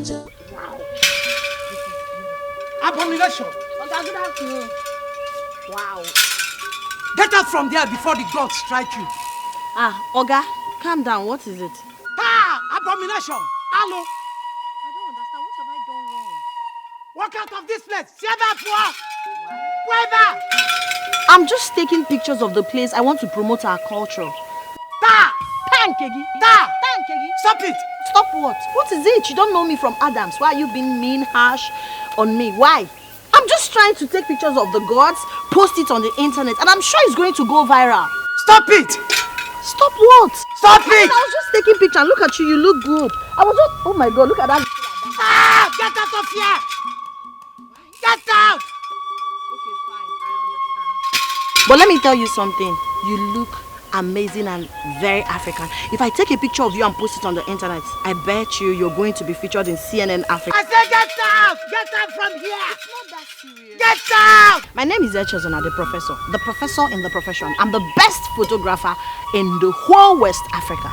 Wow. Abomination. Oga, good afternoon. Wow. Get out from there before the gods strike you. Oga, calm down. What is it? Abomination. Hello. I don't understand. What have I done wrong? Walk out of this place. See that for? Where? I'm just taking pictures of the place. I want to promote our culture. Stop it. Stop what? What is it? You don't know me from Adams. Why are you being mean, harsh on me? Why? I'm just trying to take pictures of the gods, post it on the internet, and I'm sure it's going to go viral. Stop it. Stop what? Stop it. I was just taking pictures. Look at you. You look good. I was just... Oh my God. Look at that. Get out of here. Get out. Okay, fine. I understand. But let me tell you something. You look amazing and very African. If I take a picture of you and post it on the internet, I bet you're going to be featured in CNN Africa. I said get out! Get out from here! It's not that serious. Get out! My name is Echezona, the professor in the profession. I'm the best photographer in the whole West Africa.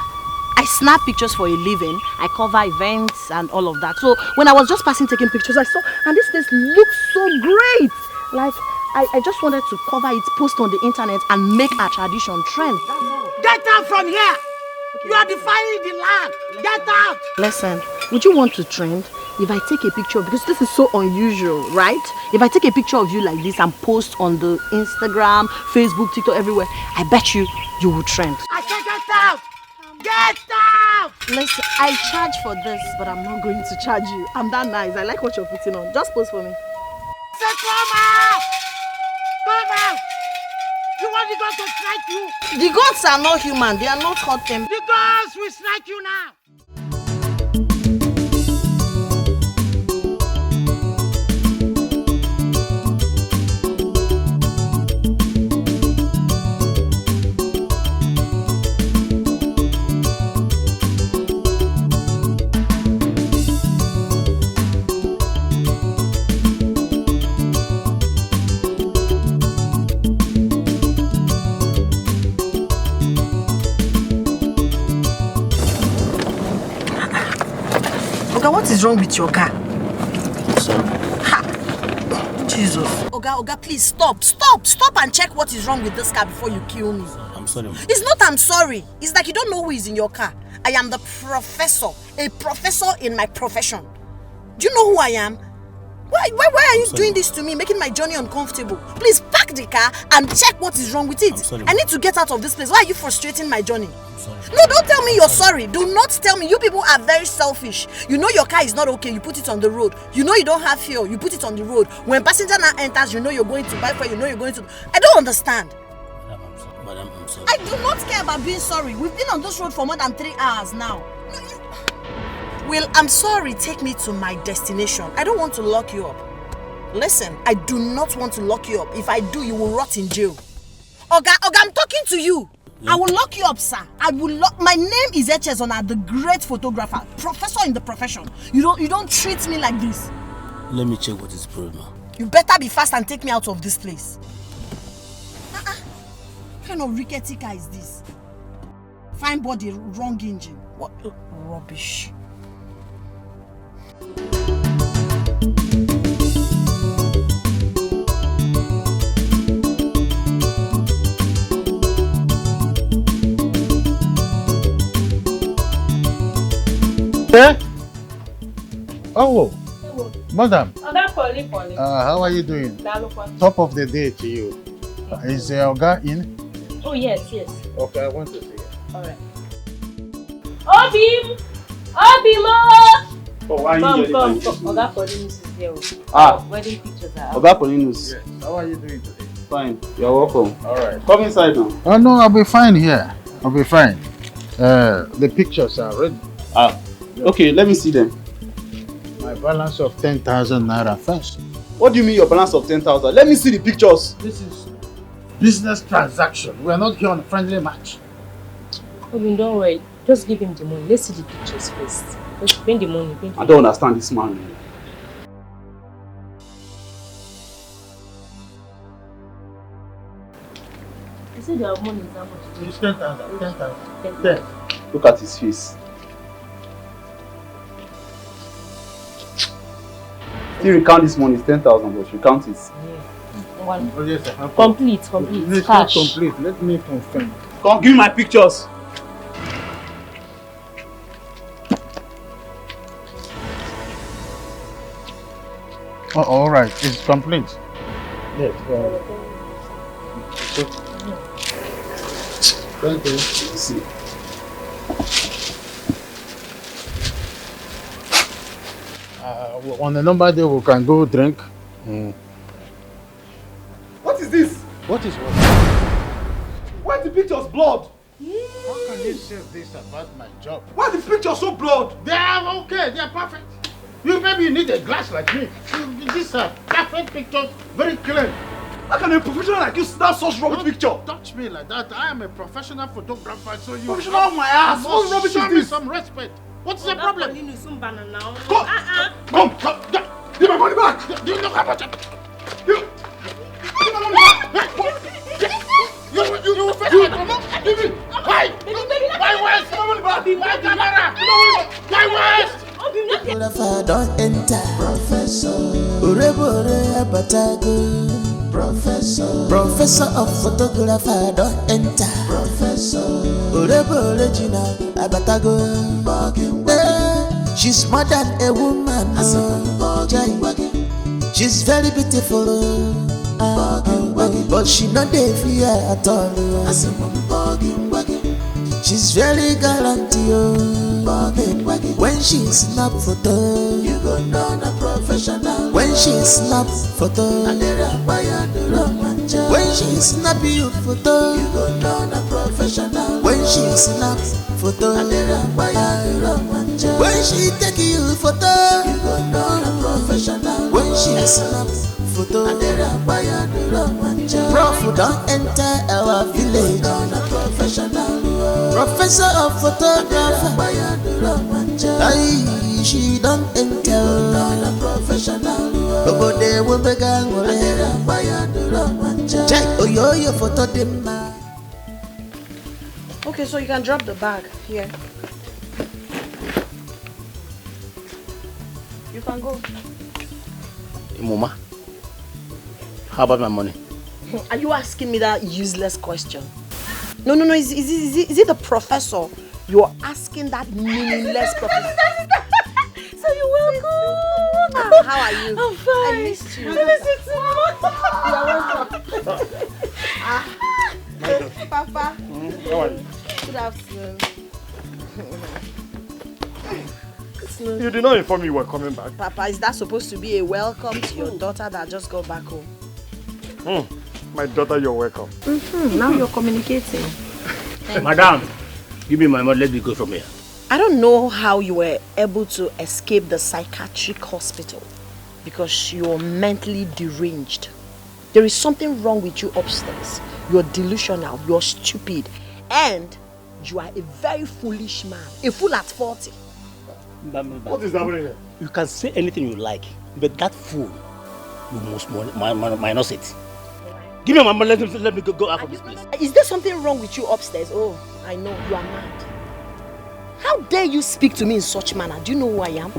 I snap pictures for a living. I cover events and all of that. So when I was just passing taking pictures, I saw, and this place looks so great. Like, I just wanted to cover it, post on the internet, and make our tradition trend. That's all. Get out from here! Okay. You are defiling the land! Get out! Listen, would you want to trend? If I take a picture, because this is so unusual, right? If I take a picture of you like this and post on the Instagram, Facebook, TikTok, everywhere, I bet you will trend. I said get out! Get out! Listen, I charge for this, but I'm not going to charge you. I'm that nice. I like what you're putting on. Just post for me. Say come out! Come out! You want the gods to strike you? The gods are not human. They are not hot tempered. The gods will strike you now! What is wrong with your car? Sorry. Ha! Jesus. Oga, please stop and check what is wrong with this car before you kill me. I'm sorry. It's not I'm sorry. It's like you don't know who is in your car. I am the professor, a professor in my profession. Do you know who I am? Why are you doing this to me, making my journey uncomfortable? Please park the car and check what is wrong with it. I need to get out of this place. Why are you frustrating my journey? No, don't tell me you're sorry. Do not tell me. You people are very selfish. You know your car is not okay, you put it on the road. You know you don't have fuel, you put it on the road. When passenger now enters, you know you're going to buy fuel, you know you're going to... I don't understand. Madam, I'm sorry. I do not care about being sorry. We've been on this road for more than 3 hours now. Well, I'm sorry, take me to my destination. I don't want to lock you up. Listen, I do not want to lock you up. If I do, you will rot in jail. Oga, I'm talking to you. Yeah. I will lock you up, sir. I will lock. My name is Echezona, the great photographer, professor in the profession. You don't treat me like this. Let me check what is the problem. You better be fast and take me out of this place. What kind of rickety car is this? Fine body, wrong engine. What rubbish. Eh? Oh, madam. How are you doing? Top of the day to you. Is Oga in? Oh, yes. Okay, I want to see you. Alright. Obimo! Oh, why are you Come. Oga Paulinus is here. Wedding pictures are out. Oga Paulinus. Yes. How are you doing today? Fine. You're welcome. Alright. Come inside now. Oh no, I'll be fine here. I'll be fine. The pictures are ready. Okay, let me see them. My balance of 10,000 naira first. What do you mean your balance of 10,000? Let me see the pictures. This is business transaction. We are not here on a friendly match. Obin, don't worry. Just give him the money. Let's see the pictures first. Just bring the money. I don't understand this man. You said your money is how much? It's 10,000. 10,000. 10. Look at his face. Still recount this money, it's 10,000, but recount it. Yeah. One. Oh, yes, sir. Complete. It's Cash. not complete. Let me confirm. Come, give me my pictures. Oh, all right. It's complete. Yes. Thank you. See. On the number day, we can go drink. What is this? What is what? Why the pictures blood? How can you say this about my job? Why the pictures so blood? They are okay. They are perfect. You maybe need a glass like me. These are perfect pictures, very clear. How can a professional like you snap such rubbish picture? Don't touch me like that. I am a professional photographer, so you Professional my ass. What rubbish show is me this? some respect. What's the problem? Come. Give my money back. Do you know how much? Give my money back. You will fetch my promo? Give me. Why? Why waste? Give my money back. My camera. Why waste? Photographer don't enter. Professor. Urebore abatago. Professor of photographer don't enter. Professor. Urebore Gina abatago. She's more than a woman. She's very beautiful. But she not dey fear at all. She's very gallant, when she snap photo, you go know a professional. When she snap photo, when she snap you photo, you go know a professional. When she snap photo, when she take you photo, you go know a professional. When she snap photo, Prof don't enter our village. Professor of photography, aye, she don't enter. Nobody will be gang. Check your photo them. Okay, so you can drop the bag here. You can go. Mama, how about my money? Are you asking me that useless question? No. Is it the professor? You're asking that meaningless professor. So you're welcome. How are you? I'm fine. I missed you. I miss you too. You're welcome. Papa. How are you? Good afternoon. You did not inform me you were coming back. Papa, is that supposed to be a welcome to your daughter that just got back home? My daughter, you're welcome. Now you're communicating. Madam, give me my money, let me go from here. I don't know how you were able to escape the psychiatric hospital because you're mentally deranged. There is something wrong with you upstairs. You're delusional, you're stupid, and you are a very foolish man. A fool at 40. What is happening here? You can say anything you like, but that fool, you must minus it. Give me my money, let me go out of this place. Is there something wrong with you upstairs? Oh, I know, you are mad. How dare you speak to me in such manner? Do you know who I am?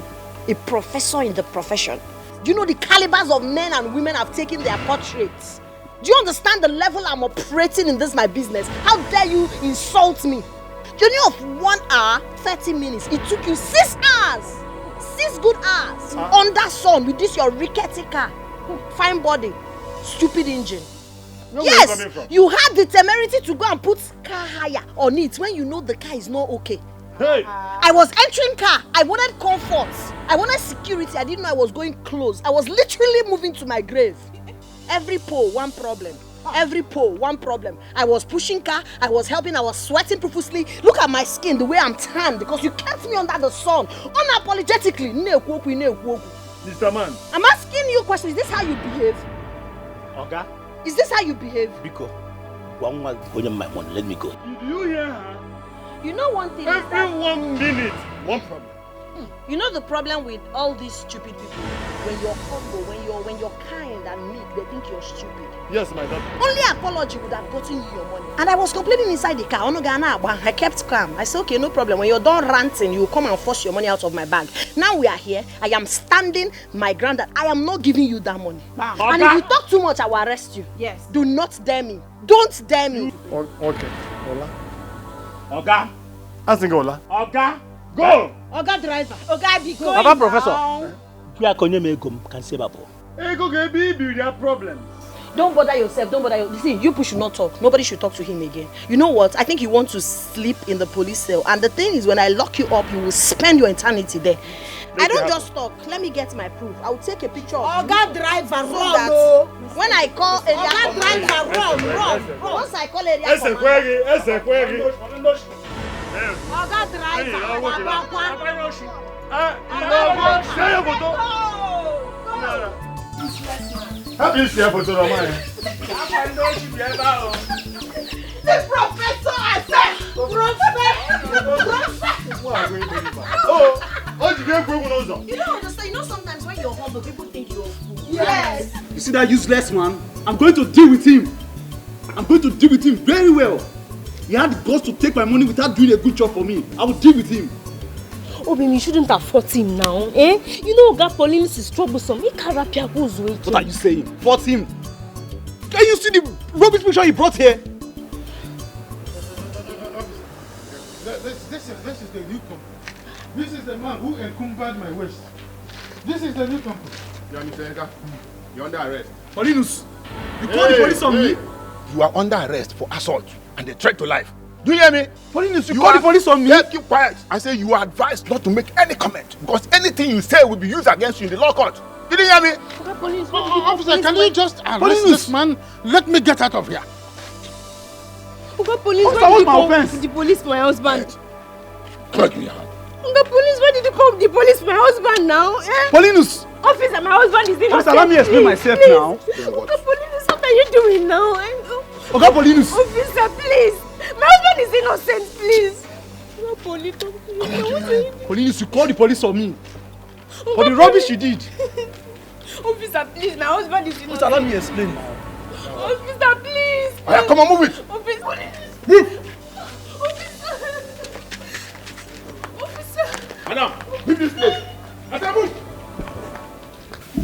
A professor in the profession. Do you know the calibers of men and women have taken their portraits? Do you understand the level I'm operating in this my business? How dare you insult me? You know of 1 hour, 30 minutes. It took you 6 hours. 6 good hours. Under sun with this your rickety car. Fine body. Stupid engine. Yes, you had the temerity to go and put car hire on it when you know the car is not okay. Hey! I was entering car. I wanted comfort. I wanted security. I didn't know I was going close. I was literally moving to my grave. Every pole, one problem. Every pole, one problem. I was pushing car. I was helping. I was sweating profusely. Look at my skin, the way I'm tanned because you kept me under the sun. Unapologetically. Mr. Man. I'm asking you a question. Is this how you behave? Okay? Is this how you behave? Biko, one more going my money, let me go. Do you hear her? You know one thing is Every that 1 minute, one problem. You know the problem with all these stupid people? When you're humble, when you're kind and meek, they think you're stupid. Yes, my daughter. Only apology would have gotten you your money. And I was complaining inside the car. I kept calm. I said, okay, no problem. When you're done ranting, you will come and force your money out of my bag. Now we are here. I am standing my ground that I am not giving you that money. And if you talk too much, I will arrest you. Yes. Do not dare me. Don't dare me. Okay. Ola. Oga. Asking Ola. Oga. Go! Oga driver. Oga be going. Papa Professor. Can say Babo. Ego can be their problems. Don't bother yourself. Don't bother yourself. See, you people should not talk. Nobody should talk to him again. You know what? I think you want to sleep in the police cell. And the thing is, when I lock you up, you will spend your eternity there. I don't just talk. Let me get my proof. I will take a picture of Oga driver, run. When I call area Oga driver, run. Once I call area Ese query. Oga driver, Happy to see you for the Roman. The professor, I said, You don't understand. You know sometimes when you're humble, people think you're a fool. Yes. You see that useless man? I'm going to deal with him. I'm going to deal with him very well. He had the guts to take my money without doing a good job for me. I will deal with him. Oh, baby, you shouldn't have fought him now, eh? You know, Oga Paulinus is troublesome. He can't rap your goes away. What are you saying? Fought him? Can you see the rubbish picture he brought here? This is the new company. This is the man who encumbered my waist. This is the new company. You understand? You're under arrest. Paulinus, you call the police on me? You are under arrest for assault and a threat to life. Do you hear me? Paulinus, you call the police on me? Yeah, keep quiet. I say you are advised not to make any comment because anything you say will be used against you in the law court. Did you hear me? Officer, can you just arrest this man? Let me get out of here. Oga Police, Officer, why did you what's my call offense? the police for my husband? Correct me, hand. Oga Police, why did you call the police for my husband now? Eh? Paulinus! Officer, my husband is innocent. Officer, let me explain myself now. Oga Police, what are you doing now? Oga Paulinus! Officer, please. My husband is innocent, please. Oga Police, Paulinus, you call the police on me. For the rubbish you did. Officer, please, my husband is innocent. Officer, let me explain now. Officer, please. Right, come on, move it. Officer. Move. Officer. Madam, leave this place.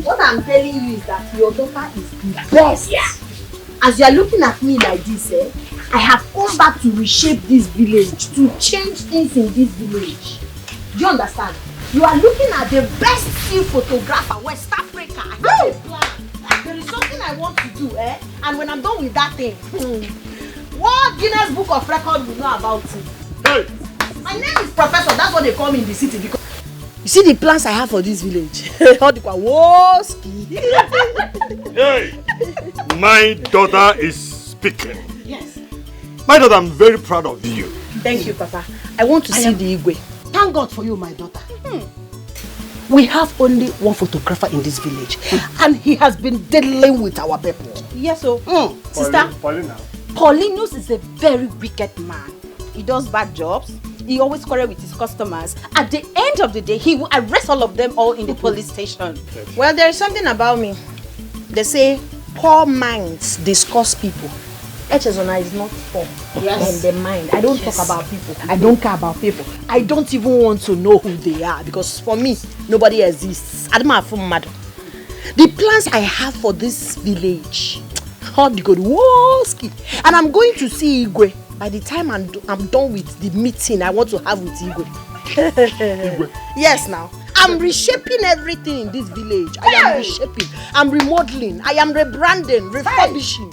What I'm telling you is that your daughter is the best. Yeah. As you are looking at me like this, I have come back to reshape this village, to change things in this village. Do you understand? You are looking at the best still photographer, West Africa. I have a plan. There is something I want to do, and when I'm done with that thing, what Guinness Book of Records will know about it? Hey. My name is Professor, that's what they call me in the city because you see the plans I have for this village. Hey, my daughter is speaking. Yes. My daughter, I'm very proud of you. Thank you, Papa. I want to see the Igwe. Thank God for you, my daughter. We have only one photographer in this village, and he has been dealing with our people. Yes, so. Sister, Paulinus is a very wicked man. He does bad jobs. He always quarrels with his customers. At the end of the day, he will arrest all of them all in the police station. Well, there is something about me. They say poor minds discuss people. Echezona is not poor in the mind. I don't talk about people. I don't care about people. I don't even want to know who they are because for me, nobody exists. I don't have a mother. The plans I have for this village, how the good woski, and I'm going to see Igwe. By the time I'm done with the meeting I want to have with Igwe. Yes, now. I'm reshaping everything in this village. I am reshaping. I'm remodeling. I am rebranding, refurbishing.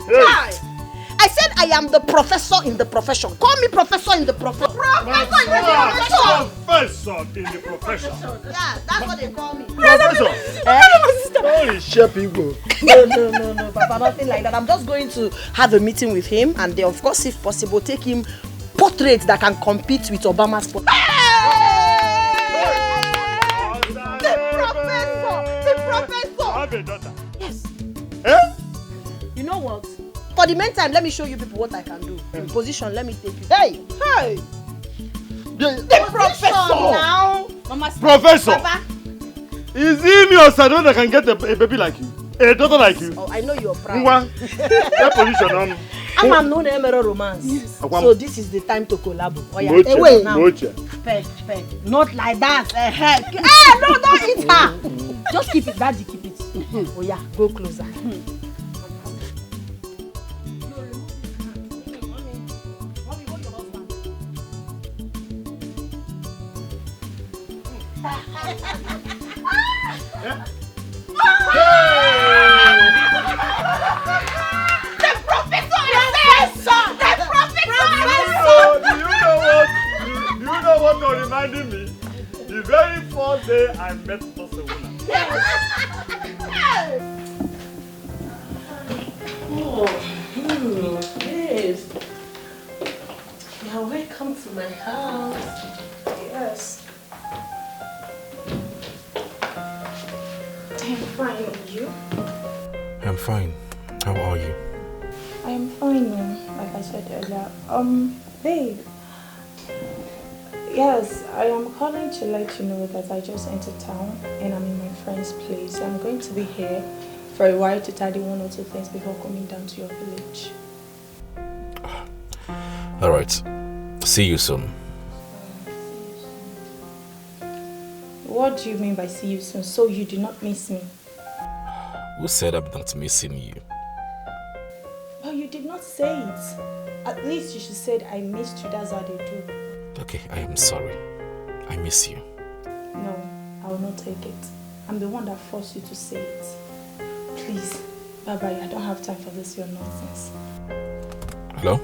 I said I am the professor in the profession. Call me professor in the profession. Professor in the profession. Professor in the profession. Yeah, that's what they call me. Professor. Holy shit, people. No, Papa, nothing like that. I'm just going to have a meeting with him and they, of course, if possible, take him portraits that can compete with Obama's portrait. The professor. I have a daughter. Yes. Eh? You know what? For the meantime, let me show you people what I can do. In position, let me take you. Hey! The professor now. Mama, Professor! Papa. Is it me or Sadon that can get a baby like you? A daughter like you? Oh, I know you're proud. That position on. I'm known emerald romance. Yes. So this is the time to collabo. Oh yeah. Mocha, Wait now. Mocha. Pet. Not like that. No, don't eat her. Just keep it, Daddy, keep it. Oh yeah, go closer. You're reminding me, the very first day I met Barcelona. Yes. You're welcome to my house. Yes. I'm fine, and you? I'm fine. How are you? I am fine, like I said earlier. Babe. Yes, I am calling to let you know that I just entered town and I'm in my friend's place. I'm going to be here for a while to tidy one or two things before coming down to your village. Alright. See you soon. What do you mean by see you soon? So you do not miss me? Who said I'm not missing you? Well, you did not say it. At least you should say I missed you. That's how they do. Okay, I am sorry. I miss you. No, I will not take it. I'm the one that forced you to say it. Please, bye-bye. I don't have time for this, your nonsense. Hello?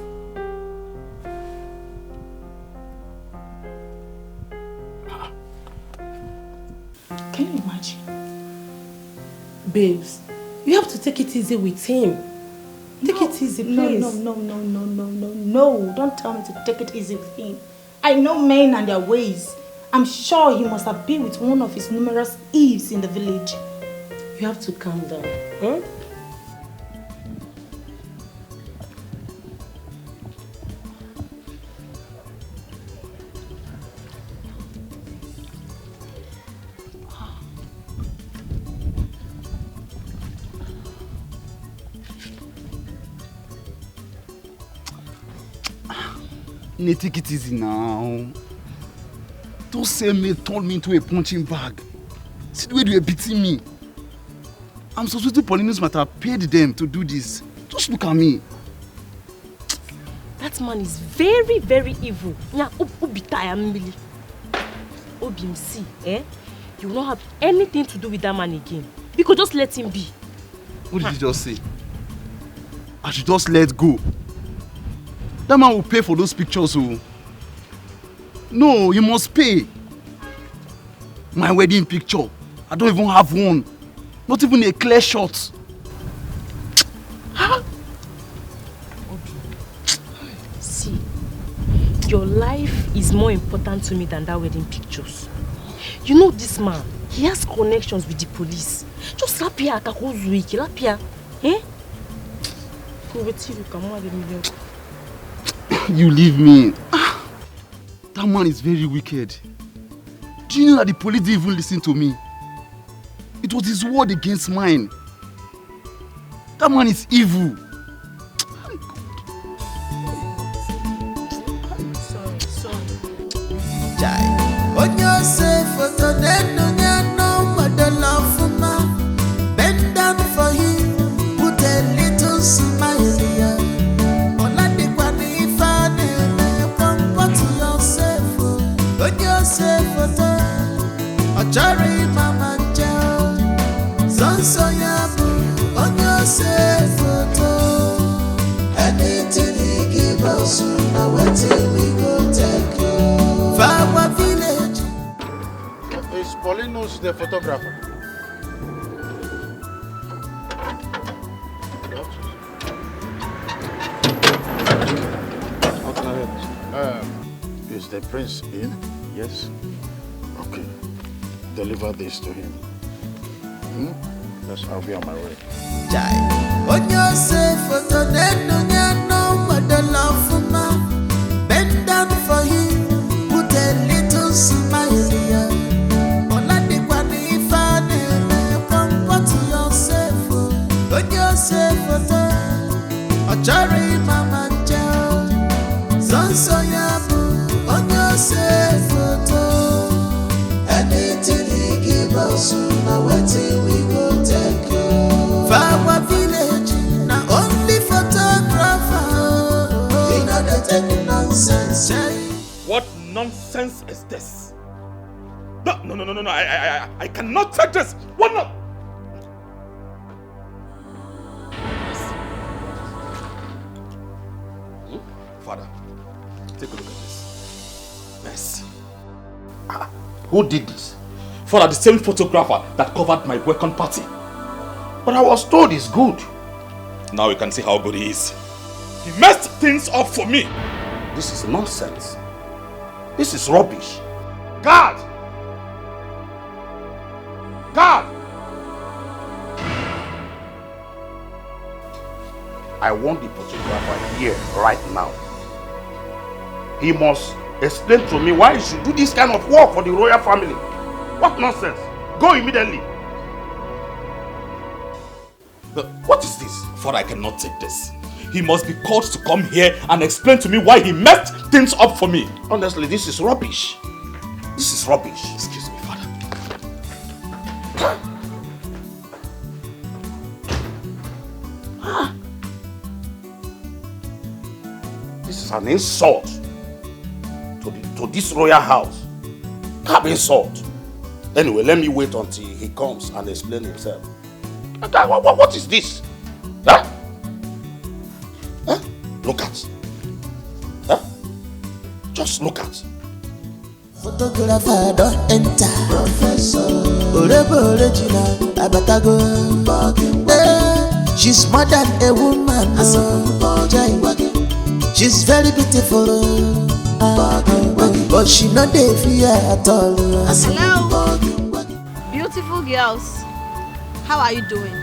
Can you imagine? Babes, you have to take it easy with him. Take it easy, please. No. Don't tell me to take it easy with him. I know men and their ways. I'm sure he must have been with one of his numerous Eves in the village. You have to calm down. Huh? Take it easy now. Don't say me turn me into a punching bag. See the way you are beating me. I'm supposed to Paulinus matter paid them to do this. Just look at me. That man is very, very evil. You will not have anything to do with that man again. Because just let him be. What did you just say? I should just let go. That man will pay for those pictures. Oh. No, you must pay. My wedding picture. I don't even have one. Not even a clear shot. See, your life is more important to me than that wedding pictures. You know this man, he has connections with the police. Just lapia kakozuiki, lapia. Eh? You leave me. That man is very wicked. Do you know that the police didn't even listen to me? It was his word against mine. That man is evil. Bend down for him, put a little smile here. Anything he give us, now waiting we go take you. Our village. Is Paulinus the photographer? How can I help you? Is the prince in? Yes. Okay. Deliver this to him. Yes, I'll be on my way. On your safe photo, then no mother love for ma. Bend down for him, put a little smile here. nonsense is this? No. I cannot take this. What not? Father, take a look at this. Yes. Who did this? Father, the same photographer that covered my welcome party. But I was told it's good. Now you can see how good he is. He messed things up for me. This is nonsense. This is rubbish. Guard! Guard! I want the photographer here right now. He must explain to me why he should do this kind of work for the royal family. What nonsense? Go immediately. What is this? Father, I cannot take this. He must be called to come here and explain to me why he messed things up for me. Honestly, this is rubbish. This is rubbish. Excuse me, Father. This is an insult to this royal house. Cap insult. Anyway, let me wait until he comes and explain himself. What is this? Huh? Huh? Look at. Huh? Just look at. Photographer don't enter. Professor original abatago. She's more than a woman. She's very beautiful. But she not dey fear at all. Hello. Beautiful girls. How are you doing?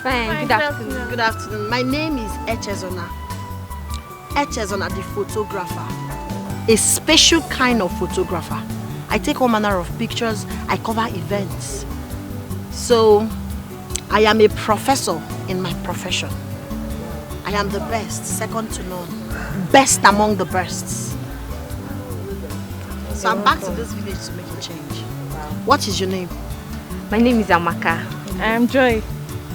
Fine. Good afternoon. Good afternoon. My name is Echezona. Echezona, the photographer. A special kind of photographer. I take all manner of pictures. I cover events. So, I am a professor in my profession. I am the best, second to none. Best among the bests. So I'm back to this village to make a change. What is your name? My name is Amaka. I am Joy.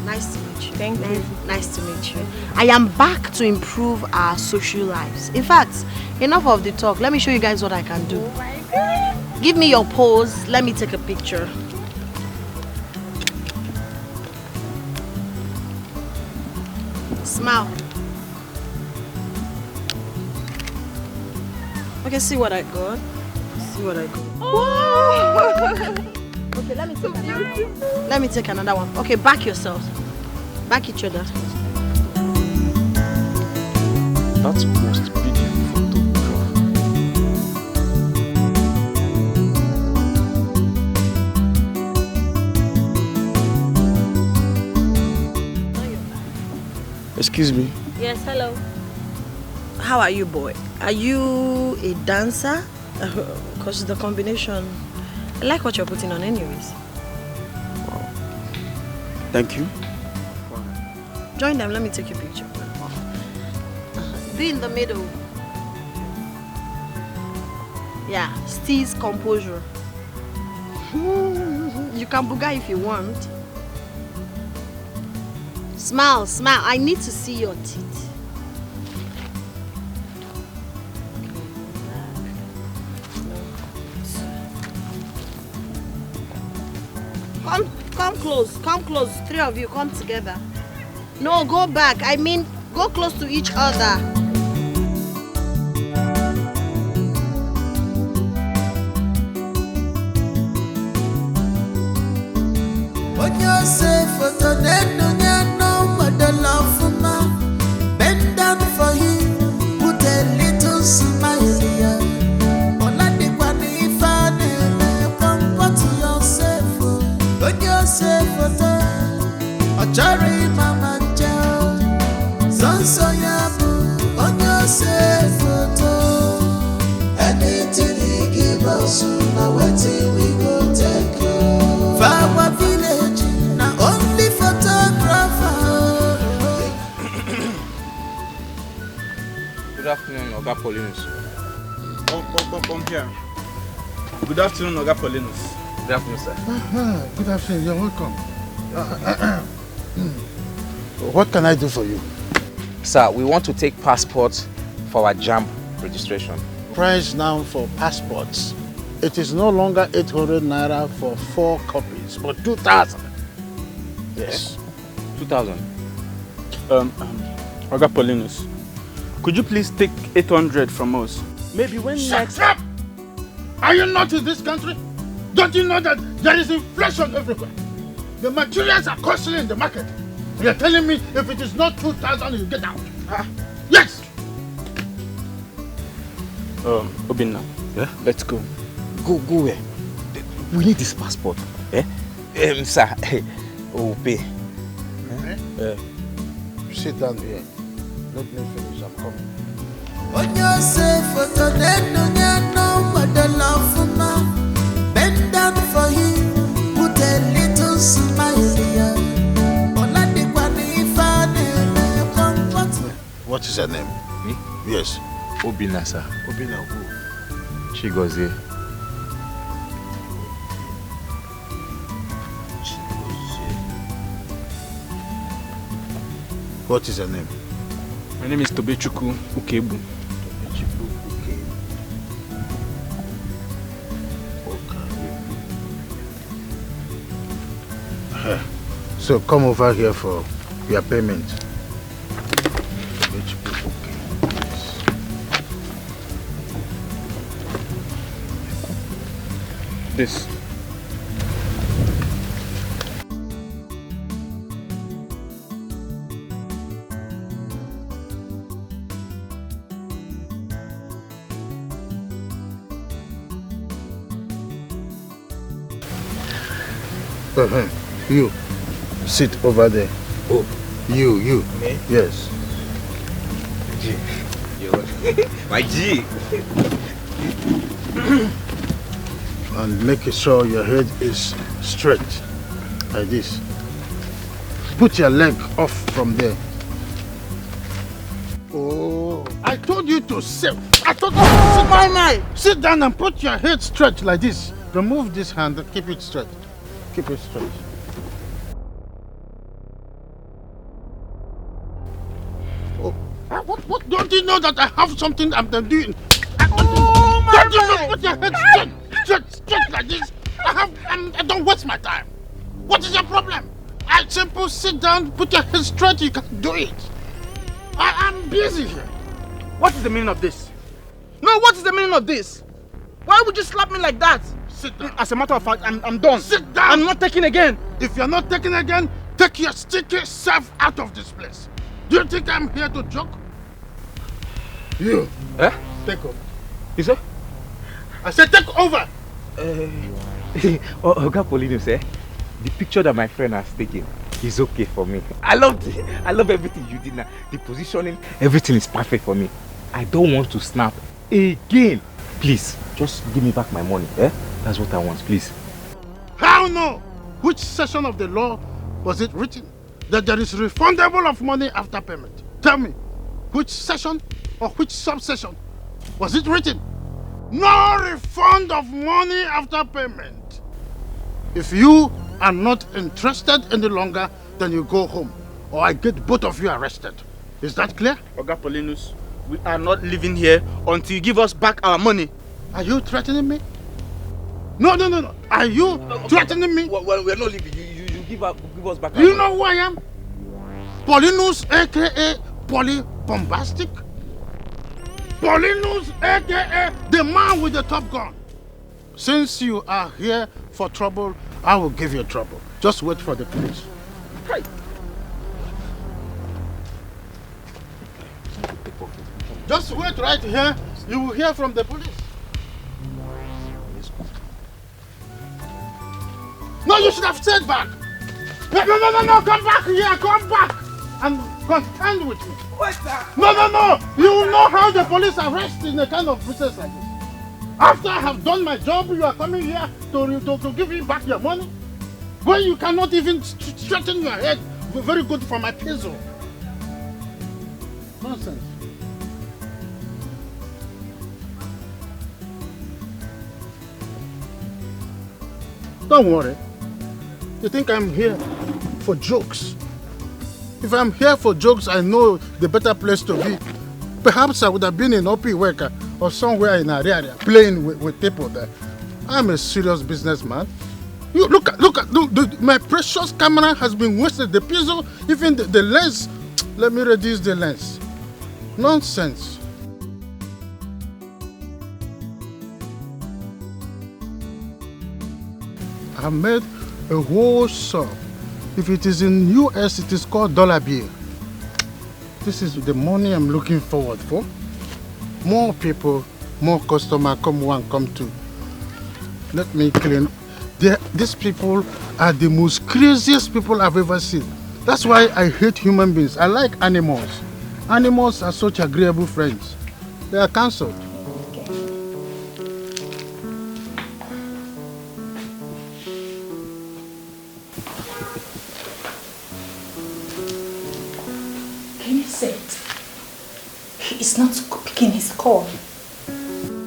Nice to meet you. Thank you. Nice to meet you. I am back to improve our social lives. In fact, enough of the talk. Let me show you guys what I can do. Oh my God. Give me your pose. Let me take a picture. Smile. Okay, see what I got. See what I got. Oh. Okay, let me take another one. Okay, back yourselves. Back each other. That's most beautiful photograph. Excuse me. Yes, hello. How are you, boy? Are you a dancer? Because the combination. I like what you're putting on anyways. Wow. Thank you. Join them, let me take your picture. Be in the middle. Yeah, Steve's composure. You can booga if you want. Smile, smile. I need to see your teeth. Come close. Three of you, come together. No, go back. I mean, go close to each other. When you say photo, then you know what the love for man. Bend down for him, put a little smile here. Cherry mama chow, sonso yabu, on your say photo. Anything he give us, now waiting we go take you. Our village, now only photographer. Good afternoon, Oga Paulinus. Come here. Good afternoon, Oga Paulinus. Good afternoon, sir. Good afternoon, you're welcome. What can I do for you? Sir, we want to take passports for our JAMB registration. price now for passports. It is no longer 800 naira for 4 copies, but 2,000. Yes. 2,000. Oga Paulinus, could you please take 800 from us? Maybe when Shut up! Are you not in this country? Don't you know that there is inflation everywhere? The materials are costly in the market. You're telling me if it is not 2,000, you get out? Yes! Obinna, yeah? Let's go. Go where? We need this passport. Sir, we'll pay. Sit down here. Let me finish. I'm coming. Bend down for him, put a little smile here. What is her name? Me? Yes. Obinna, sir. Obinna who? Chigozie. What is her name? My name is Tobechukwu Ukebu. So come over here for your payment. This. You, sit over there. Oh. You. Me? Yes. G. My G. And make sure your head is straight, like this. Put your leg off from there. Oh, I told you to sit. I told you to sit down and put your head straight like this. Remove this hand and keep it straight. Keep it straight. Oh, what? Don't you know that I have something I'm doing? Don't you know, put your head straight like this? I don't waste my time. What is your problem? I simply sit down, put your head straight, you can do it. I'm busy here. What is the meaning of this? No, what is the meaning of this? Why would you slap me like that? Sit down. As a matter of fact, I'm done. Sit down. I'm not taking again. If you're not taking again, take your sticky self out of this place. Do you think I'm here to joke? You. Take over. You say? I said take over. Oga Paulinus, the picture that my friend has taken is okay for me. I love everything you did now. The positioning, everything is perfect for me. I don't want to snap again. Please, just give me back my money. That's what I want, please. How no? Which section of the law was it written that there is refundable of money after payment? Tell me, which section or which subsection was it written? No refund of money after payment. If you are not interested any longer, then you go home, or I get both of you arrested. Is that clear? Oga Paulinus, we are not living here until you give us back our money. Are you threatening me? No. Are you threatening me? Well, we're not leaving. You give us back our money. You know who I am? Paulinus, aka Poly Bombastic. Paulinus, aka the man with the top gun. Since you are here for trouble, I will give you trouble. Just wait for the police. Right. Just wait right here. You will hear from the police. No, you should have stayed back. No, come back here, come back. And contend with me. What's that? No. You will know how the police arrest in a kind of process like this. After I have done my job, you are coming here to give me back your money? When you cannot even straighten your head. Very good for my peso. Nonsense. Don't worry. You think I'm here for jokes? If I'm here for jokes, I know the better place to be. Perhaps I would have been in OP Worker or somewhere in area playing with people there. I'm a serious businessman. You look, my precious camera has been wasted. The piezo, even the lens. Let me reduce the lens. Nonsense. I made a whole sum. If it is in US, it is called dollar bill. This is the money I'm looking forward for. More people, more customers, come one, come two. Let me clean. These people are the most craziest people I've ever seen. That's why I hate human beings. I like animals. Animals are such agreeable friends. They are cancelled. Can you say it? He is not picking his call.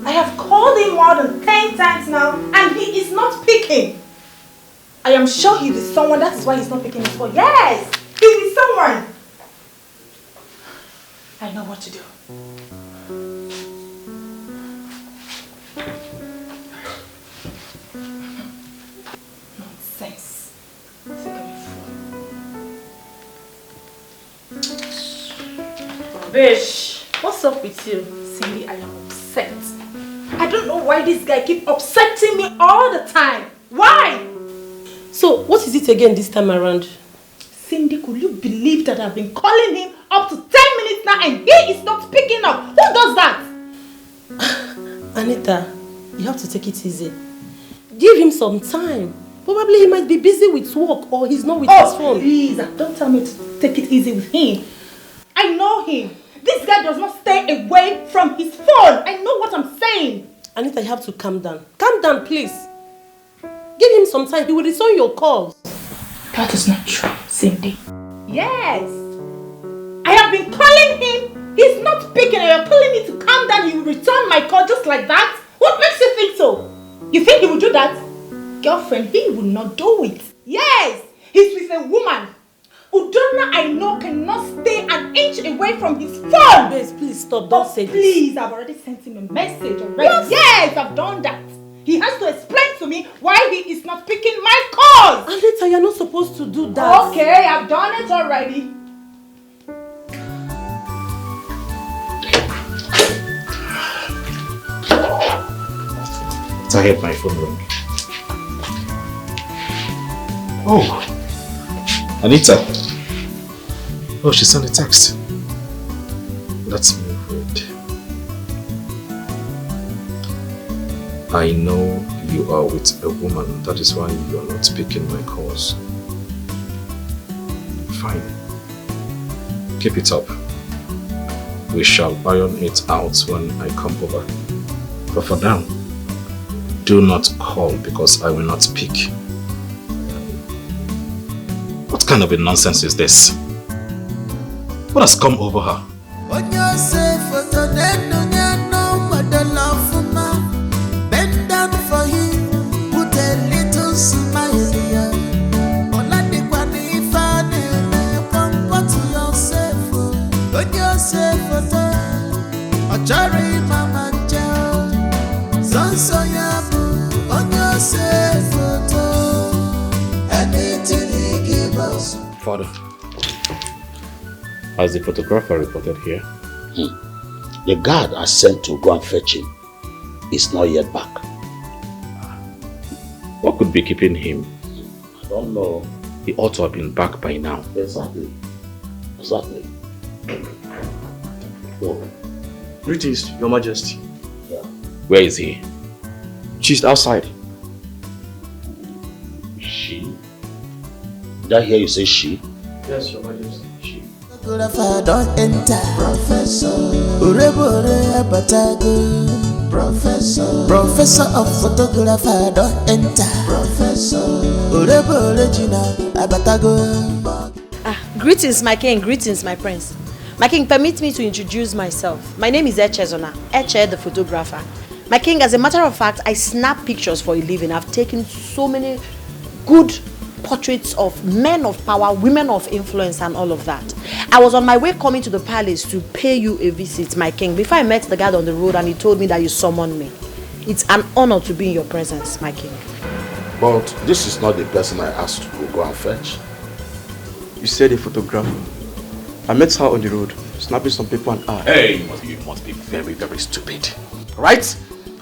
I have called him more than 10 times now and he is not picking. I am sure he is someone, that is why he's not picking his call. Yes, he is someone. I know what to do. Nonsense. Rubbish. What's up with you? Cindy, I am upset. I don't know why this guy keeps upsetting me all the time. Why? So, what is it again this time around? Cindy, could you believe that I've been calling him up to 10 minutes now and he is not picking up? Who does that? Anita, you have to take it easy. Give him some time. Probably he might be busy with work or he's not with his phone. Please, don't tell me to take it easy with him. I know him. This guy does not stay away from his phone. I know what I'm saying. Anita, you have to calm down. Calm down, please. Give him some time. He will return your calls. That is not true, Cindy. Yes. I have been calling him. He's not picking. You're calling me to calm down. He will return my call just like that. What makes you think so? You think he will do that? Girlfriend, he will not do it. Yes. He's with a woman. Udonna, I know, cannot stay an inch away from his phone. Please, please stop. Don't say this. Please, I've already sent him a message already. What? Yes, I've done that. He has to explain to me why he is not picking my calls. Anita, you're not supposed to do that. Okay, I've done it already. I heard my phone ring. Oh, Anita. Oh, she sent a text. Let's move it. I know you are with a woman, that is why you are not picking my calls. Fine. Keep it up. We shall iron it out when I come over. But for now, do not call because I will not pick. What kind of a nonsense is this? What has come over her? Bend down for him, put a little smile here. Comfort yourself, on yourself, Achari Mama Joe, Sansoyabu, on yourself, anything he gives us. Father, has the photographer reported here? The guard I sent to go and fetch him is not yet back. What could be keeping him? I don't know. He ought to have been back by now. Exactly. Exactly. Oh. Greetings, Your Majesty. Yeah. Where is he? She's outside. She? Did I hear you say she? Yes, Your Majesty. She. Photographer don't enter. Professor. Urebore abatago. Professor. Professor of photographer don't enter. Professor. Urebore Gina abatago. Greetings, my king. Greetings, my prince. My king, permit me to introduce myself. My name is Echezona, Eche the photographer. My king, as a matter of fact, I snap pictures for a living. I've taken so many good portraits of men of power, women of influence and all of that. I was on my way coming to the palace to pay you a visit, my king, before I met the guard on the road and he told me that you summoned me. It's an honor to be in your presence, my king. But this is not the person I asked to go and fetch. You said a photographer. I met her on the road, snapping some paper and art. Hey, you must be very, very stupid. Right?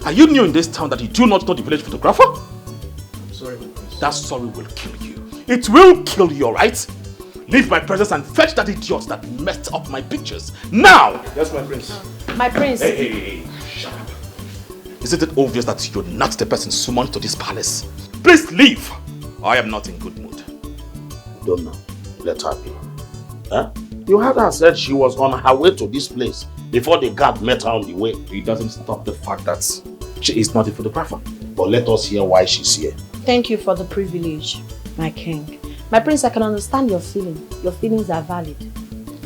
Are you new in this town that you do not know the village photographer? I'm sorry, my prince. That sorry will kill you. It will kill you, alright? Leave my presence and fetch that idiot that messed up my pictures. Now! Yes, my prince. My prince. Hey, shut up. Isn't it obvious that you're not the person summoned to this palace? Please leave! I am not in good mood. Don't know. Let her be. Huh? You heard her said she was on her way to this place before the guard met her on the way. It doesn't stop the fact that she is not a photographer. But let us hear why she's here. Thank you for the privilege, my king. My prince, I can understand your feeling. Your feelings are valid.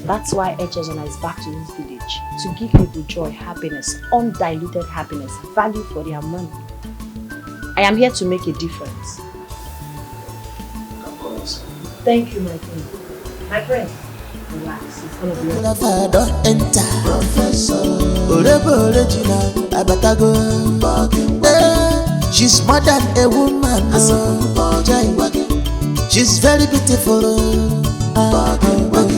That's why Echezona is back to this village. To give people joy, happiness, undiluted happiness, value for their money. I am here to make a difference. Thank you, my king. My prince, relax. It's gonna be okay. Don't enter. Professor. She's more than a woman. She's very beautiful.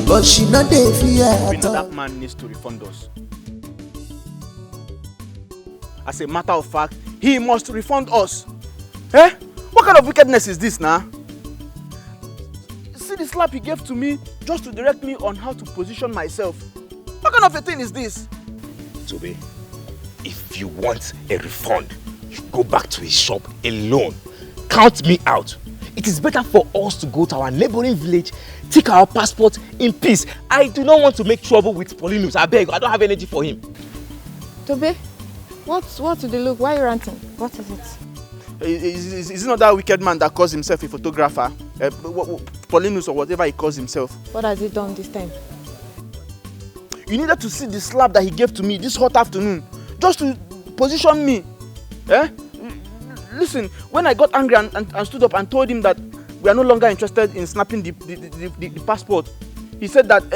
But she not the fear at all. That man needs to refund us. As a matter of fact, he must refund us. Eh? What kind of wickedness is this now? See the slap he gave to me just to direct me on how to position myself. What kind of a thing is this? Toby, if you want a refund, you go back to his shop alone. Count me out. It is better for us to go to our neighboring village, take our passport in peace. I do not want to make trouble with Paulinus. I beg, I don't have energy for him. Toby, what's the look? Why are you ranting? What is it? Is it not that wicked man that calls himself a photographer? Paulinus or whatever he calls himself. What has he done this time? You needed to see the slap that he gave to me this hot afternoon, just to position me. Eh? Listen, when I got angry and stood up and told him that we are no longer interested in snapping the passport, he said that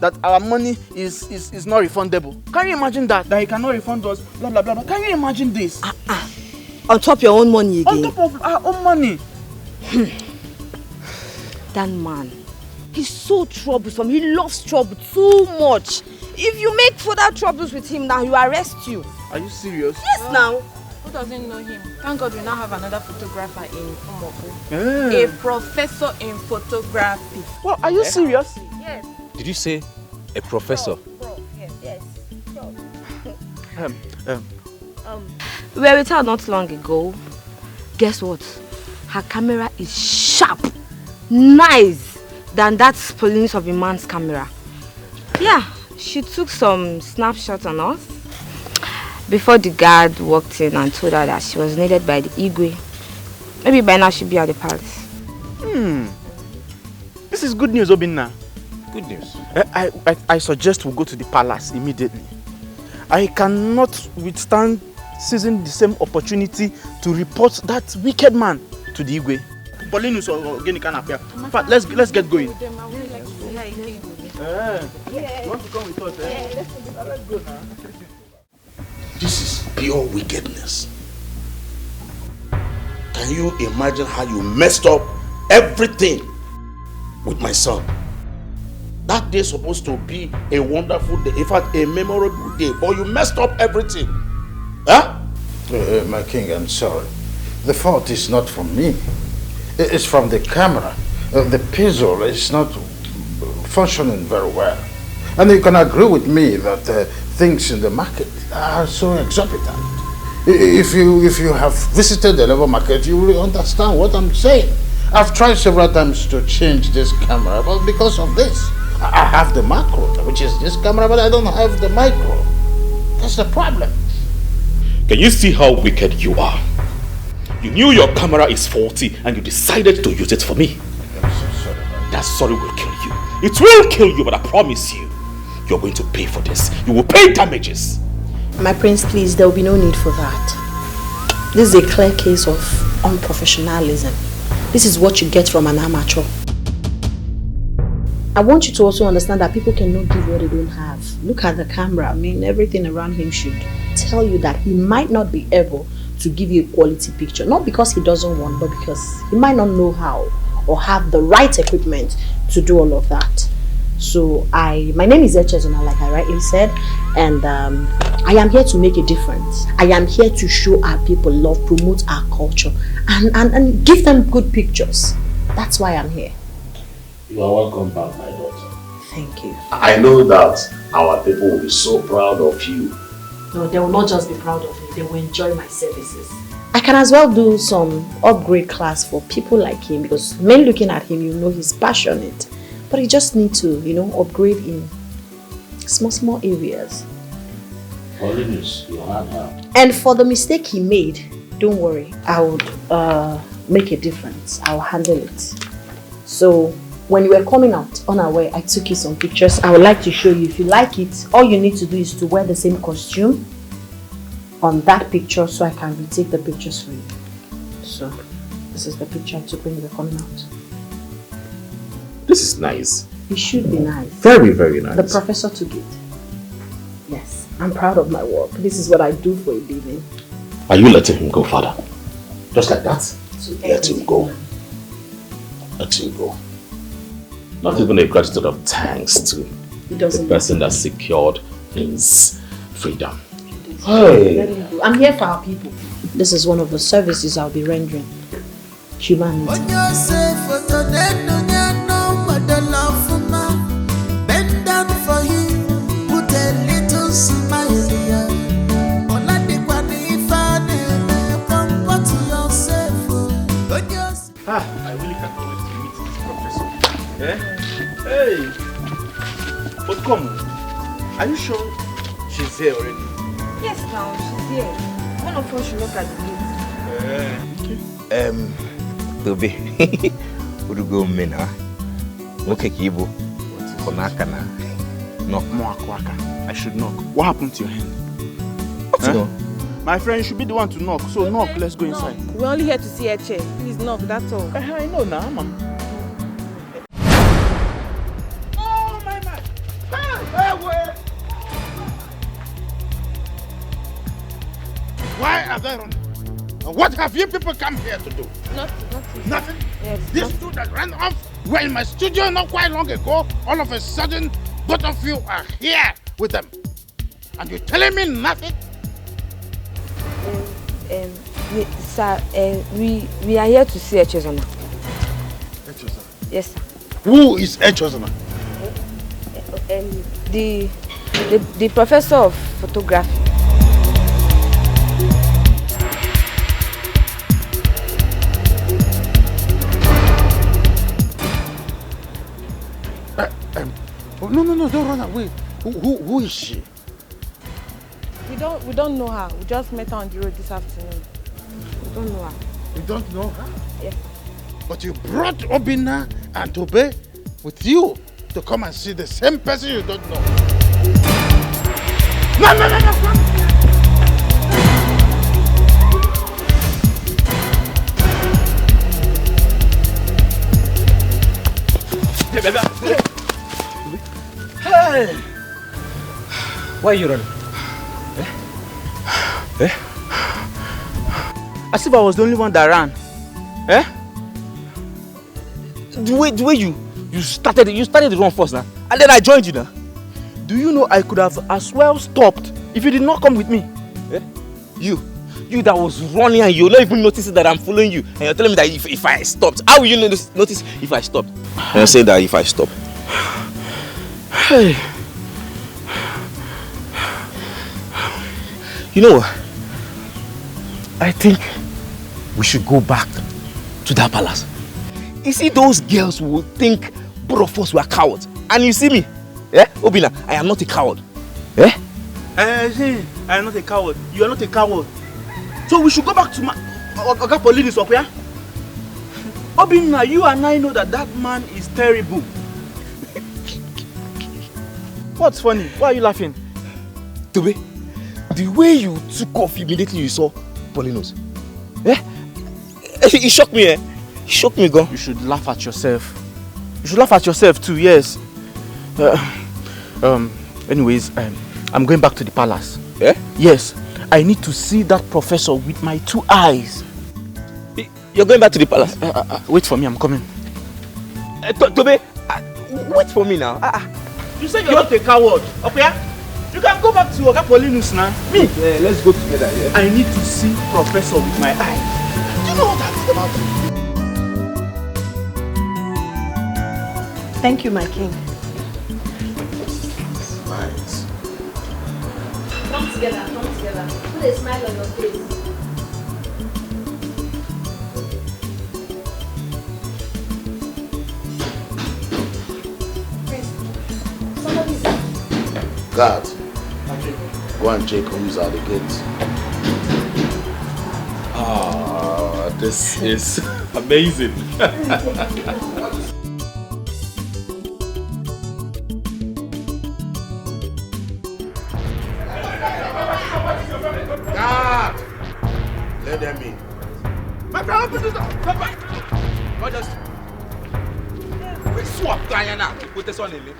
that our money is not refundable. Can you imagine that? That he cannot refund us, blah blah blah. blah. Can you imagine this? On top your own money again? On top of our own money. That man, he's so troublesome. He loves trouble too much. If you make further troubles with him now, he will arrest you. Are you serious? Yes, now. Who doesn't know him? Thank God we now have another photographer in Umoku. Yeah. A professor in photography. Well, are you serious? Yes. Did you say a professor? Yes. We were with her not long ago. Guess what? Her camera is sharp, nice than that Paulinus of a man's camera. Yeah, she took some snapshots on us before the guard walked in and told her that she was needed by the Igwe. Maybe by now she'll be at the palace. This is good news, Obinna. Good news. I suggest we go to the palace immediately. I cannot withstand seizing the same opportunity to report that wicked man to the Igwe. Paulinus or Genikan appear. In fact, let's get going. I would like to see how he came. You want to come with us? Let's go now. This is pure wickedness. Can you imagine how you messed up everything with my son? That day is supposed to be a wonderful day, in fact a memorable day, but you messed up everything. Huh? My king, I'm sorry. The fault is not from me. It's from the camera. The pixel is not functioning very well. And you can agree with me that things in the market are so exorbitant. If you have visited the labor market, you will understand what I'm saying. I've tried several times to change this camera, but because of this, I have the macro, which is this camera, but I don't have the micro. That's the problem. Can you see how wicked you are? You knew your camera is faulty and you decided to use it for me. I'm so sorry. That sorry will kill you. It will kill you, but I promise you, you're going to pay for this. You will pay damages. My prince, please, there will be no need for that. This is a clear case of unprofessionalism. This is what you get from an amateur. I want you to also understand that people cannot give what they don't have. Look at the camera. I mean, everything around him should tell you that he might not be able to give you a quality picture. Not because he doesn't want, but because he might not know how or have the right equipment to do all of that. So my name is Echezona, like I rightly said, and I am here to make a difference. I am here to show our people love, promote our culture, and give them good pictures. That's why I'm here. You are welcome back, my daughter. Thank you. I know that our people will be so proud of you. No, they will not just be proud of me, they will enjoy my services. I can as well do some upgrade class for people like him, because men looking at him, you know he's passionate. But he just needs to, you know, upgrade in small areas. Holiness, you had her. And for the mistake he made, don't worry, I would make a difference. I'll handle it. So, when you were coming out unaware, I took you some pictures. I would like to show you. If you like it, all you need to do is to wear the same costume on that picture so I can retake the pictures for you. So, this is the picture I took when you were coming out. This is nice. It should be nice. Very, very nice. The professor took it. Yes, I'm proud of my work. This is what I do for a living. Are you letting him go, Father? Just like that? Let him go. Let him go. Not even a gratitude of thanks to the person that secured his freedom. Hey. I'm here for our people. This is one of the services I'll be rendering. Humanity. Bend down for him, put a little smile here. I really can't wait to meet this professor. Hey! But come, are you sure she's here already? Yes, now she's here. One of us should look at the gate. Toby, would you go mena? Okay, Kibo. Konakana. Knock. I should knock. What happened to your hand? Huh? My friend should be the one to knock. So knock, let's go inside. We're only here to see her chair. Please knock, that's all. I know now, ma'am. Oh my man! Why are they running? And what have you people come here to do? Nothing? Yes. These two that ran off were in my studio not quite long ago. All of a sudden, both of you are here with them. And you're telling me nothing? Sir, we are here to see Echezona. Echezona? Yes, sir. Who is Echezona? The professor of photography. No, don't run away. Who is she? We don't know her. We just met her on the road this afternoon. We don't know her. You don't know her? Yes. But you brought Obinna and Tobe with you to come and see the same person you don't know. No! Hey! Why are you running? As if I was the only one that ran. The way you started the run first now, and then I joined you now. Do you know I could have as well stopped if you did not come with me? You that was running and you're not even noticing that I'm following you, and you're telling me that if I stopped, how will you notice if I stopped? And you're saying that if I stop. Hey. You know what? I think we should go back to that palace. You see, those girls will think both of us were cowards. And you see me, Obinna, I am not a coward. See, I am not a coward. You are not a coward. So we should go back to Oga Polinis up here. Obinna, you and I know that man is terrible. What's funny? Why are you laughing? Tobe, the way you took off immediately you saw Polinos. It shocked me, It shocked me, girl. You should laugh at yourself. You should laugh at yourself too, yes. Anyways, I'm going back to the palace. Yeah? Yes. I need to see that professor with my 2 eyes. You're going back to the palace? Wait for me, I'm coming. Tobe, wait for me now. You said you're not a coward, okay? You can go back to Oga Paulinus now. Me? Let's go together, yeah? I need to see professor with my eyes. Do you know what that is about? Thank you, my king. Nice. Come together, come together. Put a smile on your face. God, go and check who's at the gate. Ah, this is amazing. God, let them in. My friend, open this door. What just? We swap Diana. Put this one in me.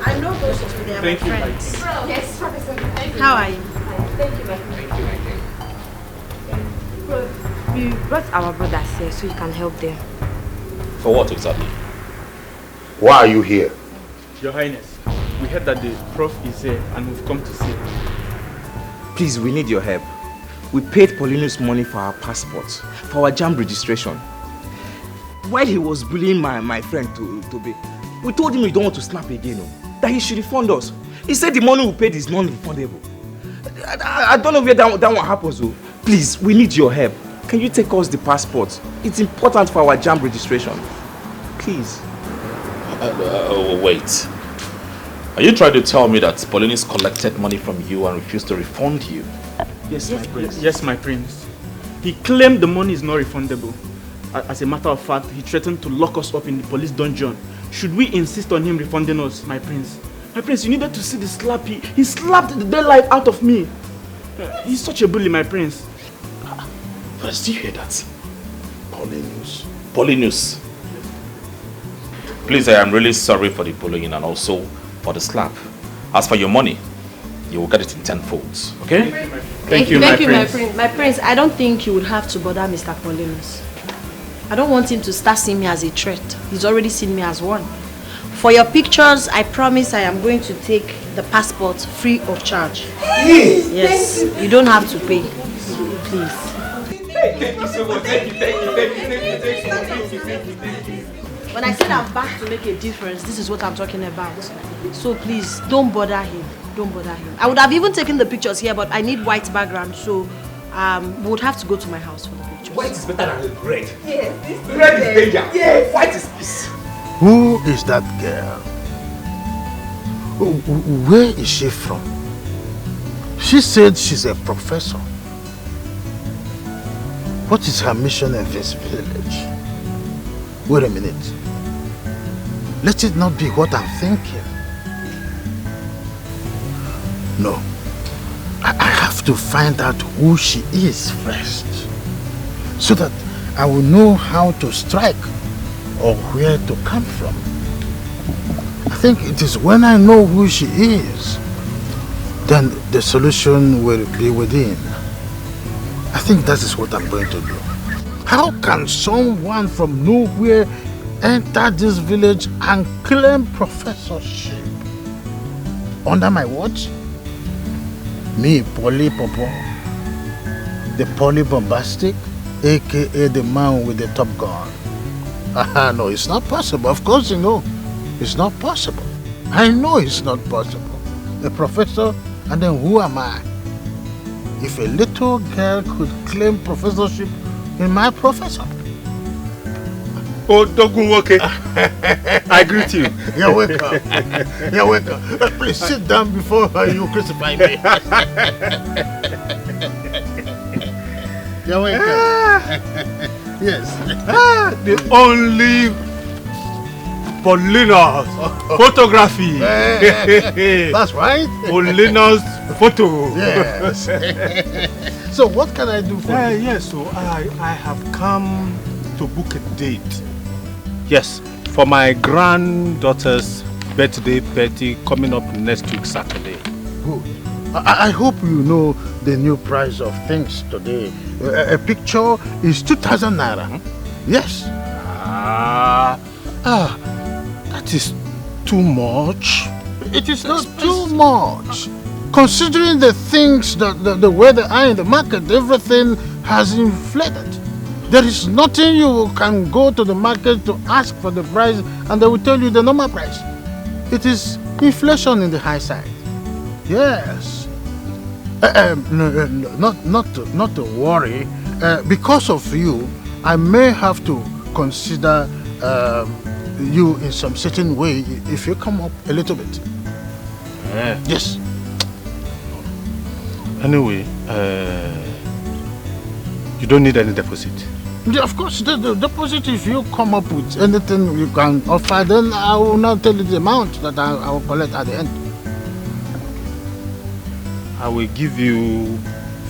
I know those two, they are my friends. Yes, Professor. Thank you. How are you? Thank you, my friend. We brought our brothers here so you can help them. For what exactly? Why are you here? Your Highness, we heard that the prof is here and we've come to see. Please, we need your help. We paid Paulinus money for our passports, for our jam registration. While he was bullying my friend Tobe, we told him we don't want to snap again, that he should refund us. He said the money we paid is non-refundable. I don't know where that one happens, though. Please, we need your help. Can you take us the passports? It's important for our jam registration. Please. Wait. Are you trying to tell me that Paulinus collected money from you and refused to refund you? Yes, my prince. Yes, my prince. He claimed the money is not refundable. As a matter of fact, he threatened to lock us up in the police dungeon. Should we insist on him refunding us, my prince? My prince, you needed to see the slap. He slapped the daylight out of me. He's such a bully, my prince. First, do you hear that? Paulinus. Paulinus. Please, I am really sorry for the bullying and also for the slap. As for your money, you will get it in 10 folds, okay? Thank you, my prince. My prince, I don't think you would have to bother Mr. Paulinus. I don't want him to start seeing me as a threat. He's already seen me as one. For your pictures, I promise I am going to take the passport free of charge. Yes, you don't have to pay. Please. Thank you so much. Thank you. When I said I'm back to make a difference, this is what I'm talking about. So please, don't bother him. Don't bother him. I would have even taken the pictures here, but I need white background, so we would have to go to my house for the pictures. White is better than red. Yes. Red is danger. Yes. White is peace. Who is that girl? Where is she from? She said she's a professor. What is her mission in this village? Wait a minute. Let it not be what I'm thinking. No. I have to find out who she is first, so that I will know how to strike or where to come from. I think it is when I know who she is, then the solution will be within. I think that is what I'm going to do. How can someone from nowhere enter this village and claim professorship under my watch? Me, Polly Popo, the Polly Bombastic, aka the man with the top gun. No, it's not possible. Of course you know. It's not possible. I know it's not possible. A professor, and then who am I? If a little girl could claim professorship in my profession. Oh, Dogunwoke. I greet you. You're welcome. You're welcome. Please sit down before you crucify me. You're welcome. Yes. The only Paulina's photography. That's right. Paulina's photo. Yes. So what can I do for you? Yes, so I have come to book a date. Yes, for my granddaughter's birthday party coming up next week Saturday. Good. I hope you know the new price of things today. A picture is 2,000 naira. Yes. That is too much. It is not too much. Considering the things, the way they are in the market, everything has inflated. There is nothing you can go to the market to ask for the price and they will tell you the normal price. It is inflation in the high side. Yes. Not to worry. Because of you, I may have to consider you in some certain way if you come up a little bit. Yes. Anyway, you don't need any deposit. Yeah, of course, the deposit, if you come up with anything you can offer, then I will now tell you the amount that I will collect at the end. I will give you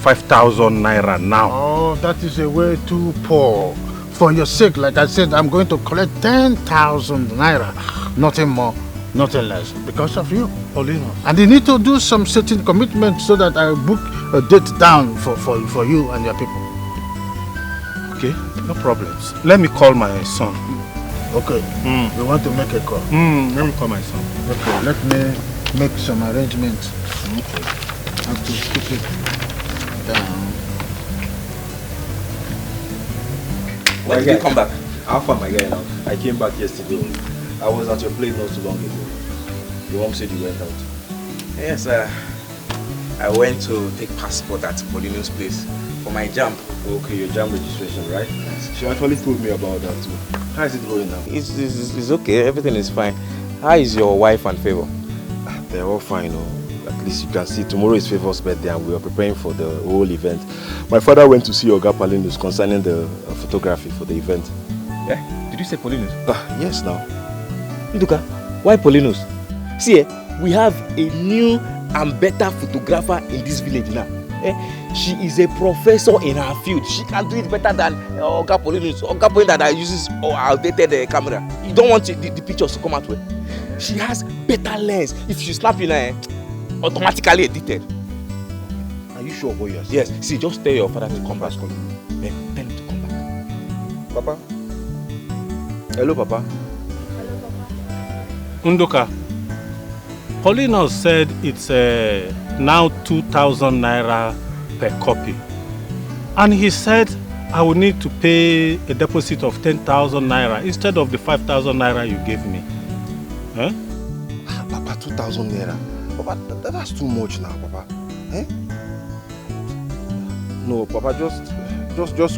5,000 naira now. Oh, that is a way too poor. For your sake, like I said, I'm going to collect 10,000 naira. Nothing more, nothing less. Because of you. And you need to do some certain commitment so that I book a date down for you and your people. Okay, no problems. Let me call my son. Okay. You want to make a call? Let me call my son. Okay, let me make some arrangements. Okay. I have to keep it down. Why did you come back? How far, my guy, now? I came back yesterday. I was at your place not too long ago. Your mom said you went out. Yes, I went to take passport at Molino's place for my jam. Okay, your jam registration, right? Yes. She actually told me about that too. How is it going now? It's okay, everything is fine. How is your wife and Favor? They're all fine. At least you can see tomorrow is Favor's birthday and we are preparing for the whole event. My father went to see Oga Paulinus concerning the photography for the event. Yeah? Did you say Paulinus? Yes, now. Nduka, why Paulinus? See, we have a new and better photographer in this village now. She is a professor in her field. She can do it better than Oga Paulinus. Oga Paulinus that uses outdated camera. You don't want the pictures to come out well. She has better lens. If she snap in her, automatically edited. Are you sure about yours? Yes. See, just tell your father to come back. Then tell him to come back. Papa? Hello, Papa. Undoka, Paulinus said it's now 2,000 naira per copy. And he said I will need to pay a deposit of 10,000 naira instead of the 5,000 naira you gave me. Huh? Papa, 2,000 naira. Papa, that's too much now, Papa. Eh? No, Papa, just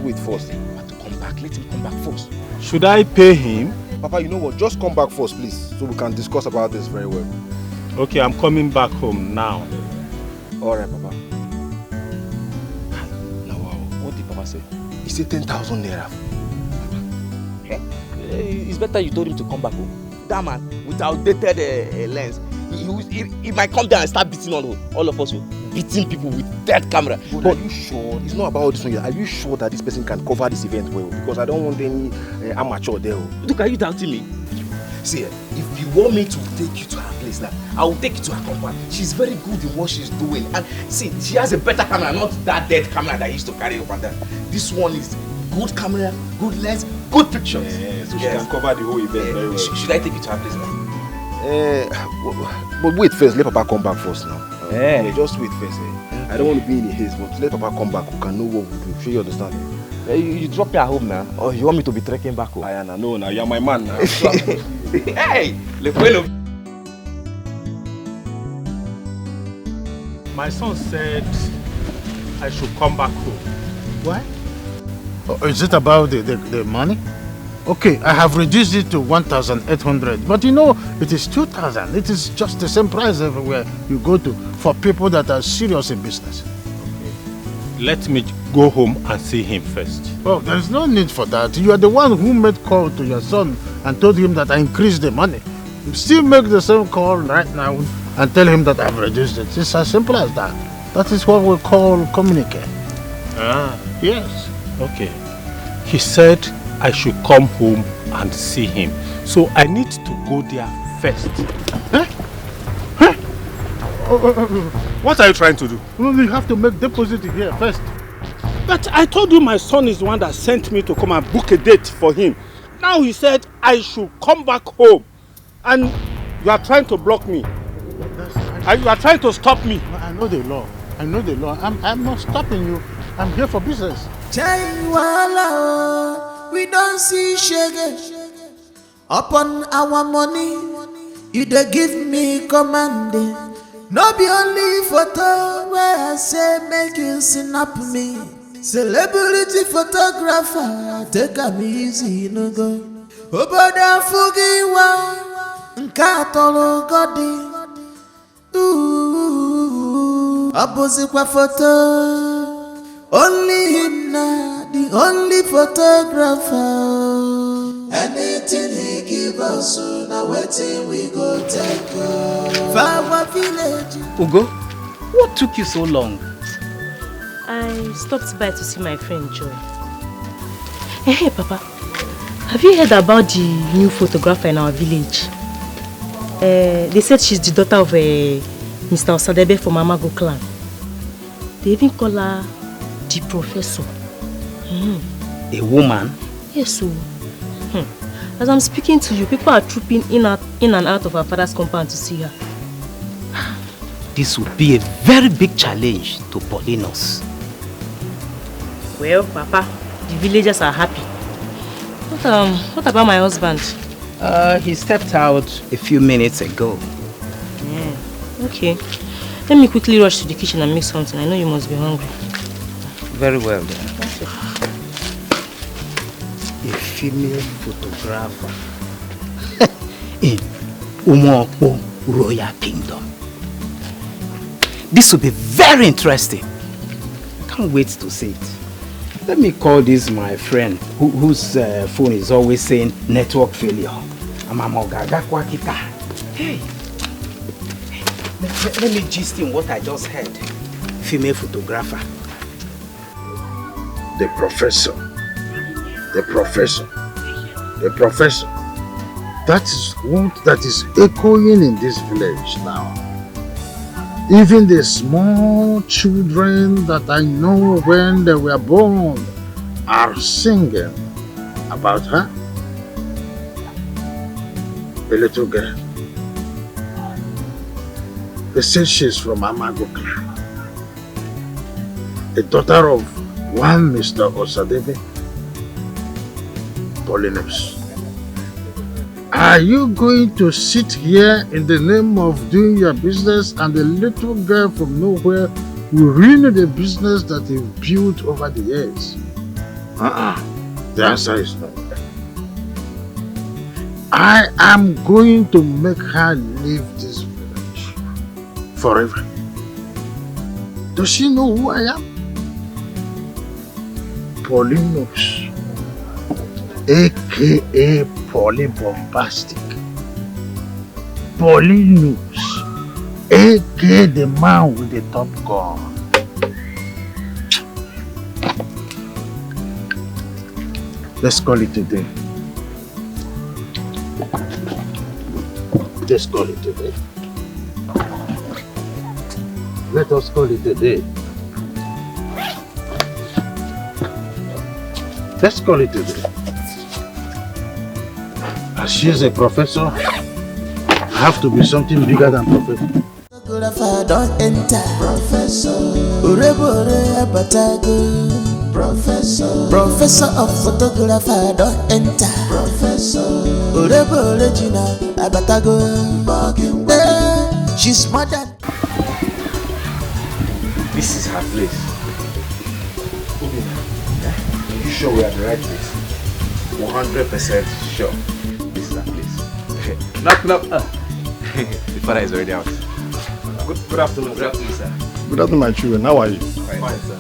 wait first. But come back, let him come back first. Should I pay him? Papa, you know what? Just come back first, please, so we can discuss about this very well. Okay, I'm coming back home now. Alright, Papa. Now, what did Papa say? He said 10,000 naira. It's better you told him to come back home. That man, with outdated lens, he might come down and start beating all of us, beating people with dead camera. But are you sure? It's not about this one. Are you sure that this person can cover this event well? Because I don't want any amateur there. Look, are you doubting me? See, if you want me to take you to her place now, I will take you to her compound. She's very good in what she's doing. And see, she has a better camera, not that dead camera that I used to carry up and down. This one is good camera, good lens, good pictures. Yeah, so she can cover the whole event very well. Should I take you to her place now? But wait first, let Papa come back first now. Yeah, just wait first. I don't want to be in a haste, but let Papa come back. We can know what we do. Sure you understand? You drop me at home now, or you want me to be trekking back home? No, now you're my man now. Hey, Lefueno. My son said I should come back home. Why? Oh, is it about the money? Okay, I have reduced it to 1,800, but you know, it is 2,000. It is just the same price everywhere you go to for people that are serious in business. Okay. Let me go home and see him first. Oh, there is no need for that. You are the one who made call to your son and told him that I increased the money. Still make the same call right now and tell him that I've reduced it. It's as simple as that. That is what we call communicate. Ah. Yes. Okay. He said I should come home and see him. So I need to go there first. What are you trying to do? No, you have to make deposit here first. But I told you my son is the one that sent me to come and book a date for him. Now he said I should come back home. And you are trying to block me. You are trying to stop me. I know the law. I know the law. I'm not stopping you. I'm here for business. We don't see shege. Upon our money, you dey give me commanding. No be only photo where I say make you snap me. Celebrity photographer, take am easy, no go. Obodo fugiwa, nka tolo godi. Abuzikwa photo. Only him na the only photographer. Anything he give us, now waiting we go take. For our village. Ugo, what took you so long? I stopped by to see my friend Joy. Hey, Papa, have you heard about the new photographer in our village? They said she's the daughter of Mr. Osadebe from Amago clan. They even call her the professor. A woman? Yes, so. As I'm speaking to you, people are trooping in and out of our father's compound to see her. This would be a very big challenge to Paulinus. Well, Papa, the villagers are happy. What about my husband? He stepped out a few minutes ago. Yeah. Okay. Let me quickly rush to the kitchen and make something. I know you must be hungry. Very well then. A female photographer in Umokpo Royal Kingdom. This will be very interesting. I can't wait to see it. Let me call this my friend whose phone is always saying network failure. Hey, let me gist him what I just heard. Female photographer. The professor. The professor. The professor. That is what that is echoing in this village now. Even the small children that I know when they were born are singing about her. The little girl. They say she's from Amago clan. A daughter of one Mr. Osadebe. Paulinus. Are you going to sit here in the name of doing your business and the little girl from nowhere will ruin the business that you've built over the years? The answer is no. I am going to make her leave this village forever. Does she know who I am? Paulinus, aka Polybombastic. Paulinus, aka the man with the top gun. Let's call it a day. Let's call it a day. Let us call it a day. Let's call it a day. As she is a professor, I have to be something bigger than professor. Photographer don't enter. Professor. Professor. Professor of photographer don't enter. Professor. She's modern. This is her place. Are you sure we are at the right place? 100% sure. This is her place. Knock. The father is already out. Good afternoon. Good afternoon, sir. Good afternoon, my children. How are you? Fine, sir.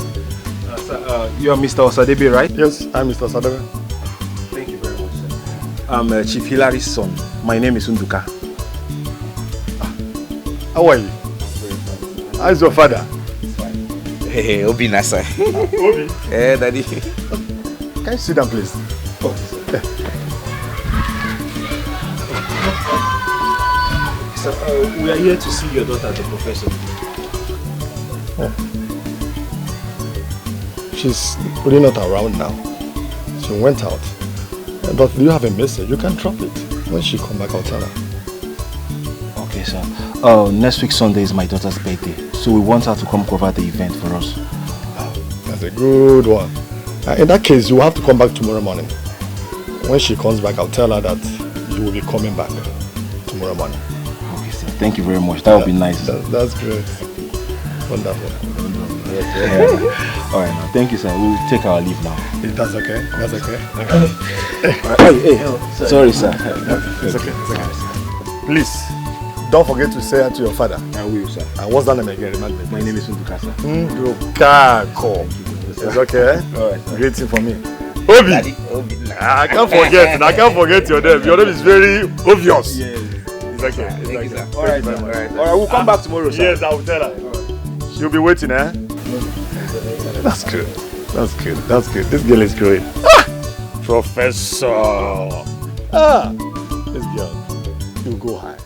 Sir, you are Mr. Osadebe, right? Yes, I'm Mr. Osadebe. Thank you very much, sir. I'm Chief Hilary's son. My name is Unduka. How are you? How is your father? Fine. Hey, Obi Nasa. Obi? Hey, Daddy. Can you sit down, please? Sir, we are here to see your daughter, the professor. She's really not around now. She went out. But do you have a message? You can drop it. When she come back, I'll tell her. Okay, sir. Next week Sunday is my daughter's birthday, so we want her to come cover the event for us. That's a good one. In that case, you have to come back tomorrow morning. When she comes back, I'll tell her that you will be coming back tomorrow morning. Okay, sir. Thank you very much. That would be nice. That's great. Wonderful. All right, now. Thank you, sir. We'll take our leave now. That's okay. That's okay. Hey. Sorry, sir. It's okay. It's okay. Please, don't forget to say that to your father. I will, sir. And what's that name again? Remind me. My name is Ndukasa. Ndukako. It's okay. All right, sir. Greeting for me. Obi! Daddy, Obi. I can't forget. I can't forget your name. Your name is very obvious. Yes. It's okay. Thank you, sir. All right, sir. All right, we'll come back tomorrow, sir. Yes, I will tell her. She'll be waiting, eh? That's good. That's good. That's good. This girl is great. Professor. This girl, you go high.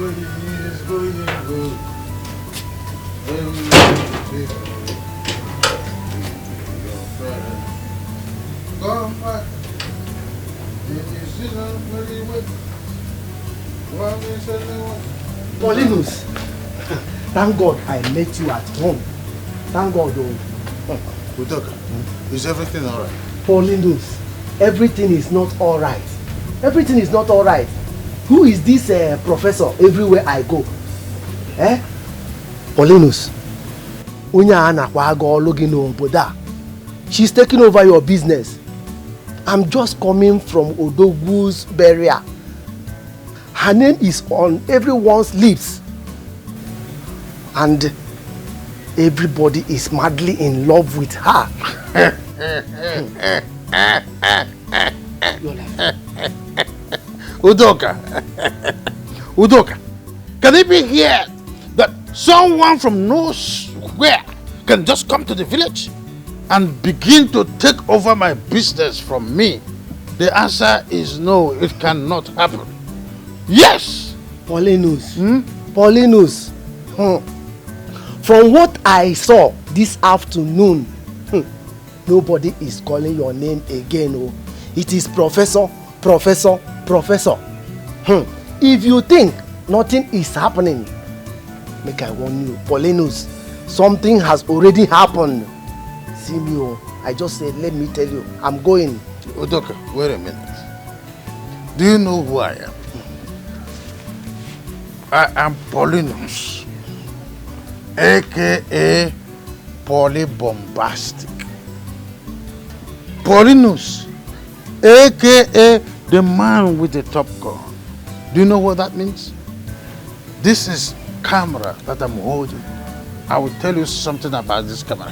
Everybody is going good. Come back. Paulinus, thank God I met you at home. Thank God. Udoka, is everything alright? Paulinus, everything is not alright. Everything is not alright. Who is this professor everywhere I go? Eh? Paulinus, she's taking over your business. I'm just coming from Odogwu's burial. Her name is on everyone's lips. And everybody is madly in love with her. Udoka, Udoka, can it be here that someone from nowhere can just come to the village and begin to take over my business from me? The answer is no, it cannot happen. Yes! Paulinus, Paulinus, from what I saw this afternoon, nobody is calling your name again. Oh. It is Professor, Professor, Professor. If you think nothing is happening, make I warn you, Paulinus, something has already happened. See me, oh. I just said, let me tell you, I'm going. Udoka, wait a minute. Do you know who I am? I am Paulinus, aka Polybombastic. Paulinus, aka the man with the top gun. Do you know what that means? This is camera that I'm holding. I will tell you something about this camera.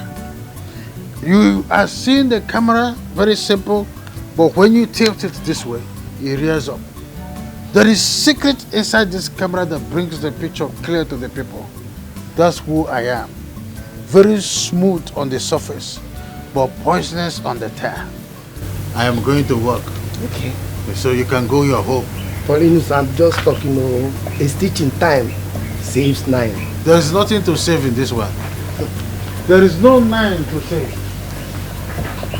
You are seeing the camera, very simple, but when you tilt it this way, it rears up. There is secret inside this camera that brings the picture clear to the people. That's who I am. Very smooth on the surface, but poisonous on the tail. I am going to work. Okay. So you can go your home. Paulinus, I'm just talking, a stitch in time saves 9. There is nothing to save in this one. There is no 9 to save.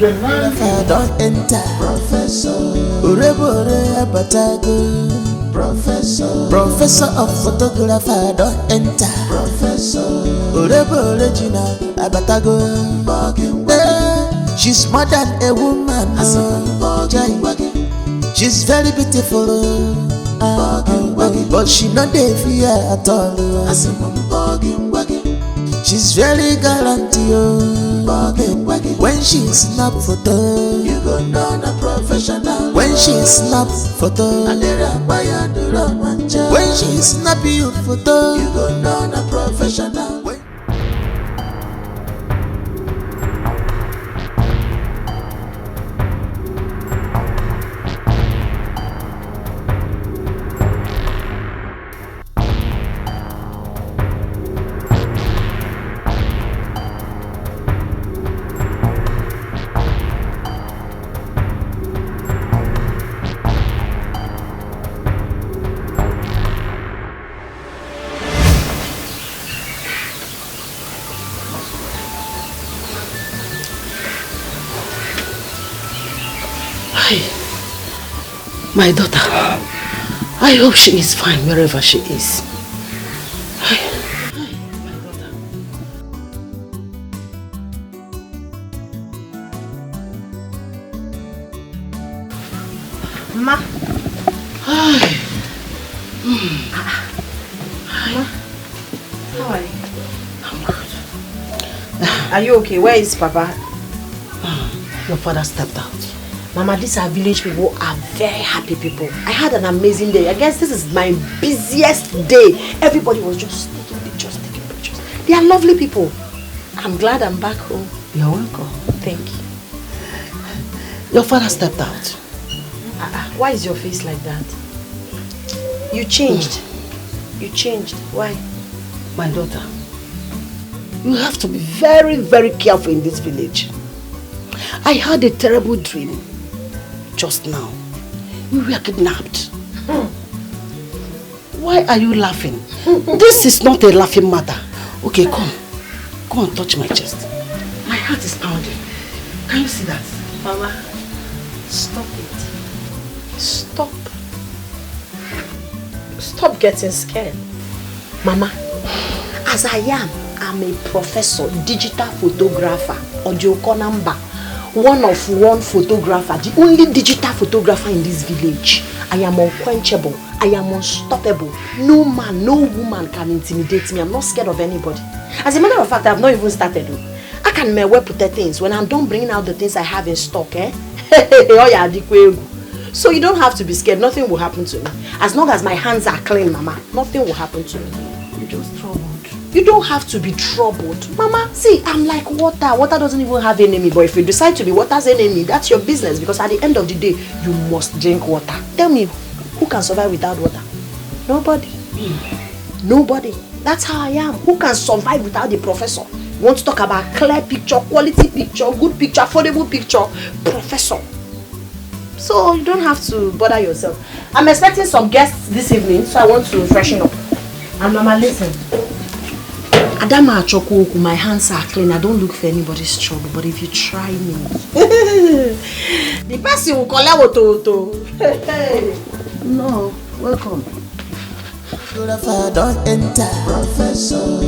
The 9 don't enter. Professor. Urebore abatago. Professor. Professor of photographer don't enter. Professor. Urebore Gina abatago. She's more than a woman. She's very beautiful. But she not dey fear at all. She's very gallant, when she snap photo, you go know a professional. When she snap photo, when she snap you photo, you go know a professional. My daughter, I hope she is fine wherever she is. Ma. Hi. Ma. How are you? I'm good. Are you okay? Where is Papa? Your father stepped out. Mama, these are village people are very happy people. I had an amazing day. I guess this is my busiest day. Everybody was just taking pictures. They are lovely people. I'm glad I'm back home. You're welcome. Thank you. Your father stepped out. Why is your face like that? You changed. You changed. Why? My daughter, you have to be very, very careful in this village. I had a terrible dream just now. We were kidnapped. Why are you laughing? This is not a laughing matter. Okay, come. Come and touch my chest. My heart is pounding. Can you see that? Mama, stop it. Stop. Stop getting scared. Mama, as I am, I'm a professor, digital photographer, audio number, one of one photographer, the only digital photographer in this village. I am unquenchable. I am unstoppable. No man, no woman can intimidate me. I'm not scared of anybody. As a matter of fact, I've not even started. I can well put the things when I'm done bringing out the things I have in stock. Oh yeah, so you don't have to be scared. Nothing will happen to me. As long as my hands are clean, Mama, nothing will happen to me. You're just troubled. You don't have to be troubled. Mama, see, I'm like water. Water doesn't even have enemy. But if you decide to be water's enemy, that's your business. Because at the end of the day, you must drink water. Tell me, who can survive without water? Nobody. Nobody. That's how I am. Who can survive without the professor? You want to talk about clear picture, quality picture, good picture, affordable picture? Professor. So you don't have to bother yourself. I'm expecting some guests this evening, so I want to freshen up. And Mama, listen. Adama Achoku, my hands are clean. I don't look for anybody's trouble. But if you try me, the person will call out to. No, welcome. Photographer don't enter. Professor.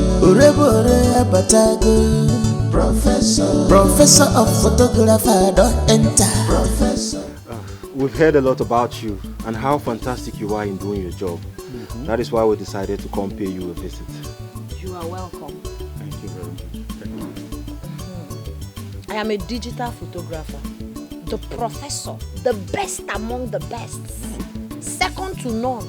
Professor of photographer don't enter. Professor. We've heard a lot about you and how fantastic you are in doing your job. That is why we decided to come pay you a visit. You are welcome. Thank you very much. I am a digital photographer, the professor, the best among the best, second to none.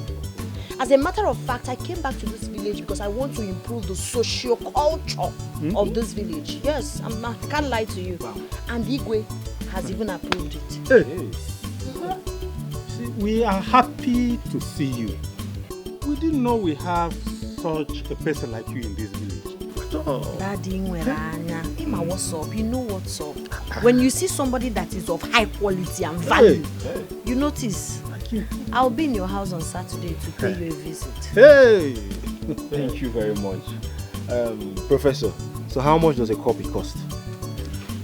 As a matter of fact, I came back to this village because I want to improve the socio-culture of this village. Yes, I can't lie to you. Wow. And Igwe has even approved it. Hey. See, we are happy to see you. We didn't know we have such a person like you in this village. Daddy, what's up? You know what's up. When you see somebody that is of high quality and value, you notice. I'll be in your house on Saturday to pay you a visit. Hey! Thank you very much. Professor, so how much does a copy cost?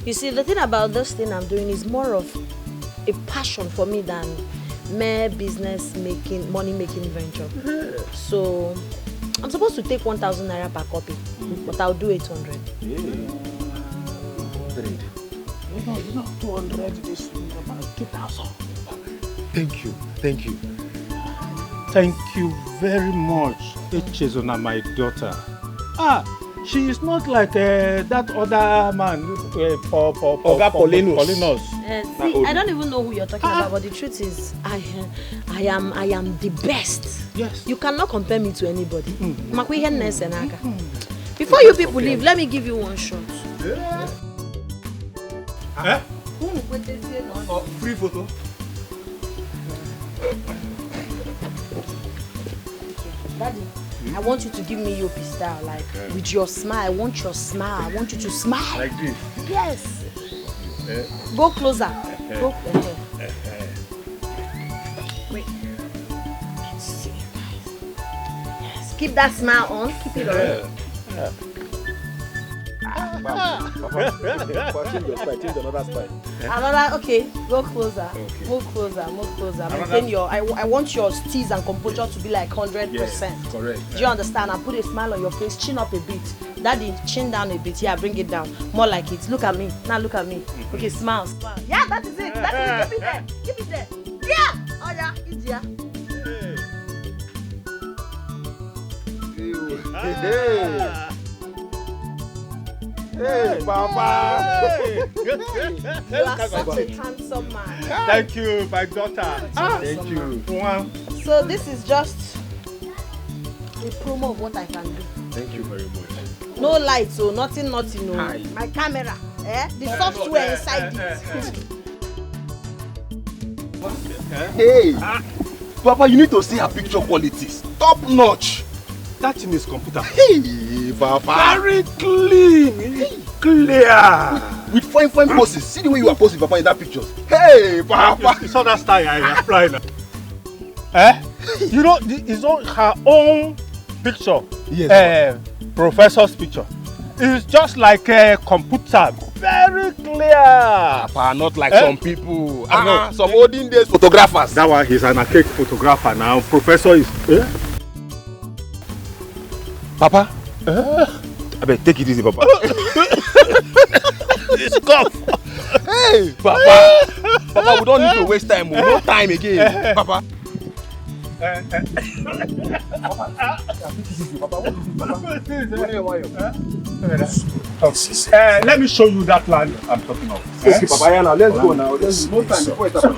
You see, the thing about this thing I'm doing is more of a passion for me than mere business making, money making venture. So I'm supposed to take 1,000 naira per copy, but I'll do 800. Yeah. 100. Not 200, this is about 2,000. Thank you. Thank you. Thank you very much, Echezona, my daughter. She is not like that other man, Paulinus. See, I don't even know who you're talking about, but the truth is, I am the best. Yes. You cannot compare me to anybody. Before you people leave, let me give you one shot. Free photo. Daddy, I want you to give me your style, like with your smile. I want your smile. I want you to smile. Like this? Yes. Go closer. Go. Wait. Let's see. Yes. Keep that smile on. Keep it on. Another, okay, go closer. Okay. Move closer. Maintain your, I want your steeze and composure to be like 100%. Yes, correct. Do you understand? And put a smile on your face, chin up a bit. Daddy, chin down a bit. Yeah, bring it down. More like it. Look at me. Now look at me. Okay, smile. Yeah, that is it. Keep it there. Keep it there. Yeah. Oh yeah, it's yeah. Hey, Papa! You are such a handsome man. Thank you, my daughter. Thank you. So this is just a promo of what I can do. Thank you very much. No lights, so nothing, no. My camera, the software inside it. Hey, Papa, you need to see her picture qualities. Top notch. That thing is computer. Hey, Papa. Very clean. Clear. With fine poses. See the way you are posing, Papa, in that picture. Hey, Papa. You saw that style I applied. You know, it's on her own picture. Yes. Professor's picture. It's just like a computer. Very clear. Papa, not like some people. Some olden days photographers. That one, he's an archaic photographer now. Professor is... Papa? I better take it easy, Papa. It's cough. Hey, Papa. Papa, we don't need to waste time. No time again. Papa. Let me show you that land I'm talking of. Okay, Papa, yeah, now let's go now. Let's no time before it happens.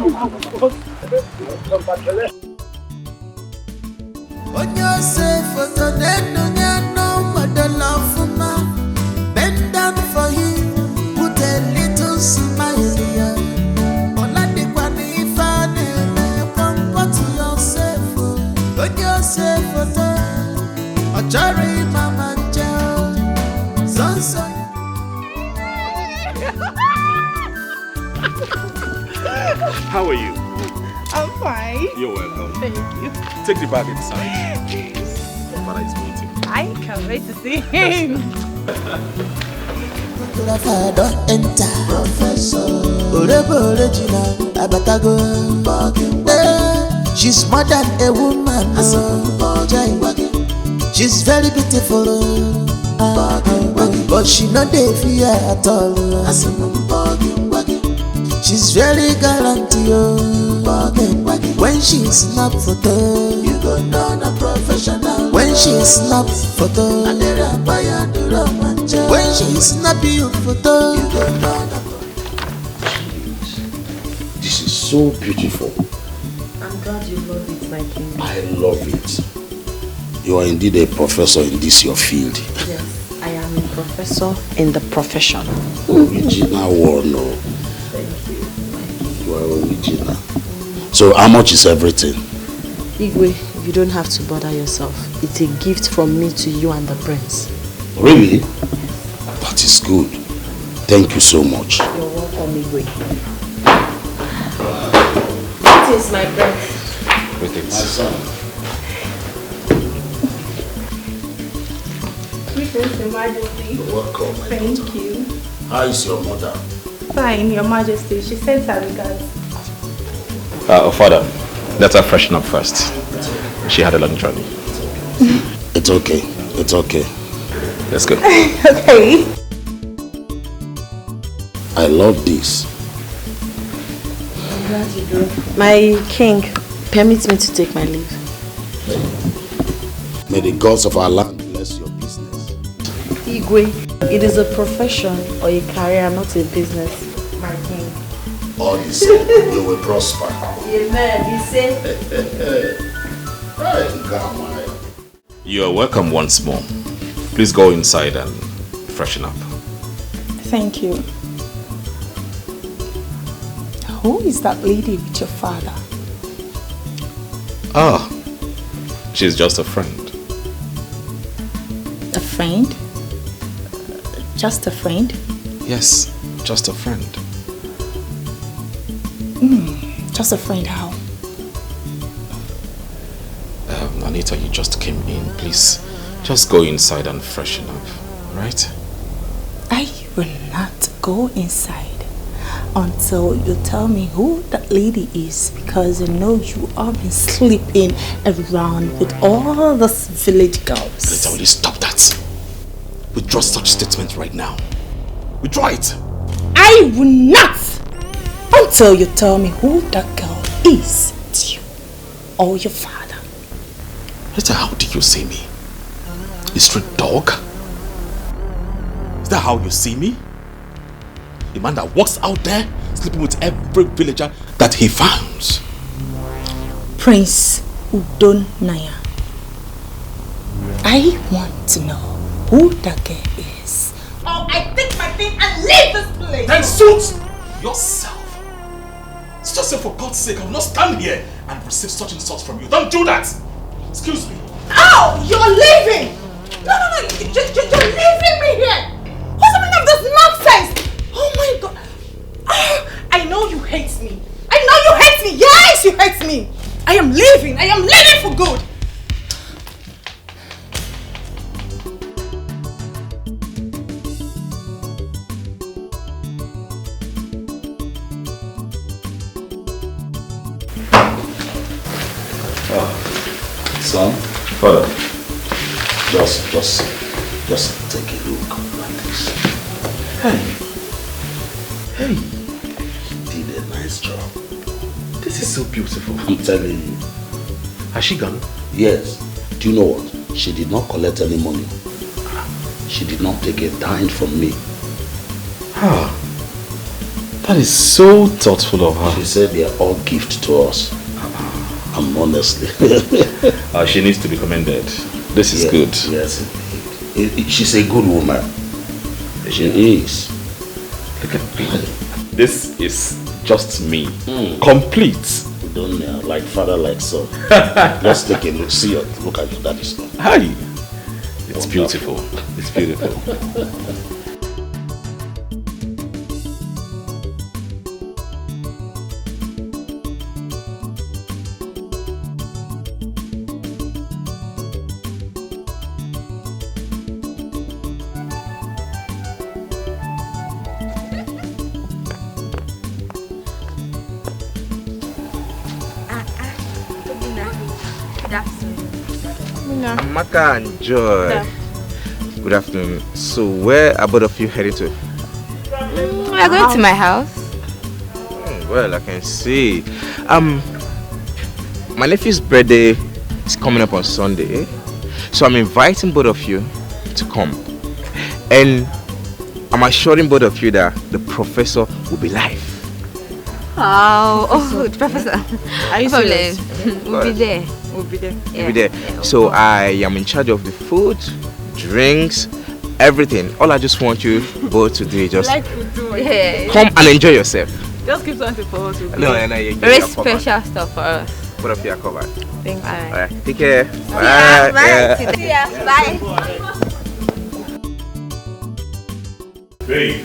Bend down for him, put a little smile here. How are you? I'm fine. You're welcome. Thank you. Take the bag inside. Your father is waiting. I can't wait to see him. She's more than a woman. She's very beautiful, but she not dey fear at all. She's very gallant, when she snap photo, you go know na professional. When she snap photo, when she snap you photo, you go know na. This is so beautiful. I'm glad you love it, my king. I love it. You are indeed a professor in this your field. Yes, I am a professor in the profession. Original one, no. Thank you. You are original. So how much is everything? Igwe, you don't have to bother yourself. It's a gift from me to you and the prince. Really? That is good. Thank you so much. You're welcome, Igwe. It is my breath. With it. My son. Greetings, Your Majesty. You're welcome, my Thank daughter. you. How is your mother? Fine, Your Majesty. She sends her regards. Father, let her freshen up first. She had a long journey. It's okay. It's okay. Let's go. Okay. I love this. I'm glad you do. My king, permit me to take my leave. May the gods of our land bless your business. Igwe, it is a profession or a career, not a business, my king. All the same, you will prosper. Amen. Be safe. You are welcome once more. Please go inside and freshen up. Thank you. Who is that lady with your father? Ah, she's just a friend. A friend? Just a friend? Yes, just a friend. Just a friend, how? Anita, you just came in. Please, just go inside and freshen up, right? I will not go inside until you tell me who that lady is, because I know you have been sleeping around with all those village girls. Anita, will you stop that? Withdraw such statement right now. Withdraw it. I will not until you tell me who that girl is to you or your father. Anita, how do you see me? A street dog? Is that how you see me? A man that walks out there sleeping with every villager that he finds. Prince Udon Naya. I want to know who that girl is. Oh, I take my thing and leave this place. Then suit yourself. It's just say, for God's sake, I will not stand here and receive such insults from you. Don't do that. Excuse me. Oh, you're leaving. No, you're leaving me here. What's the meaning of this nonsense? Oh my God. Oh, I know you hate me. I know you hate me. Yes, you hate me. I am leaving Son, Father. Just take a look like this. Hey, you did a nice job. This is so beautiful. I'm telling you. Has she gone? Yes. Do you know what? She did not collect any money. She did not take a dime from me. Ah, that is so thoughtful of her. She said they are all gift to us. And honestly. She needs to be commended. This is good. Yes, she's a good woman. She is. Look at me. This is just me. Complete. We don't know, like father, like son. Let's take a look. See, look at your daddy's son. Hi. It's beautiful. It's beautiful. Amaka and Joy. Good afternoon. So where are both of you heading to? We are going to my house. Well, I can see. My nephew's birthday is coming up on Sunday. So I'm inviting both of you to come. And I'm assuring both of you that the professor will be live. Oh, the professor. Are you serious? We'll be there. We'll be there. Yeah. Be there. So I am in charge of the food, drinks, everything. All I just want you both to do is just Like food too. come and enjoy yourself. Just keep something for us. No, Very special stuff for us. Both of you are covered. Thank you. Alright, take care. Bye. Bye. Yeah. Bye. Babe.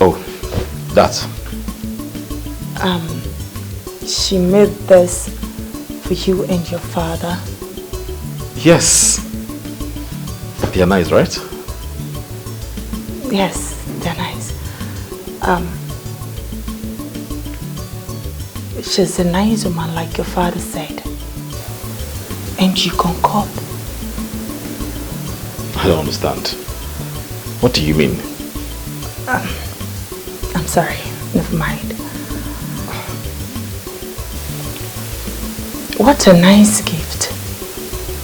Oh, that. She made this for you and your father. Yes. They are nice, right? Yes, they're nice. She's a nice woman, like your father said. And you can cope. I don't understand. What do you mean? I'm sorry, never mind. What a nice gift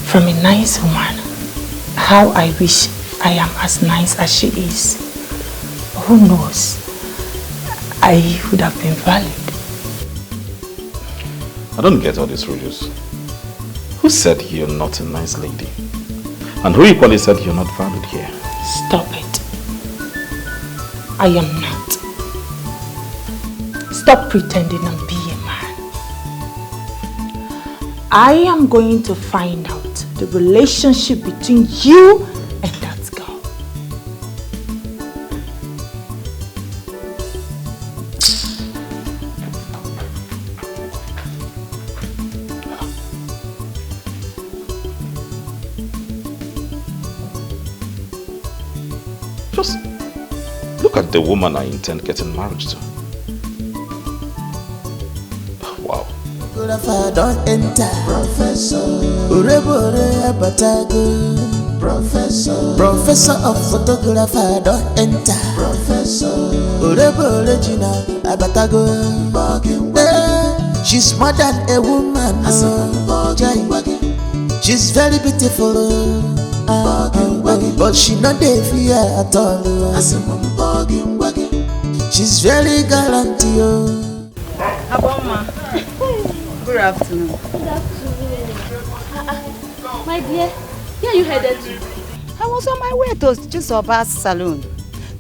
from a nice woman. How I wish I am as nice as she is. Who knows? I would have been valid. I don't get all these rules. Who said you're not a nice lady? And who equally said you're not valued here? Stop it. I am not. Stop pretending and be a man. I am going to find out the relationship between you and that girl. Just look at the woman I intend getting married to. Wow. Photographer don't enter. Professor. Urebore abatago. Professor. Professor of photographer don't enter. Professor. Urebore Gina abatago. She's more than a woman. She's very beautiful. But she not dey fear at all. She's very gallant. Aboma. Good afternoon. Good afternoon. My dear, where are you headed to? I was on my way to Jusoba's salon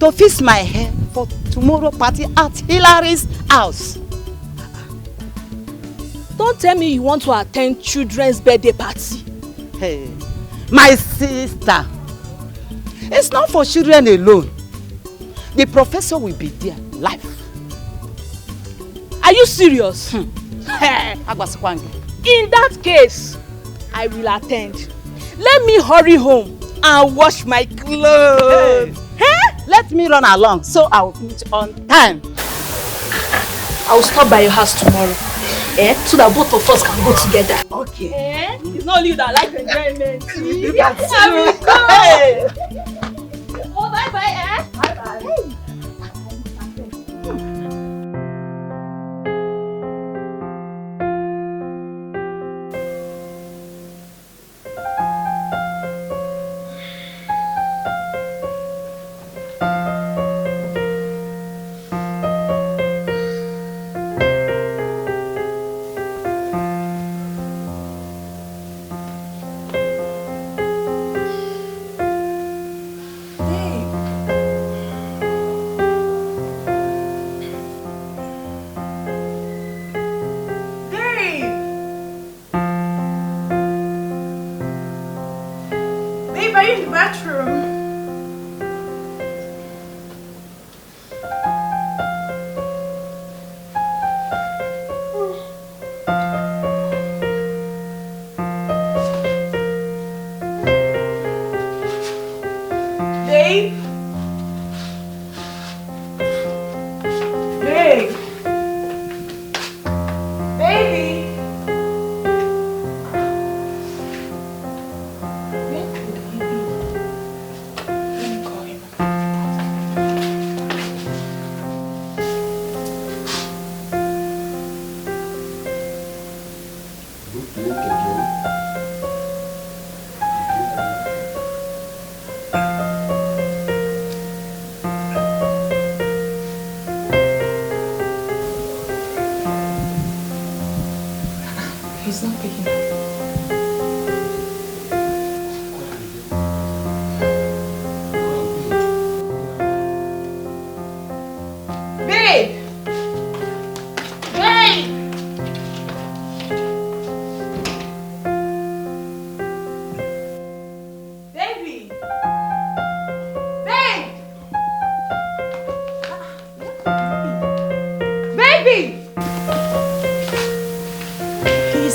to fix my hair for tomorrow party at Hilary's house. Don't tell me you want to attend children's birthday party. Hey, my sister. It's not for children alone. The professor will be there live. Are you serious? In that case, I will attend. Let me hurry home and wash my clothes. Hey. Let me run along so I will finish on time. I'll stop by your house tomorrow. So that both of us can go together. Okay. It's not only you that like enjoyment. That's true. Oh, bye-bye, Bye-bye.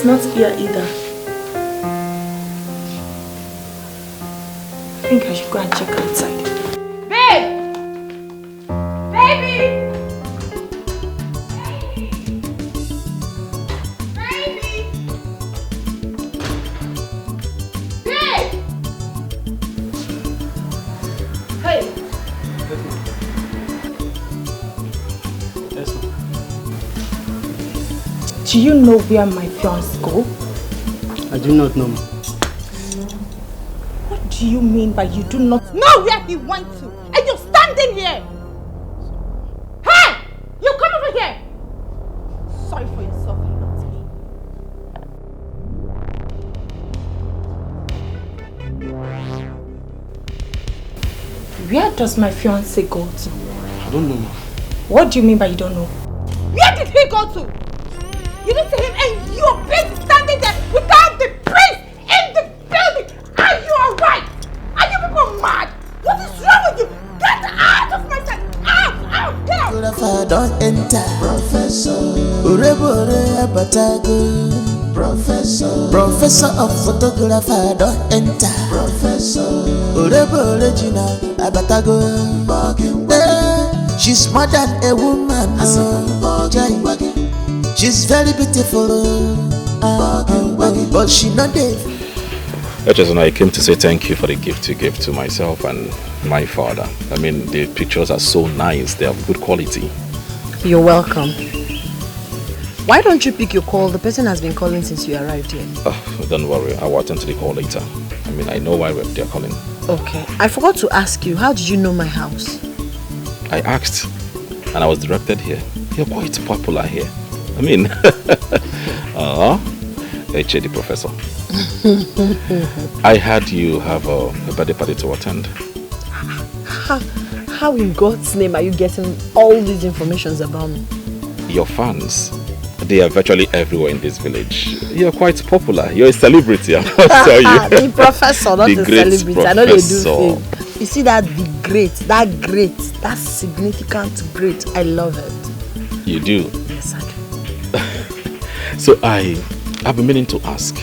Not here either. I think I should go and check outside. Babe! Baby! Baby! Babe! Hey! Do you know where my fiancé go? I do not know. What do you mean by you do not know where he went to? And you're standing here! Hey! You come over here! Sorry for yourself and not me. Where does my fiancé go to? I don't know. What do you mean by you don't know? Where did he go to? You didn't see him and you're busy standing there without the prince in the building. Are you alright? Are you people mad? What is wrong with you? Get out of my sight! Out! Get out! Photographer don't enter. Professor. Urebore abatago. Professor of photographer don't enter. Professor. Urebore jina abatago. She's more than a woman. She's very beautiful, but she not dead. I came to say thank you for the gift you gave to myself and my father. I mean, the pictures are so nice. They have good quality. You're welcome. Why don't you pick your call? The person has been calling since you arrived here. Oh, don't worry. I will attend to the call later. I mean, I know why they're calling. Okay. I forgot to ask you, how did you know my house? I asked and I was directed here. You're quite popular here. I mean, HAD professor. I heard you have a birthday party to attend. How in God's name are you getting all these informations about me? Your fans, they are virtually everywhere in this village. You're quite popular. You're a celebrity, I must tell you. The professor, not the celebrity. Professor. I know they do things. You see that that significant great. I love it. You do? Yes, I do. So I've been meaning to ask,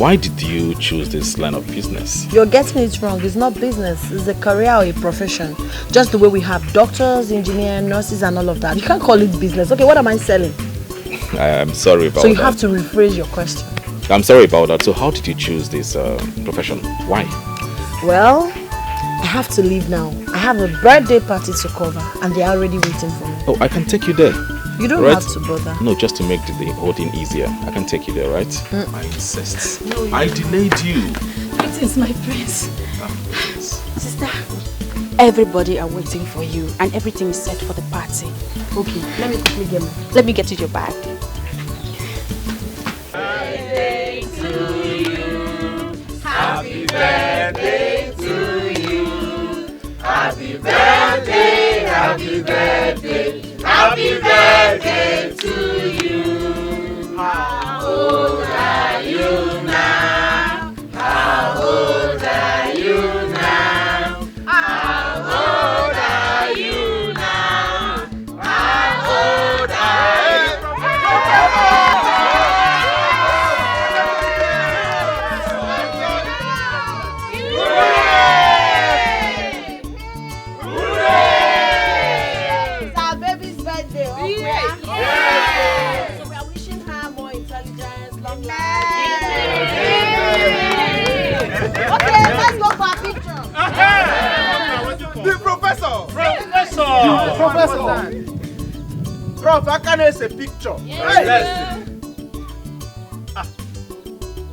Why did you choose this line of business? You're getting it wrong. It's not business. It's a career or a profession. Just the way we have doctors, engineers, nurses and all of that. You can't call it business. Okay, what am I selling? I'm sorry about that. So you have to rephrase your question. I'm sorry about that. So how did you choose this profession? Why? Well, I have to leave now. I have a birthday party to cover and they're already waiting for me. Oh, I can take you there. You don't right? have to bother. No, just to make the whole thing easier. I can take you there, right? I insist. No, I delayed you. It is my prince. Sister, everybody are waiting for you and everything is set for the party. Okay, let me get you your bag. Birthday to you. Happy birthday to you. Happy birthday, happy birthday. Happy birthday to you. How old are you now? How old are you now? How old are you now? How old are It's our baby's birthday. So we are wishing her more intelligence, long life. Okay, let's go for a picture. The professor! Professor! Prof, I can a picture. Yes.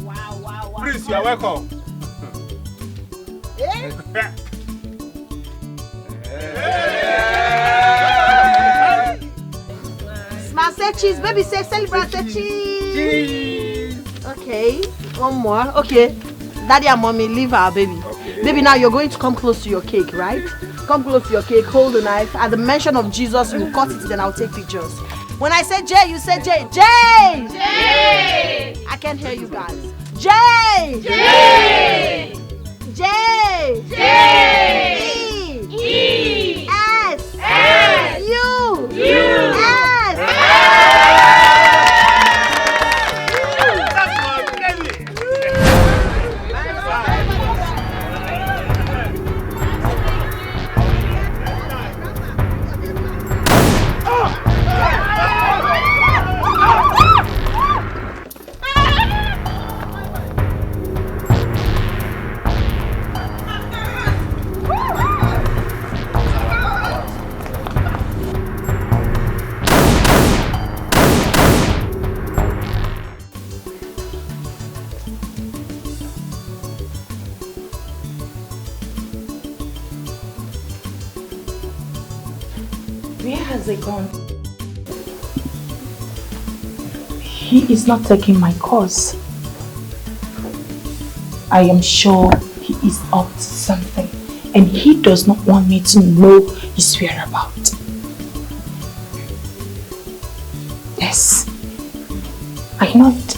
Wow. Prince, you are welcome. Smile, say cheese. Baby, say celebrate, say cheese. Okay, one more. Okay, daddy and mommy, leave our baby. Okay. Baby, now you're going to come close to your cake, right? Come close to your cake, hold the knife. At the mention of Jesus, you cut it, then I'll take pictures. When I say J, you say J. J! J! I can't hear you guys. J! J! J! J! E! S! S! U! U! S! Where has he gone? He is not taking my course. I am sure he is up to something and he does not want me to know his whereabouts. Yes, I know it.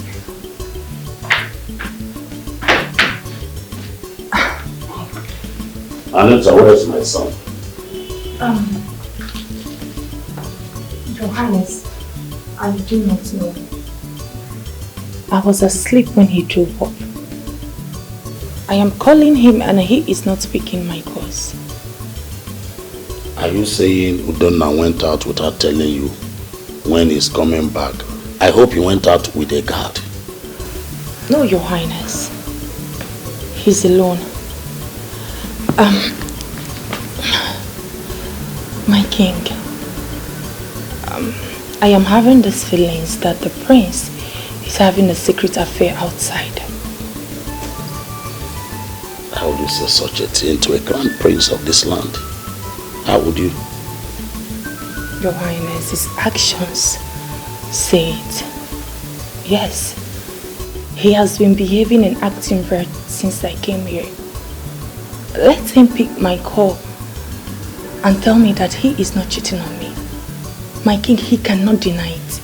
Anita, where is my son? Your Highness, I do not know. I was asleep when he drove up. I am calling him and he is not speaking my course. Are you saying Udonna went out without telling you when he's coming back? I hope he went out with a guard. No, Your Highness. He's alone. My king, I am having these feelings that the prince is having a secret affair outside. How would you say such a thing to a crown prince of this land? How would you? Your Highness, his actions say it. Yes, he has been behaving and acting weird since I came here. Let him pick my call and tell me that he is not cheating on me. My king, he cannot deny it.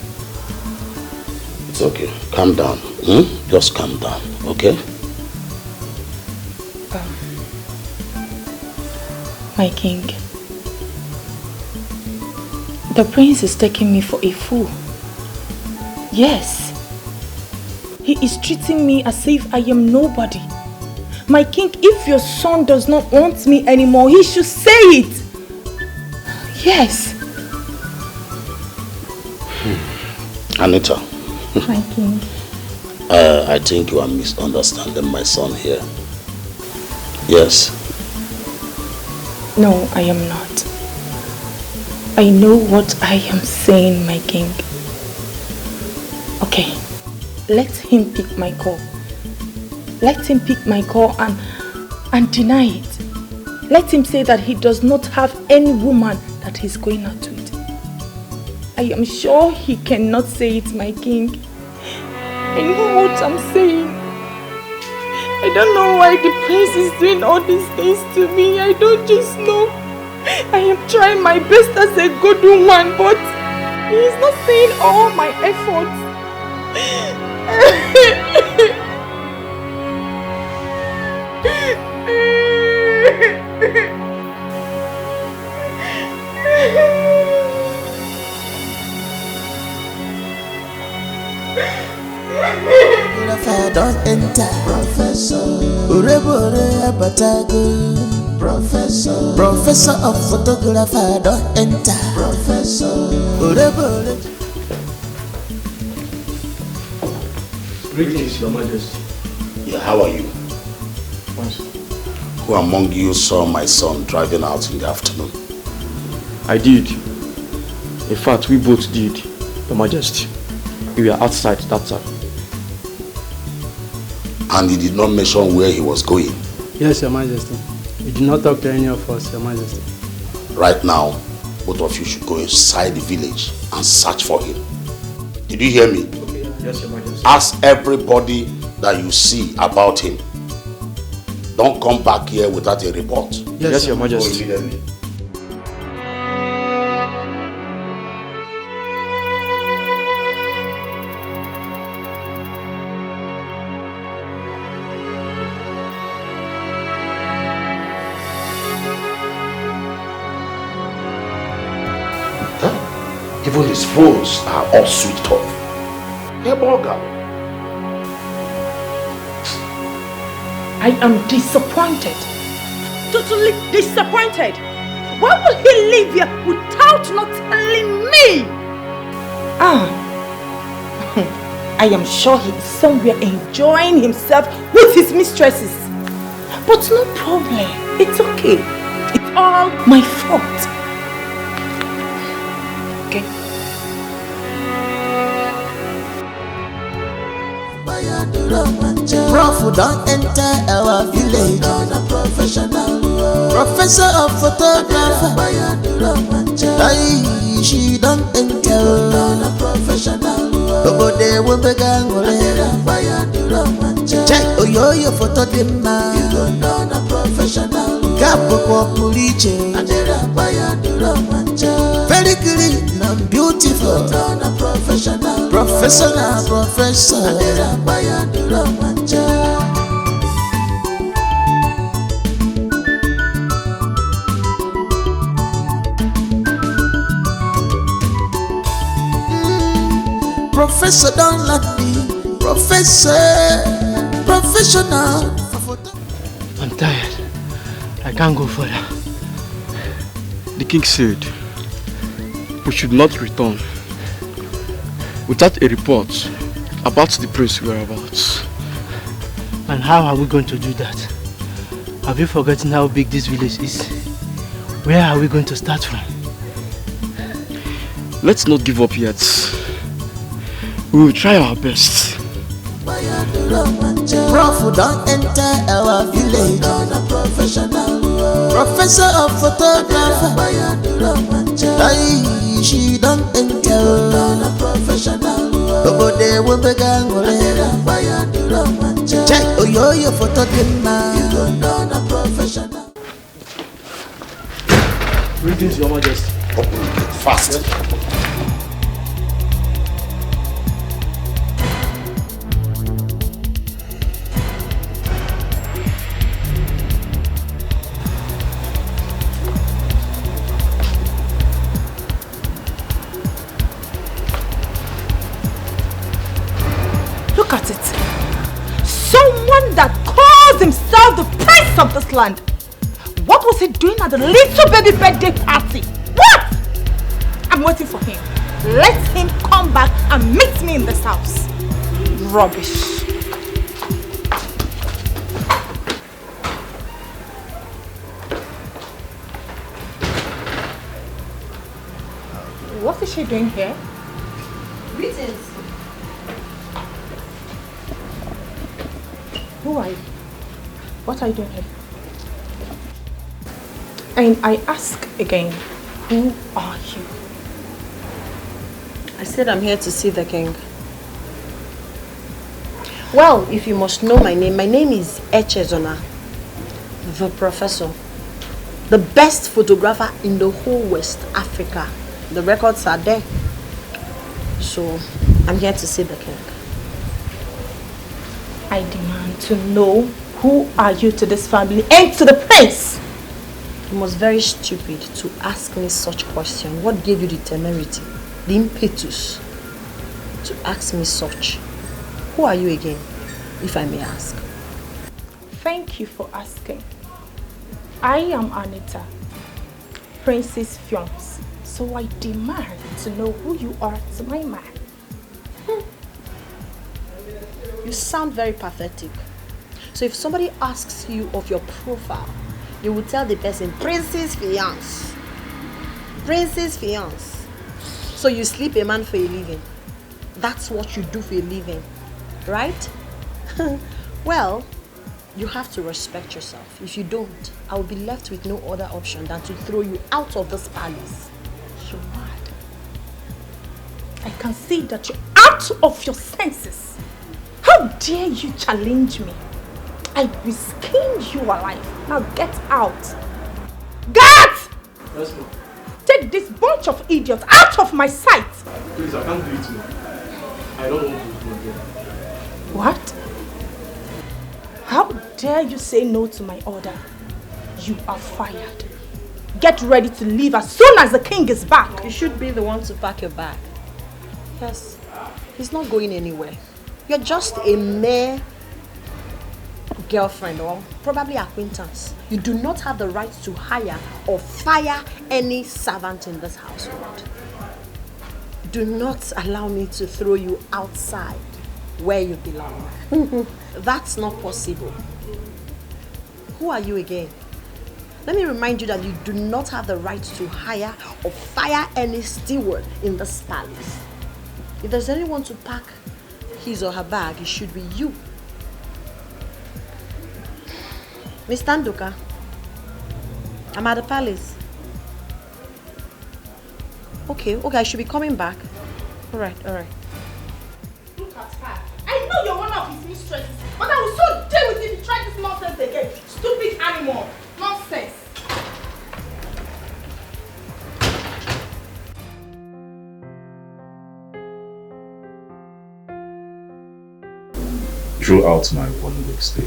It's okay. Calm down. Just calm down, okay? My king, the prince is taking me for a fool. Yes, he is treating me as if I am nobody. My king, if your son does not want me anymore, he should say it. Yes. Anita. My king. I think you are misunderstanding my son here. Yes. No, I am not. I know what I am saying, my king. Okay, let him pick my call. Let him pick my call and deny it. Let him say that he does not have any woman that he's going out with. I am sure he cannot say it, my king. I know what I'm saying. I don't know why the prince is doing all these things to me. I don't just know. I am trying my best as a good woman, but he is not seeing all my efforts. If I don't enter, Professor Urebore Abatago, Professor of Photographer, don't enter, Professor Urebore. Greetings, Your Majesty. Yeah, how are you? Who among you saw my son driving out in the afternoon? I did. In fact, we both did, Your Majesty. We were outside that time. And he did not mention where he was going? Yes, Your Majesty. He did not talk to any of us, Your Majesty. Right now, both of you should go inside the village and search for him. Did you hear me? Okay. Yes, Your Majesty. Ask everybody that you see about him. Don't come back here without a report. Yes, Your Majesty. Go immediately. Even his foes are all switched off. Hey, Borga. I am disappointed. Totally disappointed. Why will he live here without not telling me? I am sure he is somewhere enjoying himself with his mistresses. But no problem. It's okay. It's all my fault. Okay. Prof don't enter our village. Professor of photographer. Aye, she don't enter. Obode webegangole. Check oyo photo dema. Kapo kwa puliche. Very clean and beautiful. Professor. Professor don't let me. Professional. I'm tired. I can't go further. The king said we should not return without a report about the prince's whereabouts. And how are we going to do that? Have you forgotten how big this village is? Where are we going to start from? Let's not give up yet. We will try our best. Prof don't enter our village. Professor of photographer. Aye, she don't enter. Obode webegangole. Check oyo photo dema. Greetings, Your Majesty. Open the gate fast. Look at it. Someone that calls himself the prince of this land. What was he doing at the little baby birthday party? What? I'm waiting for him. Let him come back and meet me in this house. Rubbish. What is she doing here? Greetings. Who are you? What are you doing here? And I ask again, who are you? I said I'm here to see the king. Well, if you must know my name is Echezona, the professor. The best photographer in the whole West Africa. The records are there. So, I'm here to see the king. I demand to know who are you to this family and to the prince. You must very stupid to ask me such question. What gave you the temerity, the impetus to ask me such? Who are you again, if I may ask? Thank you for asking. I am Anita, Prince's fiancée. So I demand to know who you are to my man. You sound very pathetic. So if somebody asks you of your profile, you will tell the person, Prince's fiancé. Prince's fiancé. So you sleep a man for a living. That's what you do for a living, right? Well, you have to respect yourself. If you don't, I will be left with no other option than to throw you out of this palace. You're mad. I can see that you're out of your senses. How dare you challenge me? I will skin you alive. Now get out. Get! Yes, ma'am. Take this bunch of idiots out of my sight. Please, I can't do it, ma'am. I don't want to do it again. What? How dare you say no to my order? You are fired. Get ready to leave as soon as the king is back. You should be the one to pack your bag. Yes, he's not going anywhere. You're just a mere girlfriend or probably acquaintance. You do not have the right to hire or fire any servant in this household. Do not allow me to throw you outside where you belong. That's not possible. Who are you again? Let me remind you that you do not have the right to hire or fire any steward in this palace. If there's anyone to pack his or her bag, it should be you. Miss Tanduka, I'm at the palace. Okay, I should be coming back. All right. Look at her. I know you're one of his mistresses, but I will so deal with you if you try this nonsense again. Stupid animal. Nonsense. Throughout my 1 week stay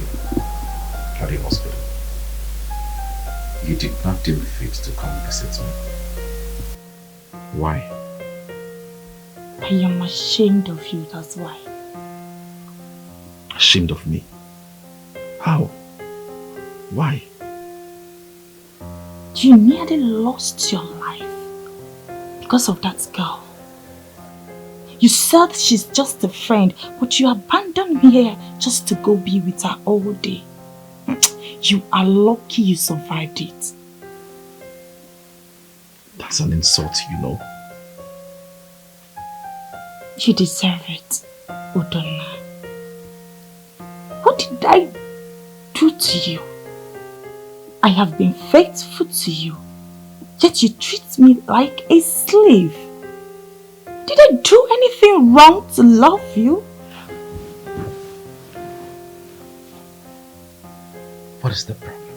at the hospital, you did not deem fit to come visit me. Why? I am ashamed of you, that's why. Ashamed of me? How? Why? You nearly lost your life because of that girl. You said she's just a friend, but you abandoned me here just to go be with her all day. You are lucky you survived it. That's an insult, you know. You deserve it, Udonna. What did I do to you? I have been faithful to you, yet you treat me like a slave. Did I do anything wrong to love you? What is the problem?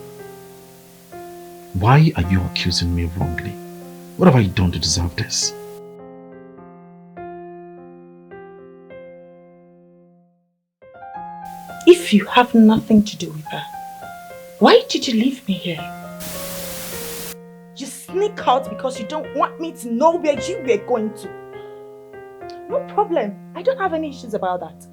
Why are you accusing me wrongly? What have I done to deserve this? If you have nothing to do with her, why did you leave me here? You sneak out because you don't want me to know where you were going to. No problem. I don't have any issues about that.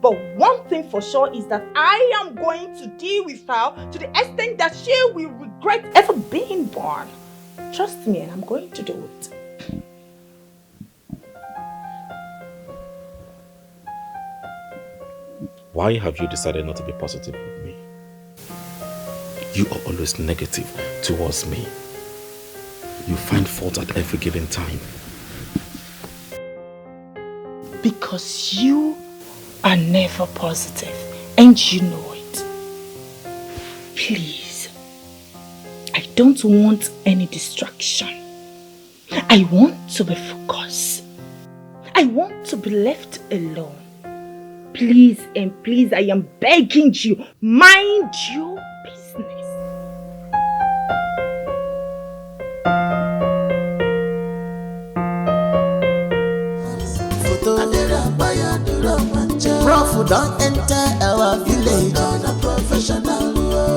But one thing for sure is that I am going to deal with her to the extent that she will regret ever being born. Trust me, and I'm going to do it. Why have you decided not to be positive with me? You are always negative towards me. You find fault at every given time. Because you are never positive, and you know it. Please, I don't want any distraction. I want to be focused. I want to be left alone. Please and please, I am begging you, mind your business. Prof don't enter our village.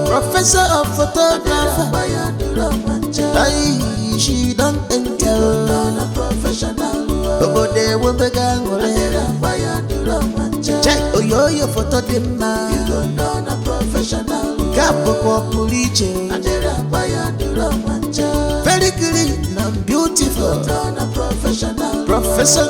Professor of photographer. She don't enter. Nobody will begin. Check your photo dimma. Capo police. Very clean and beautiful. Professor.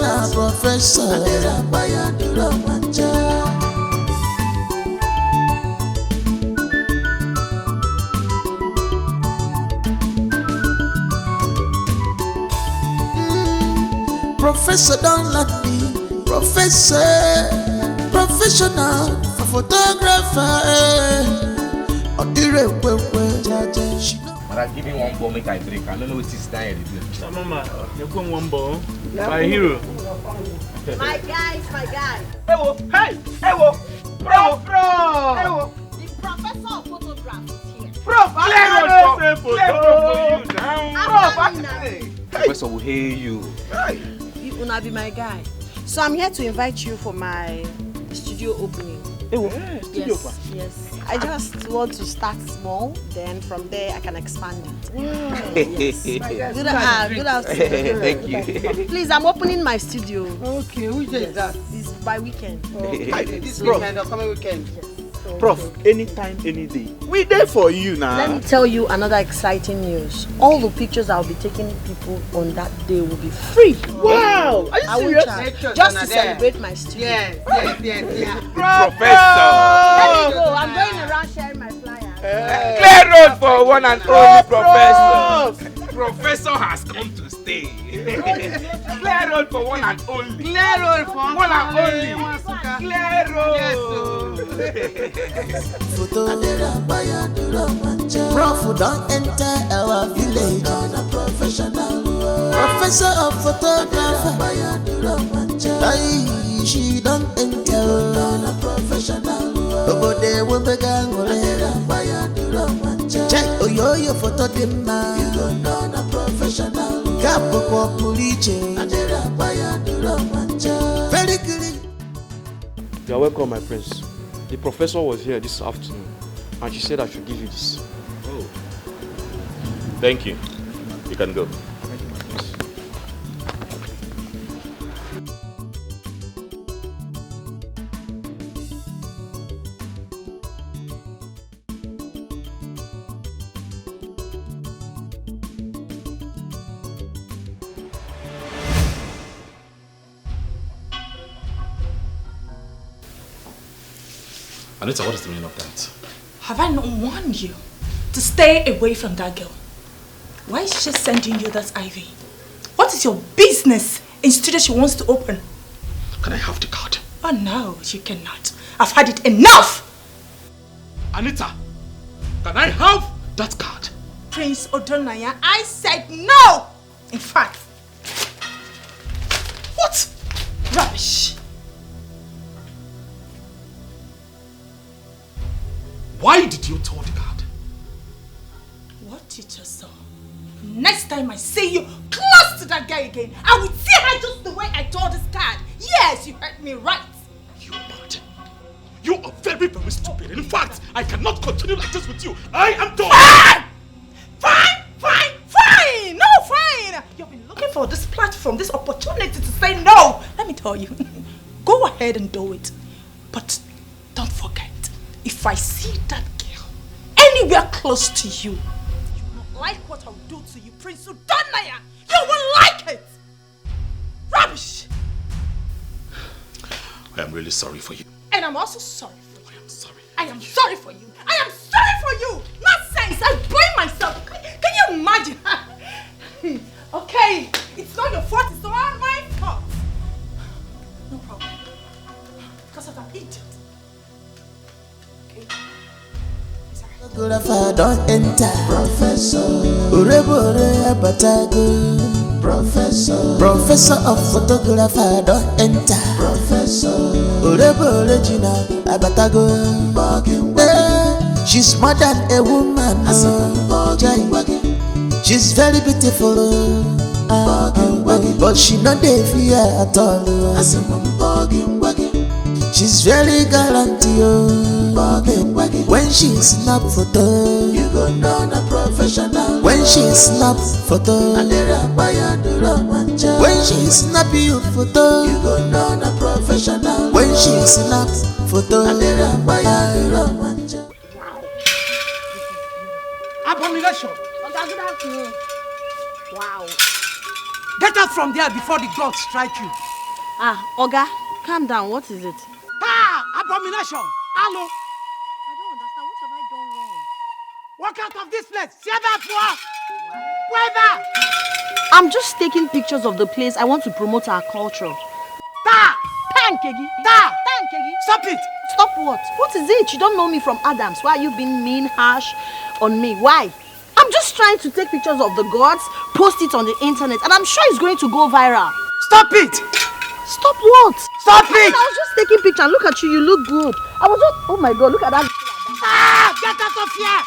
Professor don't let me. Professional photographer. But I give you one ball, make I drink. I don't know what is dying. Mama, you come one ball. My hero. My guy. Hey, bro. The professor of photography is here. Prof, Professor will hear you. You wanna be my guy. So I'm here to invite you for my studio opening. Yes. I just want to start small, then from there I can expand it. Yes. Good afternoon. Thank you. Please, I'm opening my studio. Okay, which day is that? This by weekend. This weekend or coming weekend? Yes. Prof, anytime, any day. We there for you now. Let me tell you another exciting news. All the pictures I'll be taking people on that day will be free. Wow! Are you serious? Just to celebrate my studio. Yes. Professor! Let me go. I'm going around sharing my flyer. Clear road for one and only Professor. Professor has come to stay. Clear road for one and only. Clear road for one and only. Clear road. Prof don't enter our village. Professor of photographer. She don't enter. Nobody will begin. Check your photo dimma. Capo police. Very clean. You are welcome, my prince. The professor was here this afternoon, and she said I should give you this. Oh. Thank you. You can go. Anita, what is the meaning of that? Have I not warned you to stay away from that girl? Why is she sending you that Ivy? What is your business in studio she wants to open? Can I have the card? Oh no, you cannot. I've had it enough! Anita, can I have that card? Prince Odonaya, I said no! In fact, what? Rubbish! Why did you tell the card? What you just saw. Next time I see you close to that guy again, I will see her just the way I told this card. Yes, you heard me right. You bad. You are very, very stupid. In fact, I cannot continue like this with you. I am done. Fine! No, fine! You've been looking for this platform, this opportunity to say no. Let me tell you, go ahead and do it. But don't forget, if I see that girl anywhere close to you, you won't like what I'll do to you, Prince Udonaya. You won't like it. Rubbish. I am really sorry for you. And I'm also sorry for you. I am sorry. I am sorry for you. I am sorry for you. Nonsense. I blame myself. Can you imagine? Okay, it's not your fault. It's all my fault. No problem. Because of an idiot. Okay. Photographer don't enter. Professor. Professor of photographer don't enter. Professor. She's more than a woman. She's very beautiful. But she not dey fear at all. She's very gallant. When she snap photo, you go know a professional. When she snap photo, when she snap you photo, you go know a professional. When she snap photo, abomination. Good afternoon. Wow. Get out from there before the gods strike you. Ah, Oga, calm down. What is it? Ah, abomination. Hello. I don't understand. What have I done wrong? Walk out of this place. See that poor. Whether. I'm just taking pictures of the place. I want to promote our culture. Thank you. Stop it. Stop what? What is it? You don't know me from Adams. Why are you being mean, harsh on me? Why? I'm just trying to take pictures of the gods, post it on the internet, and I'm sure it's going to go viral. Stop it! Stop what? Stop it! I was just taking pictures. Look at you. You look good. I was just... Oh my God, look at that. Get out of here!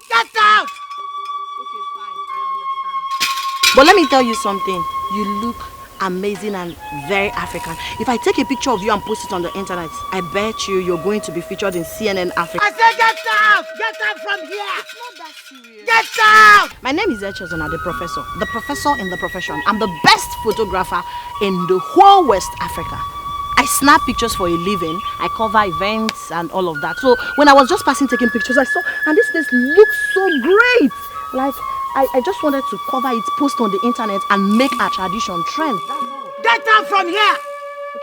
Get out! Okay, fine. I understand. But let me tell you something. You look amazing and very African. If I take a picture of you and post it on the internet, I bet you're going to be featured in CNN Africa. I said get out! Get out from here! It's not that serious. Get out! My name is Echezona, the professor in the profession. I'm the best photographer in the whole West Africa. I snap pictures for a living. I cover events and all of that. So when I was just passing taking pictures, I saw, and this place looks so great. Like, I just wanted to cover it, post on the internet, and make our tradition trend. Get out from here!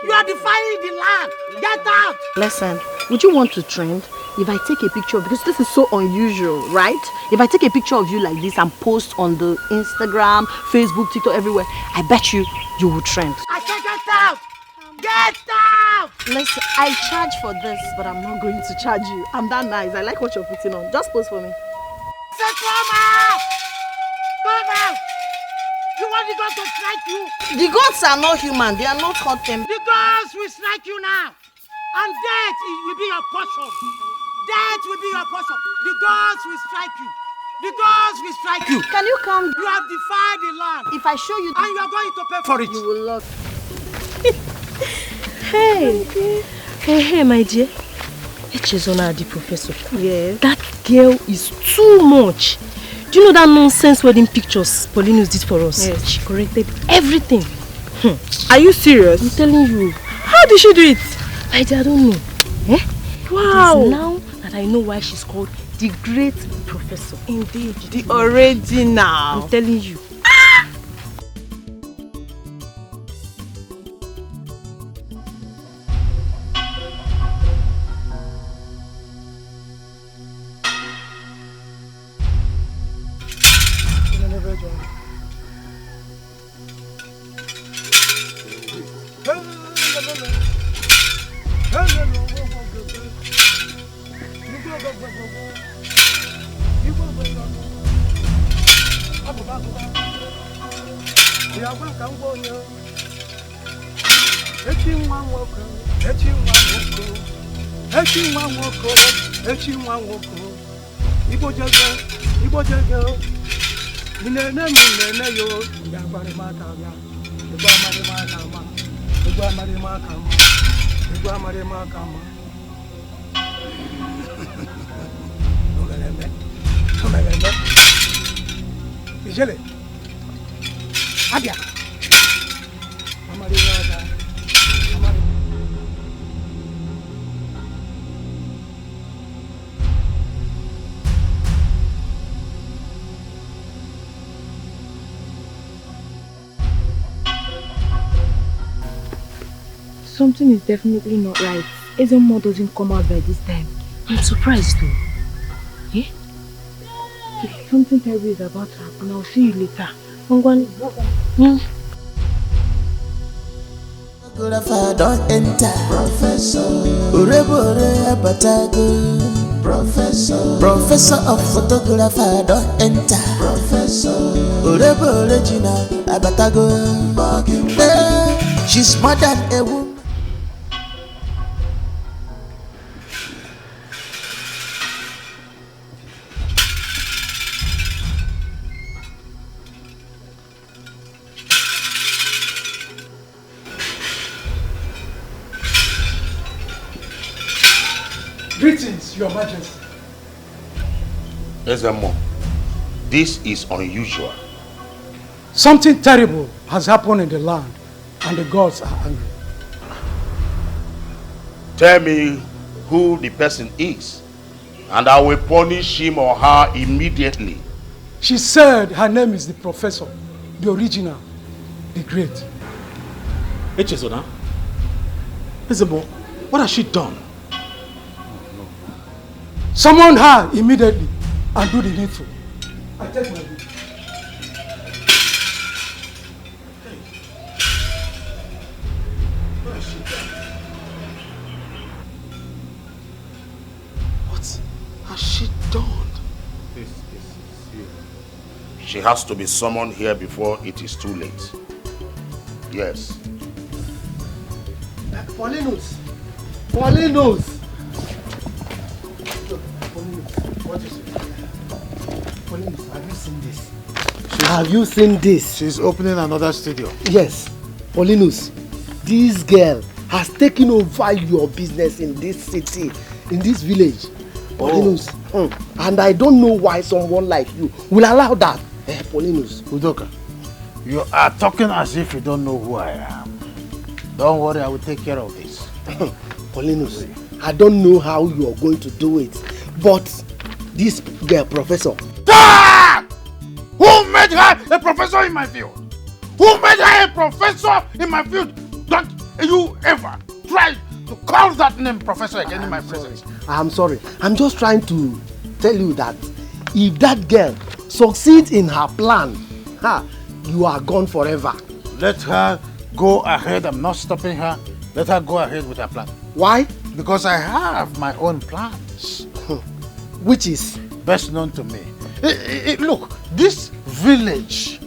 You are defying the land! Get out! Listen, would you want to trend? If I take a picture, because this is so unusual, right? If I take a picture of you like this and post on the Instagram, Facebook, TikTok, everywhere, I bet you will trend. I said get out! Get out! Listen, I charge for this, but I'm not going to charge you. I'm that nice. I like what you're putting on. Just post for me. Say come out! Come out! You want the gods to strike you? The gods are not human. They are not hot tempered. The gods will strike you now. And death will be your portion. Death will be your portion. The gods will strike you. The gods will strike you. Can you come? You have defied the land. If I show you... And you are going to pay for it. You will not. Hey, my dear. Echezona, the professor. Yeah. That girl is too much. Do you know that nonsense wedding pictures Paulinus did for us? Yes. She corrected everything. Are you serious? I'm telling you. How did she do it? I don't know. Eh? Wow. It is now that I know why she's called the great professor. Indeed. The original. I'm telling you. Something is definitely not right. Ezemo doesn't come out by this time. I'm surprised though. Eh? If something terrible is about to happen, I'll see you later. I'm going. Photographer don't enter. Professor Urebore Abatago. Professor of photographer don't enter. Professor Urebore Gina Abatago. She's more than a woman. Greetings, Your Majesty. Ezemo, this is unusual. Something terrible has happened in the land, and the gods are angry. Tell me who the person is, and I will punish him or her immediately. She said her name is the Professor, the original, the great. Echezona, Ezemo, what has she done? Summon her immediately and do the needful. I take my leave. What has she done? What has she done? She has to be summoned here before it is too late. Yes. Paulinus! Paulinus! What is it? Paulinus, have you seen this? Have you seen this? She's opening another studio. Yes. Paulinus, this girl has taken over your business in this city, in this village. Paulinus. And I don't know why someone like you will allow that. Paulinus. Udoka, you are talking as if you don't know who I am. Don't worry, I will take care of this. Paulinus, I don't know how you are going to do it, but this girl, Professor. Ah! Who made her a professor in my field? Who made her a professor in my field? Don't you ever try to call that name Professor again in my presence. I'm sorry. I'm just trying to tell you that if that girl succeeds in her plan, you are gone forever. Let her go ahead. I'm not stopping her. Let her go ahead with her plan. Why? Because I have my own plans. Which is? Best known to me. Look, this village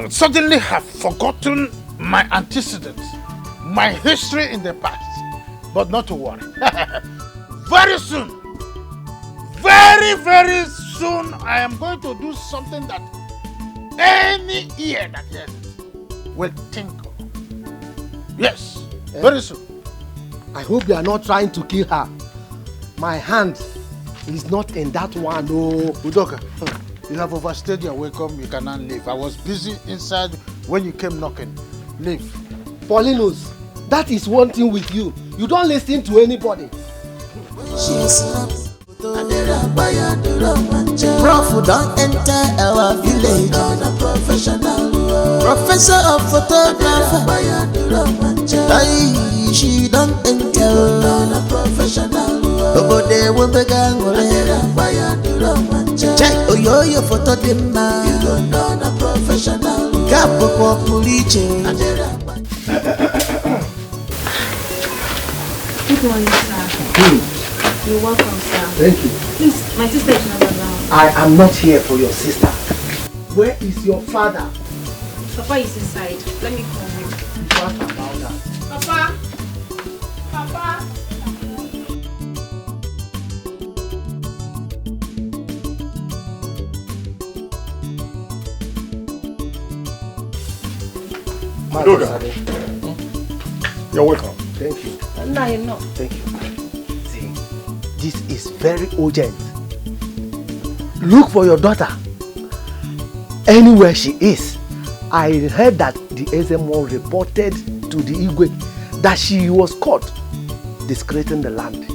suddenly have forgotten my antecedents, my history in the past. But not to worry. Very soon, very soon, I am going to do something that any ear that hears it will tinkle. Yes, very soon. I hope you are not trying to kill her. My hand is not in that one. Oh, Udoka, you have overstayed your welcome. You cannot leave. I was busy inside when you came knocking. Leave. Paulinus, that is one thing with you. You don't listen to anybody. Prof don't enter our village. Professor of photographer. She don't enter. But they won't be gang. Check your photo dimma. Capo police. Good morning, sir. You're welcome, sir. Thank you. Please, my sister is not around. I am not here for your sister. Where is your father? Papa is inside. Let me call him. What about that? Papa! Papa! You're welcome. Thank you. No, you're not. Thank you. See, this is very urgent. Look for your daughter. Anywhere she is. I heard that the Ezemo reported to the Igwe that she was caught discreting the land.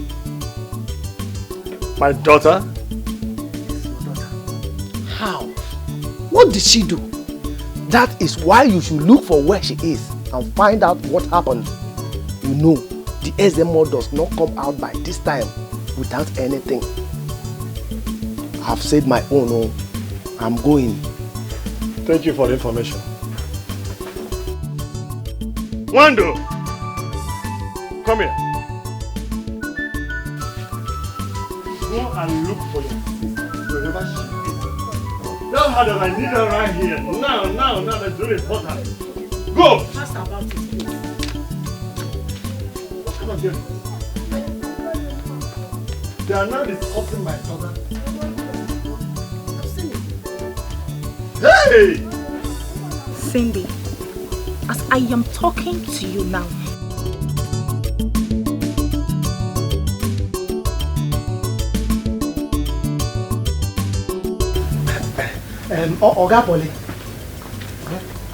My daughter? Yes, your daughter. How? What did she do? That is why you should look for where she is and find out what happened. you know, the SMO does not come out by this time without anything. I've said my own. Oh, I'm going. Thank you for the information. Wando, come here. Go and look for your sister wherever she is. Tell her that I need her right here. Now, that's very important. Go! Just about it, please. Come on, get it. They are now discussing my daughter. Hey! Cindy, as I am talking to you now, Oga Poli.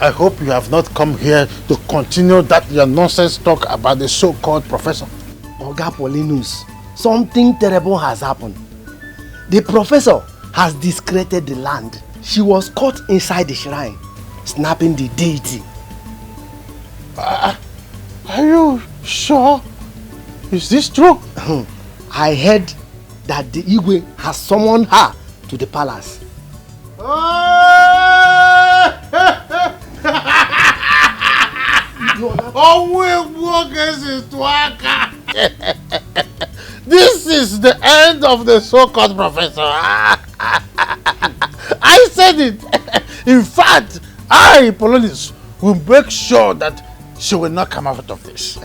I hope you have not come here to continue that your nonsense talk about the so-called professor. Oga Polinus, something terrible has happened. The professor has discredited the land. She was caught inside the shrine, snapping the deity. Are you sure? Is this true? I heard that the Igwe has summoned her to the palace. This is the end of the so-called professor. I said it. In fact, I, Polonius, will make sure that she will not come out of this.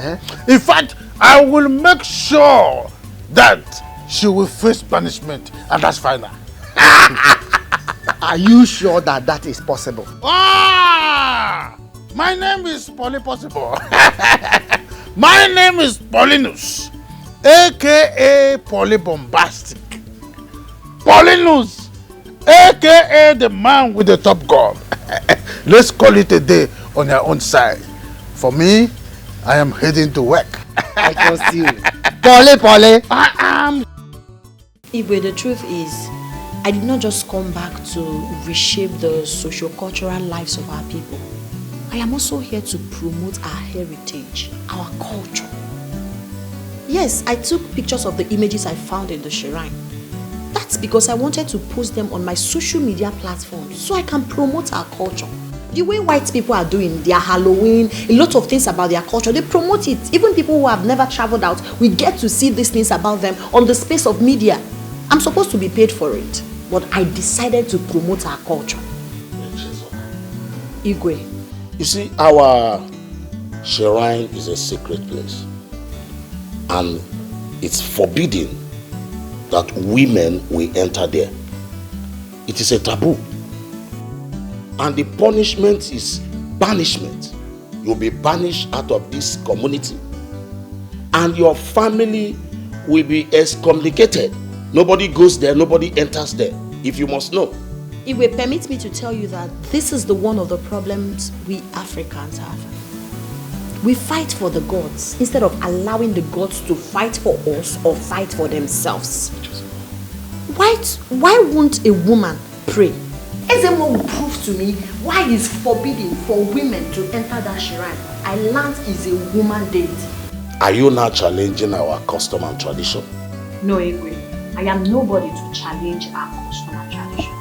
In fact, I will make sure that she will face punishment, and that's final. Are you sure that that is possible? My name is Poly Possible. My name is Polinus, aka Polybombastic. Polinus, aka the man with the top gun. Let's call it a day on your own side. For me, I am heading to work. I trust you. Poly. I am. Igwe, the truth is, I did not just come back to reshape the socio-cultural lives of our people. I am also here to promote our heritage, our culture. Yes, I took pictures of the images I found in the shrine. That's because I wanted to post them on my social media platforms so I can promote our culture. The way white people are doing their Halloween, a lot of things about their culture, they promote it. Even people who have never traveled out, we get to see these things about them on the space of media. I'm supposed to be paid for it, but I decided to promote our culture. Igwe. You see, our shrine is a sacred place, and it's forbidden that women will enter there. It is a taboo, and the punishment is banishment. You'll be banished out of this community, and your family will be excommunicated. Nobody goes there, nobody enters there, if you must know. Igwe, permit me to tell you that this is one of the problems we Africans have. We fight for the gods instead of allowing the gods to fight for us or fight for themselves. Why won't a woman pray? Ezemo will prove to me why it's forbidden for women to enter that shrine. I learned is a woman deity. Are you now challenging our custom and tradition? No, Igwe. I am nobody to challenge our custom and tradition.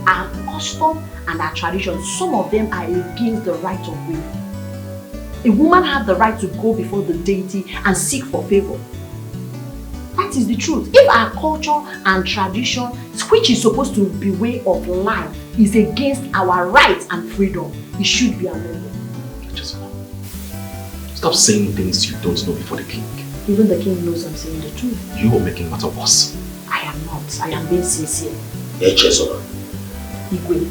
Our custom and our tradition, some of them are against the right of women. A woman has the right to go before the deity and seek for favor. That is the truth. If our culture and tradition, which is supposed to be way of life, is against our rights and freedom, it should be amended. Stop saying things you don't know before the king. Even the king knows I'm saying the truth. You are making matter worse. I am not. I am being sincere. Hey, Chesora. Igwe.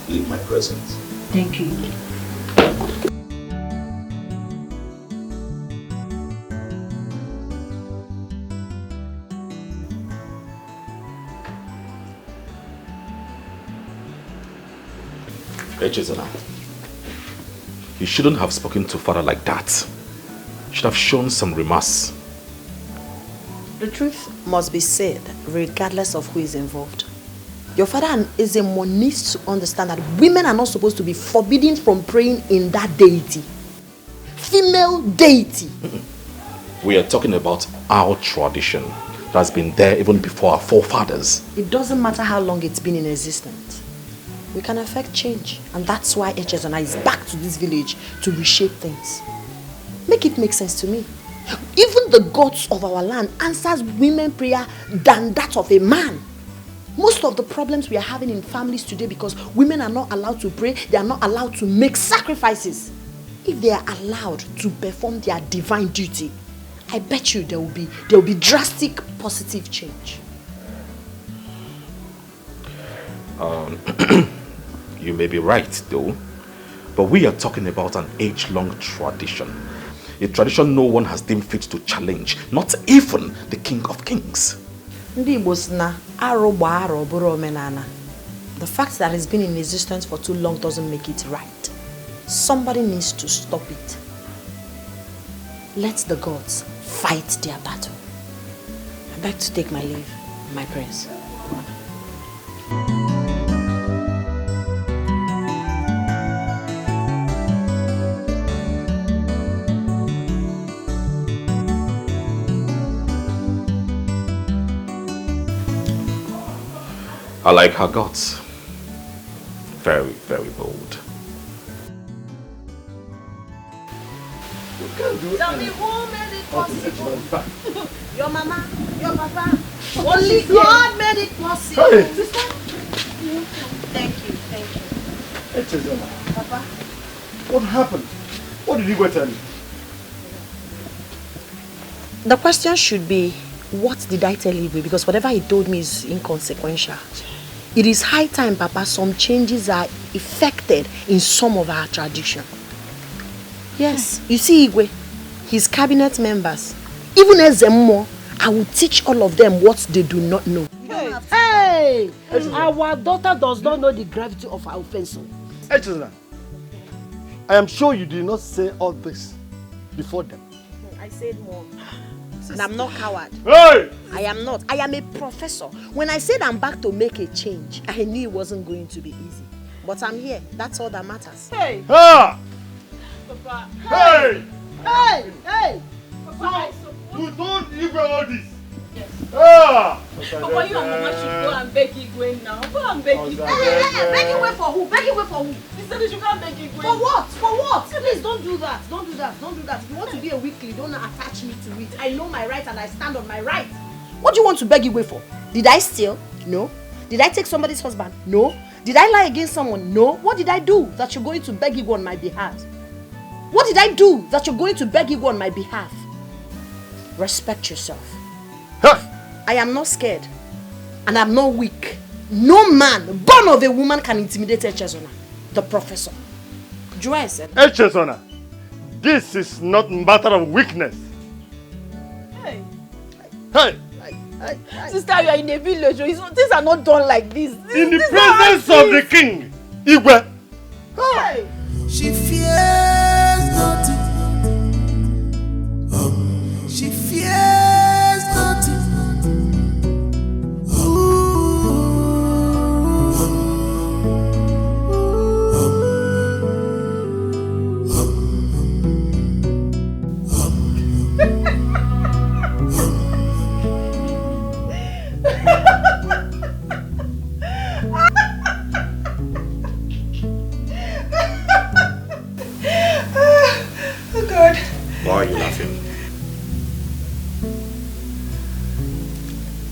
Leave my presence. Thank you. Hey, Chesora. You shouldn't have spoken to father like that. You should have shown some remorse. The truth must be said, regardless of who is involved. Your father and Ezemo needs to understand that women are not supposed to be forbidden from praying in that deity. female deity. We are talking about our tradition that has been there even before our forefathers. It doesn't matter how long it's been in existence. We can affect change. And that's why Echezona is back to this village to reshape things. Make it make sense to me. Even the gods of our land answers women prayer than that of a man. Most of the problems we are having in families today because women are not allowed to pray, they are not allowed to make sacrifices. If they are allowed to perform their divine duty, I bet you there will be drastic positive change. You may be right though, but we are talking about an age-long tradition. A tradition no one has deemed fit to challenge, not even the King of Kings. The fact that it's been in existence for too long doesn't make it right. Somebody needs to stop it. Let the gods fight their battle. I beg to take my leave, my prince. I like her guts. Very, very bold. Tell me who made it possible? Your mama, your papa. Only God made it possible. Hey. Sister? Thank you. Echezona, Papa? what happened? What did he go tell you? The question should be, what did I tell Igwe? Because whatever he told me is inconsequential. It is high time, Papa, some changes are effected in some of our tradition. Yes, you see Igwe, his cabinet members, even Ezemo, I will teach all of them what they do not know. Hey! Our daughter does not know the gravity of our offense. Echezona, I am sure you did not say all this before them. I said more. And I'm not coward. Hey! I am not. I am a professor. When I said I'm back to make a change, I knew it wasn't going to be easy. But I'm here. That's all that matters. Hey! Ah! Papa! Hey! Hey! Hey! Papa, so you told Igwe all this? Yes. Ah! Papa, you and Mama should go and beg Igwe now. Go and beg Igwe. Hey, beg Igwe for who? Beg Igwe for who? He said you should go and beg Igwe. For what? For what? Please don't do that. Don't do that. Don't do that. If you want to be a weakling, don't attach me to it. I know my right and I stand on my right. What do you want to beg Igwe for? Did I steal? No. Did I take somebody's husband? No. Did I lie against someone? No. What did I do that you're going to beg Igwe on my behalf? What did I do that you're going to beg Igwe on my behalf? Respect yourself. I am not scared. And I'm not weak. No man born of a woman can intimidate Echezona, the professor. Joanne said. Echezona, this is not a matter of weakness. Hey. Hey! Sister, you are in a village. Things are not done like this. In the presence of the king, Igwe. Hey. She fears nothing. She fears nothing. Oh God. Why are you laughing?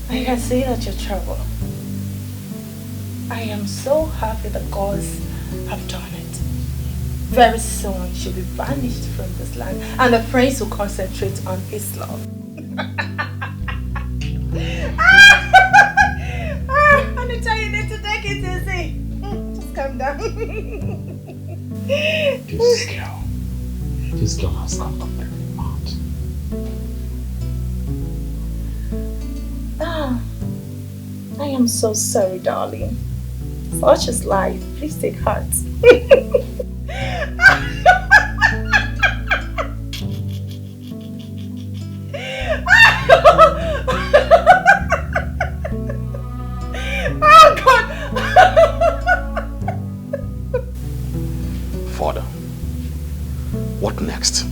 I can see that you're troubled. I am so happy the gods have done it. Very soon she'll be banished from this land and the prince will concentrate on his love. Anita, you need to take it easy. Just calm down. This girl has come very mad. I am so sorry, darling. Such is life. Please take heart. Oh God! Father, what next?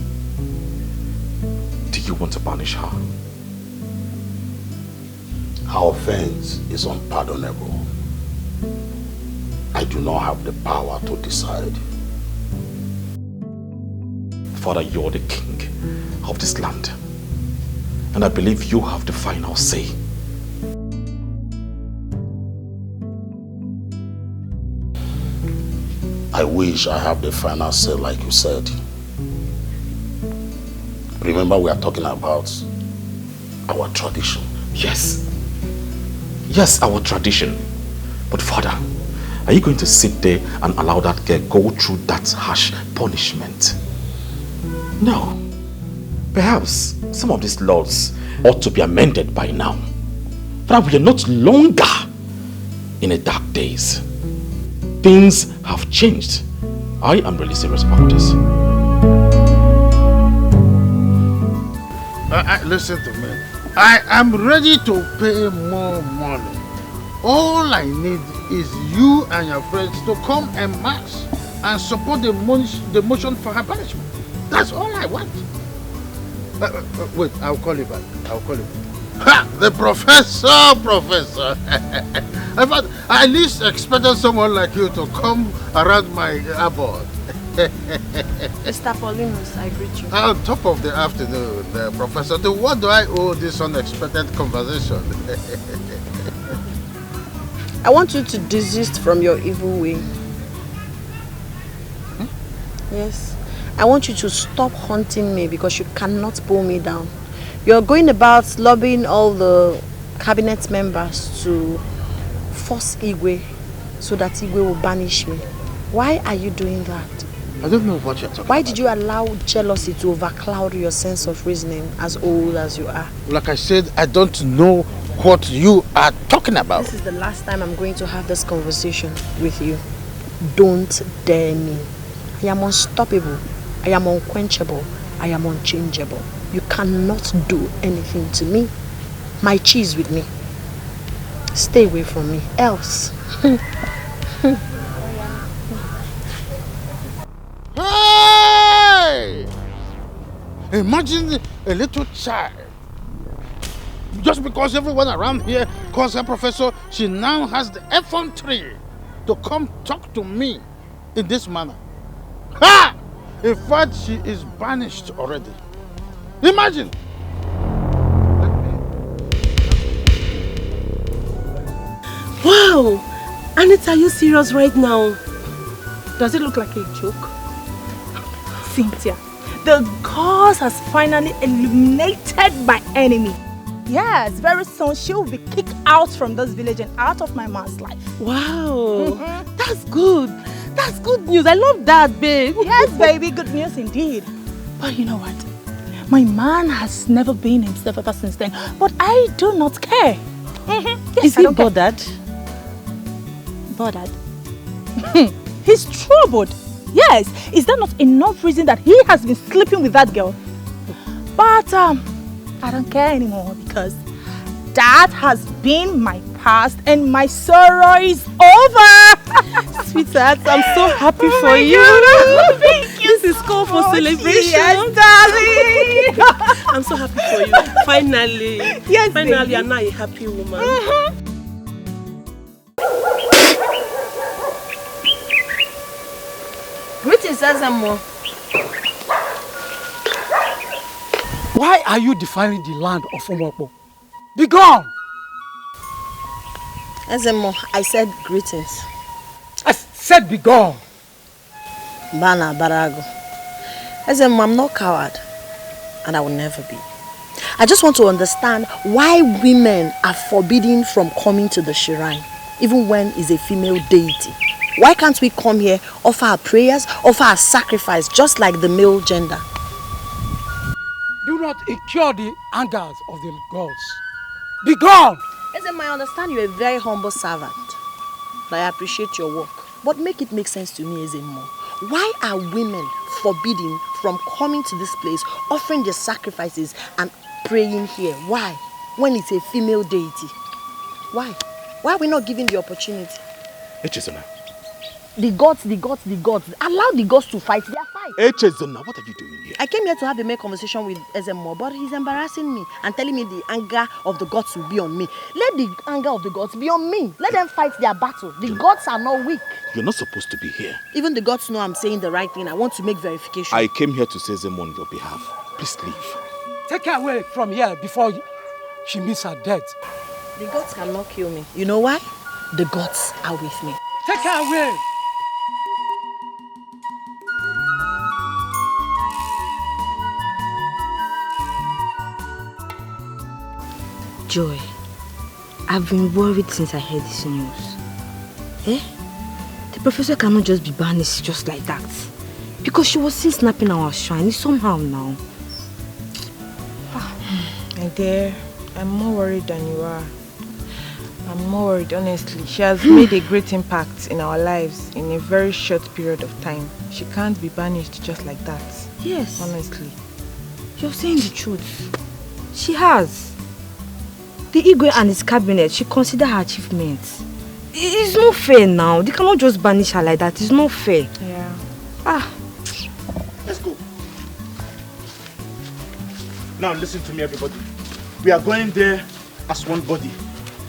banish her. Her offense is unpardonable. I do not have the power to decide. Father, you're the king of this land. And I believe you have the final say. I wish I have the final say like you said. Remember, we are talking about our tradition. Yes. Yes, our tradition. But Father, are you going to sit there and allow that girl go through that harsh punishment? No. Perhaps some of these laws ought to be amended by now. But we are not longer in the dark days. Things have changed. I am really serious about this. Listen to me. I am ready to pay more money. All I need is you and your friends to come en masse and support the motion for her punishment. That's all I want. Wait, I'll call you back. I'll call you back. Ha! The professor! In fact, I at least expected someone like you to come around my abode. Mr. Paulinus, I greet you. On top of the afternoon, Professor, to what do I owe this unexpected conversation? I want you to desist from your evil way. Yes. I want you to stop hunting me because you cannot pull me down. You're going about lobbying all the cabinet members to force Igwe so that Igwe will banish me. Why are you doing that? I don't know what you're talking about. Why did you allow jealousy to overcloud your sense of reasoning as old as you are? Like I said, I don't know what you are talking about. This is the last time I'm going to have this conversation with you. Don't dare me. I am unstoppable. I am unquenchable. I am unchangeable. You cannot do anything to me. My chi is with me. Stay away from me, else. Hey! Imagine a little child. Just because everyone around here calls her professor, she now has the effrontery to come talk to me in this manner. Ha! In fact, she is banished already. Imagine! Wow! Anita, are you serious right now? Does it look like a joke? Cynthia, the cause has finally eliminated my enemy. Yes, very soon she will be kicked out from this village and out of my man's life. Wow! That's good. That's good news. I love that, babe. Yes, baby, good news indeed. But you know what? My man has never been himself ever since then. But I do not care. Yes, Is he bothered? Bothered? He's troubled. Yes, is that not enough reason that he has been sleeping with that girl? But I don't care anymore because that has been my past and my sorrow is over. Sweetheart, I'm so happy for you. God, thank you. This is called for celebration. Yes, darling. I'm so happy for you. Finally. Yes, finally, baby. you're now a happy woman. Greetings, Azamo. Why are you defiling the land of Omokpo? Be gone! Azamo, I said greetings. I said be gone! Bana Barago. Azamo, I'm not coward. And I will never be. I just want to understand why women are forbidden from coming to the shrine, even when it's a female deity. Why can't we come here, offer our prayers, offer our sacrifice, just like the male gender? Do not incur the angers of the gods. Be gone! Ezem, I understand you're a very humble servant. I appreciate your work. But make it make sense to me, Ezemo. Why are women forbidden from coming to this place, offering their sacrifices and praying here? Why? When it's a female deity. Why? Why are we not given the opportunity? Echisona, The gods. Allow the gods to fight their fight. Echezona, what are you doing here? I came here to have a main conversation with Ezemo, but he's embarrassing me and telling me the anger of the gods will be on me. Let the anger of the gods be on me. Let them fight their battle. The gods are not weak. You're not supposed to be here. Even the gods know I'm saying the right thing. I want to make verification. I came here to say Ezemo on your behalf. Please leave. Take her away from here before she meets her death. The gods cannot kill me. You know why? The gods are with me. Take her away! Joy, I've been worried since I heard this news. Eh? The professor cannot just be banished just like that. Because she was seen snapping our shrine somehow now. My dear, I'm more worried than you are. I'm more worried, honestly. She has made a great impact in our lives in a very short period of time. She can't be banished just like that. Yes. Honestly. You're saying the truth. She has. The Igwe and his cabinet, she considered her achievements. It's not fair now. They cannot just banish her like that. It's not fair. Yeah. Let's go. Now listen to me, everybody. We are going there as one body,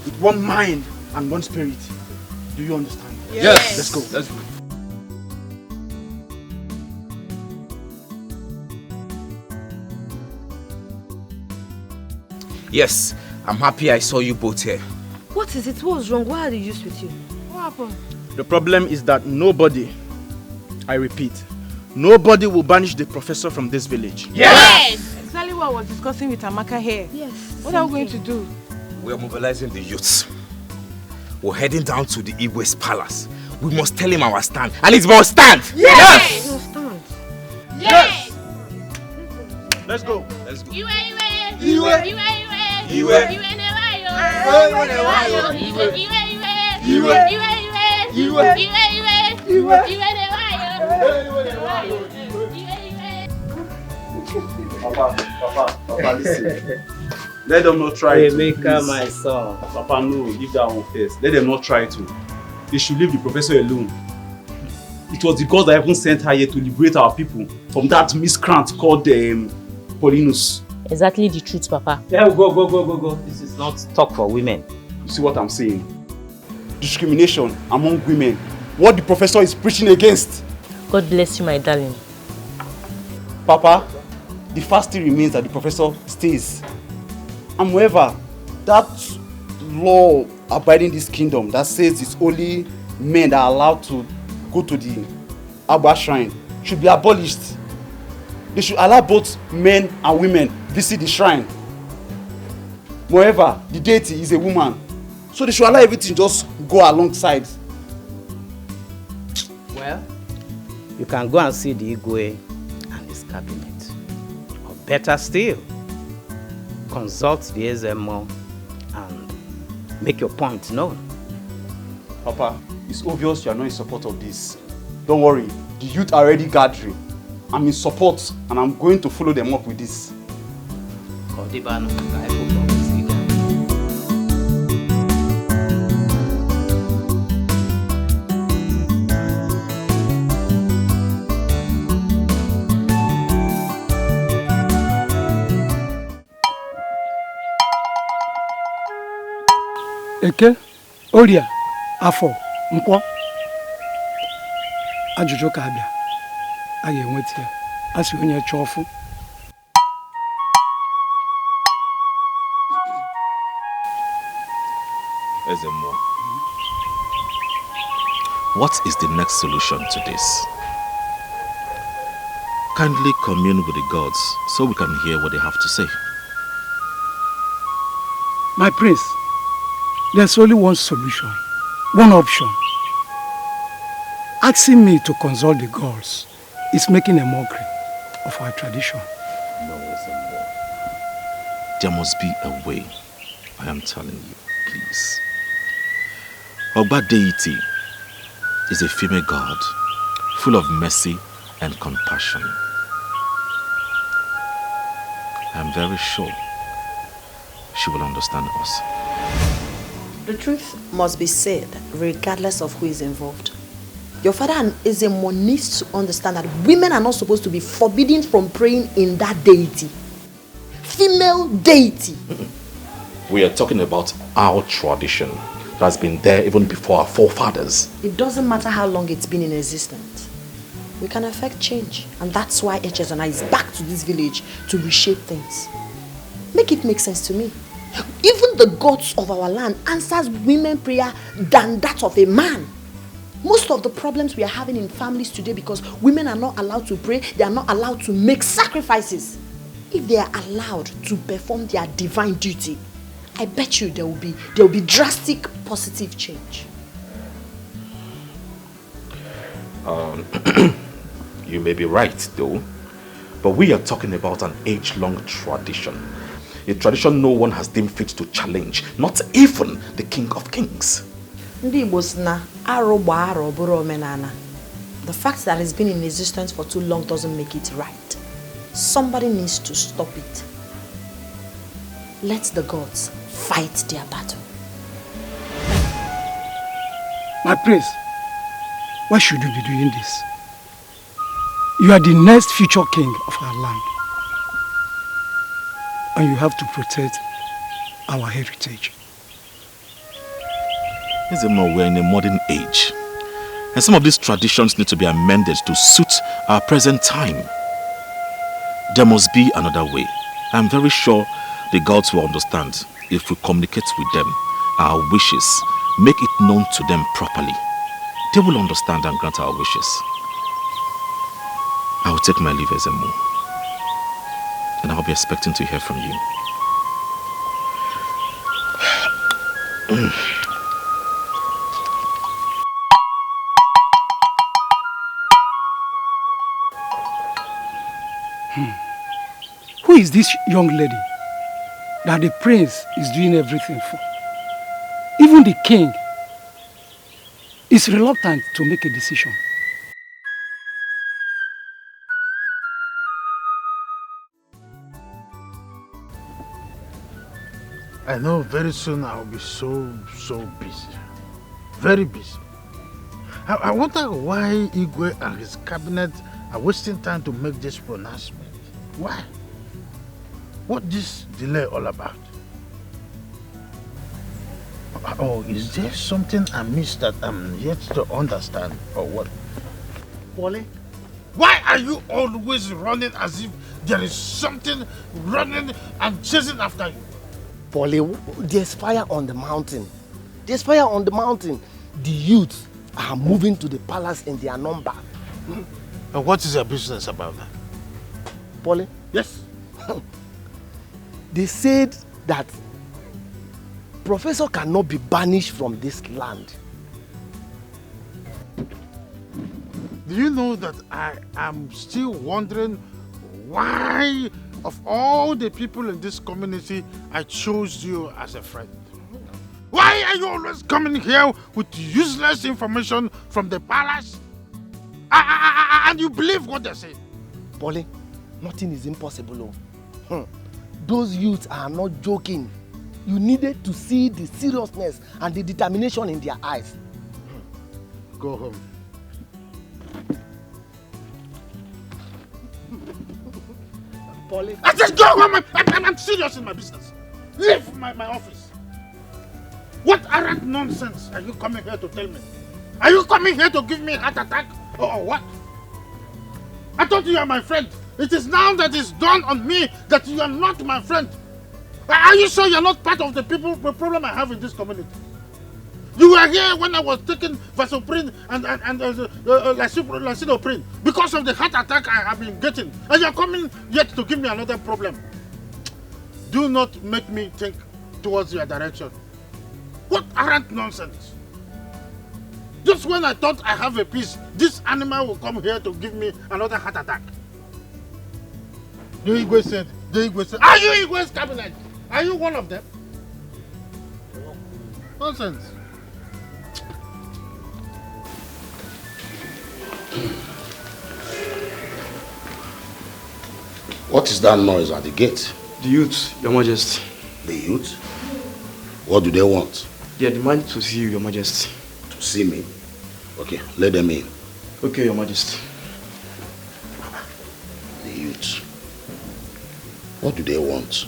with one mind and one spirit. Do you understand? Yes. Let's go. Let's go. Yes, I'm happy I saw you both here. What is it? What's wrong? Why are they used with you? What happened? The problem is that nobody, I repeat, nobody will banish the professor from this village. Yes! Exactly what I was discussing with Amaka here. Yes. What are we going to do? We are mobilizing the youths. We're heading down to the Igwe's palace. We must tell him our stand. And it must stand! Yes! It must stand. Yes! Let's go. Let's go. Papa, listen. Let them not try to. Make my son. Papa, no, leave that one first. Let them not try to. They should leave the professor alone. It was the God that even sent her here to liberate our people from that miscreant called Paulinus. Exactly the truth, Papa. Yeah, go. This is not talk for women. You see what I'm saying? Discrimination among women. What the professor is preaching against. God bless you, my darling. Papa, the fact still remains that the professor stays. And however, that law abiding this kingdom that says it's only men that are allowed to go to the Abba shrine should be abolished. They should allow both men and women visit the shrine. Moreover, the deity is a woman. So they should allow everything just go alongside. Well, you can go and see the Igwe and his cabinet. Or better still, consult the Ezemo and make your point known. Papa, it's obvious you are not in support of this. Don't worry, the youth are already gathering. I'm in support and I'm going to follow them up with this. Eke, Oria, Afọ, Nkwọ. Ajụjụ ka abịa. A ga-enweta ya. A sị onye chọọ ọfụ. Ezemo, what is the next solution to this? Kindly commune with the gods so we can hear what they have to say. My prince, there's only one solution, one option. Asking me to consult the gods is making a mockery of our tradition. No, Ezemo. There must be a way. I am telling you, please. Ogba deity is a female god full of mercy and compassion. I am very sure she will understand us. The truth must be said regardless of who is involved. Your father and Ezemo needs to understand that women are not supposed to be forbidden from praying in that deity. Female deity. We are talking about our tradition that's been there even before our forefathers. It doesn't matter how long it's been in existence. We can affect change. And that's why HSNI is back to this village to reshape things. Make it make sense to me. Even the gods of our land answers women prayer than that of a man. Most of the problems we are having in families today because women are not allowed to pray, they are not allowed to make sacrifices. If they are allowed to perform their divine duty, I bet you there will be drastic positive change. You may be right though, but we are talking about an age-long tradition. A tradition no one has deemed fit to challenge, not even the King of Kings. The fact that it's been in existence for too long doesn't make it right. Somebody needs to stop it. Let the gods fight their battle. My prince, why should you be doing this? You are the next future king of our land. And you have to protect our heritage. We're in a modern age. And some of these traditions need to be amended to suit our present time. There must be another way. I'm very sure the gods will understand if we communicate with them our wishes, make it known to them properly. They will understand and grant our wishes. I will take my leave, Ezemo, and I'll be expecting to hear from you. Who is this young lady that the prince is doing everything for? Even the king is reluctant to make a decision. I know very soon I'll be so busy. Very busy. I wonder why Igwe and his cabinet are wasting time to make this pronouncement. Why? What this delay all about? Oh, is there something I missed that I'm yet to understand or what? Wale, why are you always running as if there is something running and chasing after you? Wale, there's fire on the mountain. There's fire on the mountain. The youths are moving to the palace in their number. And what is your business about that? Wale? Yes. They said that Professor cannot be banished from this land. Do you know that I am still wondering why, of all the people in this community, I chose you as a friend? Why are you always coming here with useless information from the palace? And you believe what they say? Polly, nothing is impossible. Those youths are not joking. You needed to see the seriousness and the determination in their eyes. Go home. Polly. I said go home! I'm serious in my business. Leave my office. What arrant nonsense are you coming here to tell me? Are you coming here to give me a heart attack? Or what? I thought you are my friend. It is now that it's dawned on me that you are not my friend. Are you sure you're not part of the problem I have in this community? You were here when I was taking Vasoprine and Licidoprin because of the heart attack I have been getting. And you're coming yet to give me another problem. Do not make me think towards your direction. What arrant nonsense. Just when I thought I have a peace, this animal will come here to give me another heart attack. The Igwe said, are you Igwe's cabinet? Are you one of them? Nonsense. What is that noise at the gate? The youth, Your Majesty. The youth? What do they want? They are demanding to see you, Your Majesty. To see me? Okay, let them in. Okay, Your Majesty. The youths. What do they want?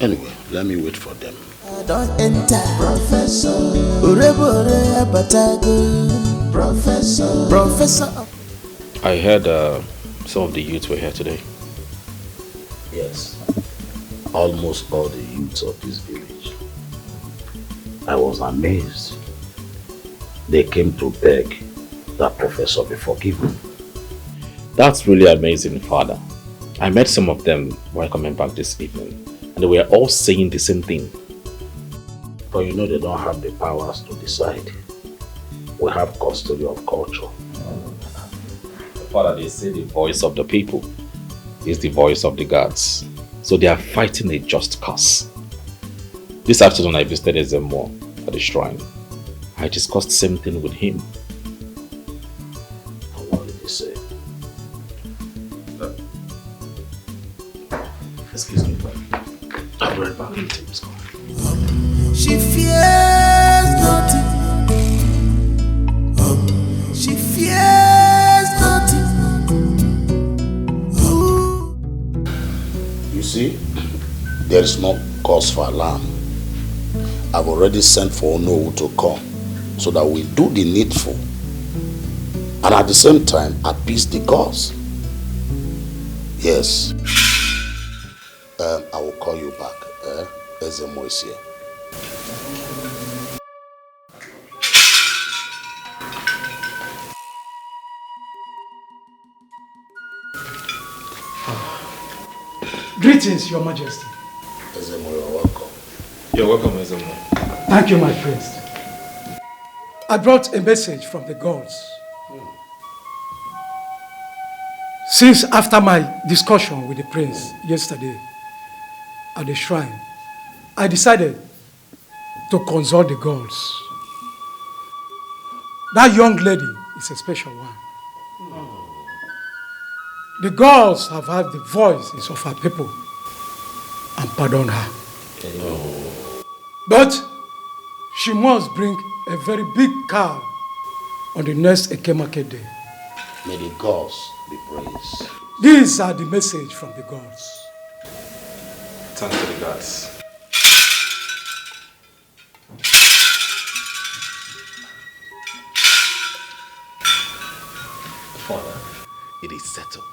Anyway, let me wait for them. Don't enter, Professor. Urebore Abatago, Professor. Professor. I heard some of the youths were here today. Yes. Almost all the youths of this village. I was amazed. They came to beg that Professor be forgiven. That's really amazing, Father. I met some of them while coming back this evening, and they were all saying the same thing. But you know they don't have the powers to decide. We have custody of culture. Father, they say the voice of the people is the voice of the gods. So they are fighting a just cause. This afternoon I visited Ezemo at the shrine. I discussed the same thing with him. What did he say? Excuse me, I'll be right back. She fears nothing. She fears nothing. You see, there is no cause for alarm. I've already sent for Onowu to come so that we do the needful and at the same time appease the cause. Yes. I will call you back. Ezemo is here. Greetings, Your Majesty. Ezemo, you're welcome. You're welcome, Ezemo. Thank you, my friends. I brought a message from the gods. Since after my discussion with the prince yesterday at the shrine, I decided to consult the gods. That young lady is a special one. The gods have heard the voices of her people and pardoned her. But she must bring a very big cow on the next Eke market day. May the gods be praised. These are the message from the gods. Thank you, the gods. Father, it is settled.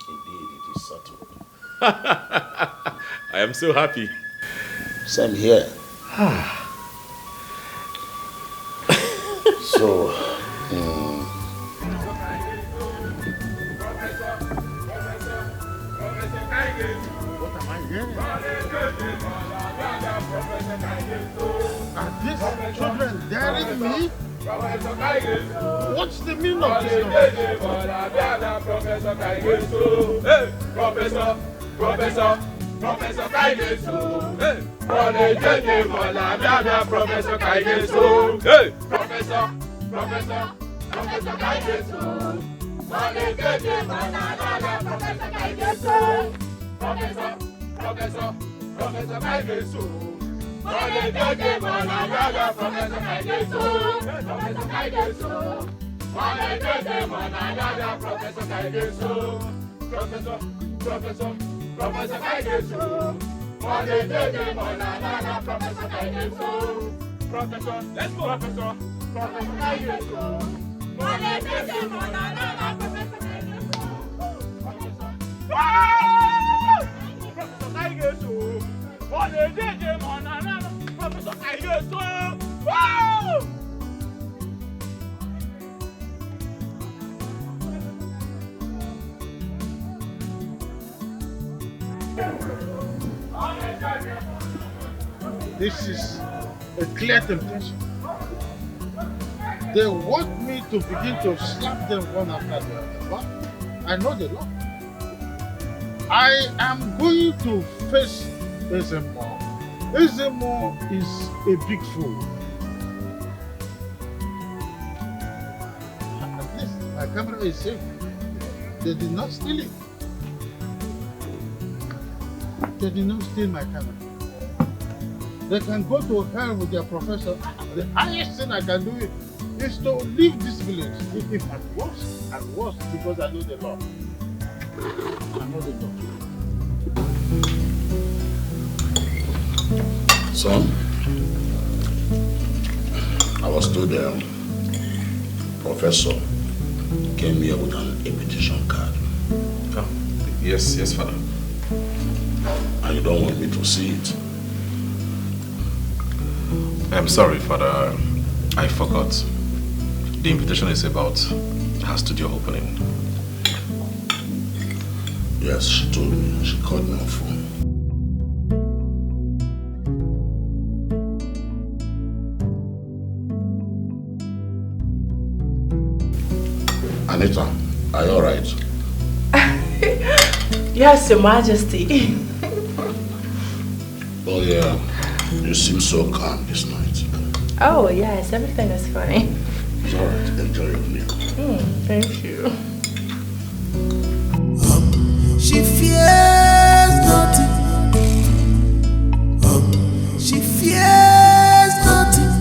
Indeed, it is settled. I am so happy. Same here. So, What am I hearing? Are these children daring me? What's the meaning of this? Professor Kaigesu. Hey. Professor Kaigesu. Hey. Professor Kaigesu. Professor Kaigesu. Professor Kaigesu. Professor Kaigesu. Professor Kaigesu. Professor, let's go. Professor Kaigesu. Professor Kaigesu. Professor Kaigesu. Wow! This is a clear temptation. They want me to begin to slap them one after the other. But I know the law. I am going to face Ezemo. Ezemo is a big fool. At least my camera is safe. They did not steal it. They did not steal my camera. They can go to hell with their professor. The highest thing I can do is to leave this village. If at worst, because I know the law. I know the law. Son, I was told the professor came here with an invitation card. Oh, yes, Father. And you don't want me to see it? I'm sorry, Father. I forgot. The invitation is about her studio opening. Yes, she told me. She called me on phone. Anita, are you alright? Yes, Your Majesty. Oh yeah, you seem so calm this night. Oh, yes, everything is fine. It's alright, enjoy your meal. Thank you. She fears nothing. She fears nothing.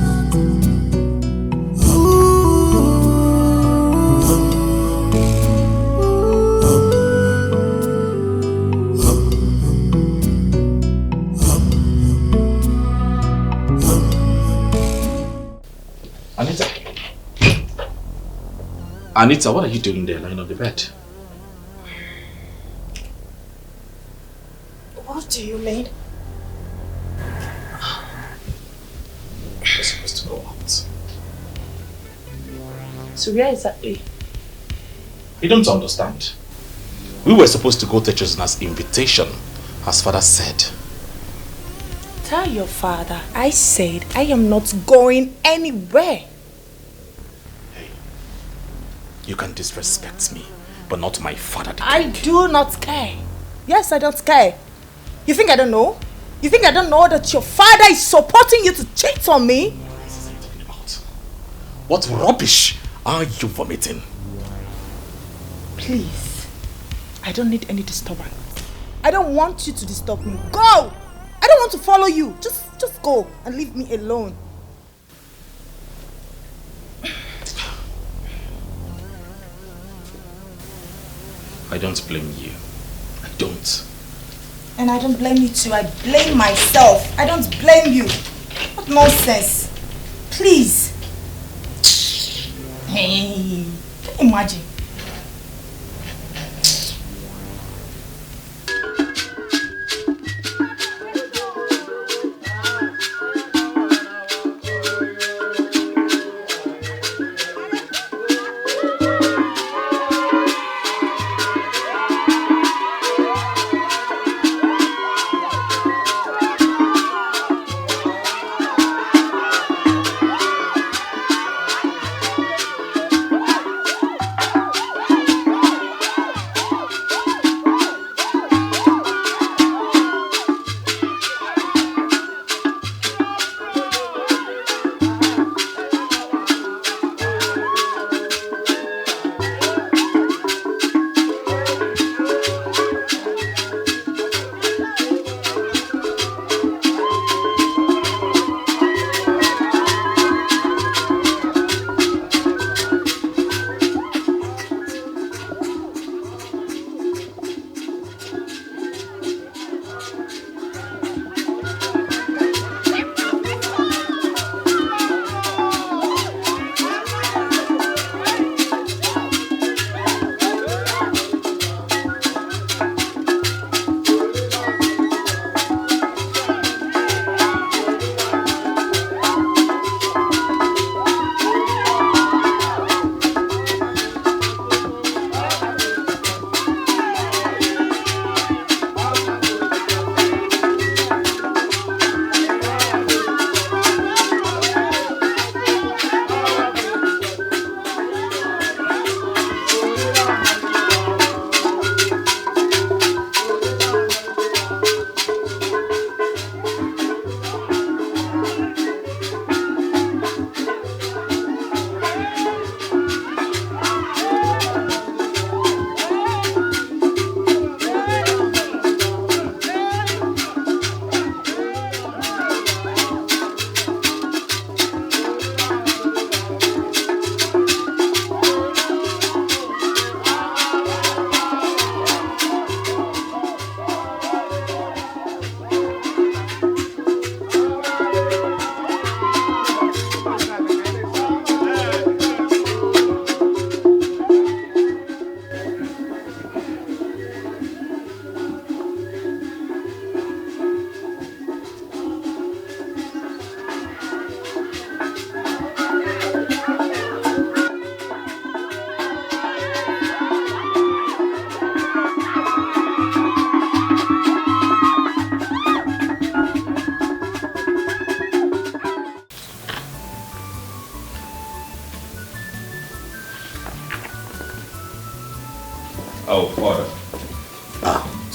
Anita, what are you doing there, lying on the bed? What do you mean? We're supposed to go out. So where exactly? You don't understand. We were supposed to go to Chesna's invitation, as Father said. Tell your father I said I am not going anywhere. You can disrespect me, but not my father. I do not care. Yes, I don't care. You think I don't know? You think I don't know that your father is supporting you to cheat on me? What rubbish are you vomiting? Please, I don't need any disturbance. I don't want you to disturb me. Go! I don't want to follow you. Just go and leave me alone. I don't blame you. I don't. And I don't blame you too. I blame myself. I don't blame you. What nonsense. Please. Hey, can you imagine?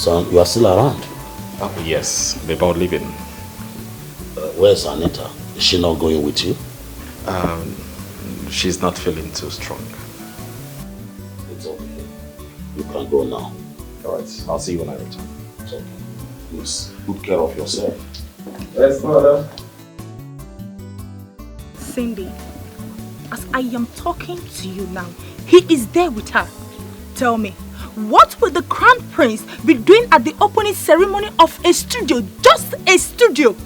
Son, you are still around? Oh, yes, before leaving. Where's Anita? Is she not going with you? She's not feeling too strong. It's okay. You can go now. Alright, I'll see you when I return. It's okay. Please, take care of yourself. Yes, mother. Cindy, as I am talking to you now, he is there with her. Tell me, what will the Crown Prince be doing at the opening ceremony of a studio? Just a studio!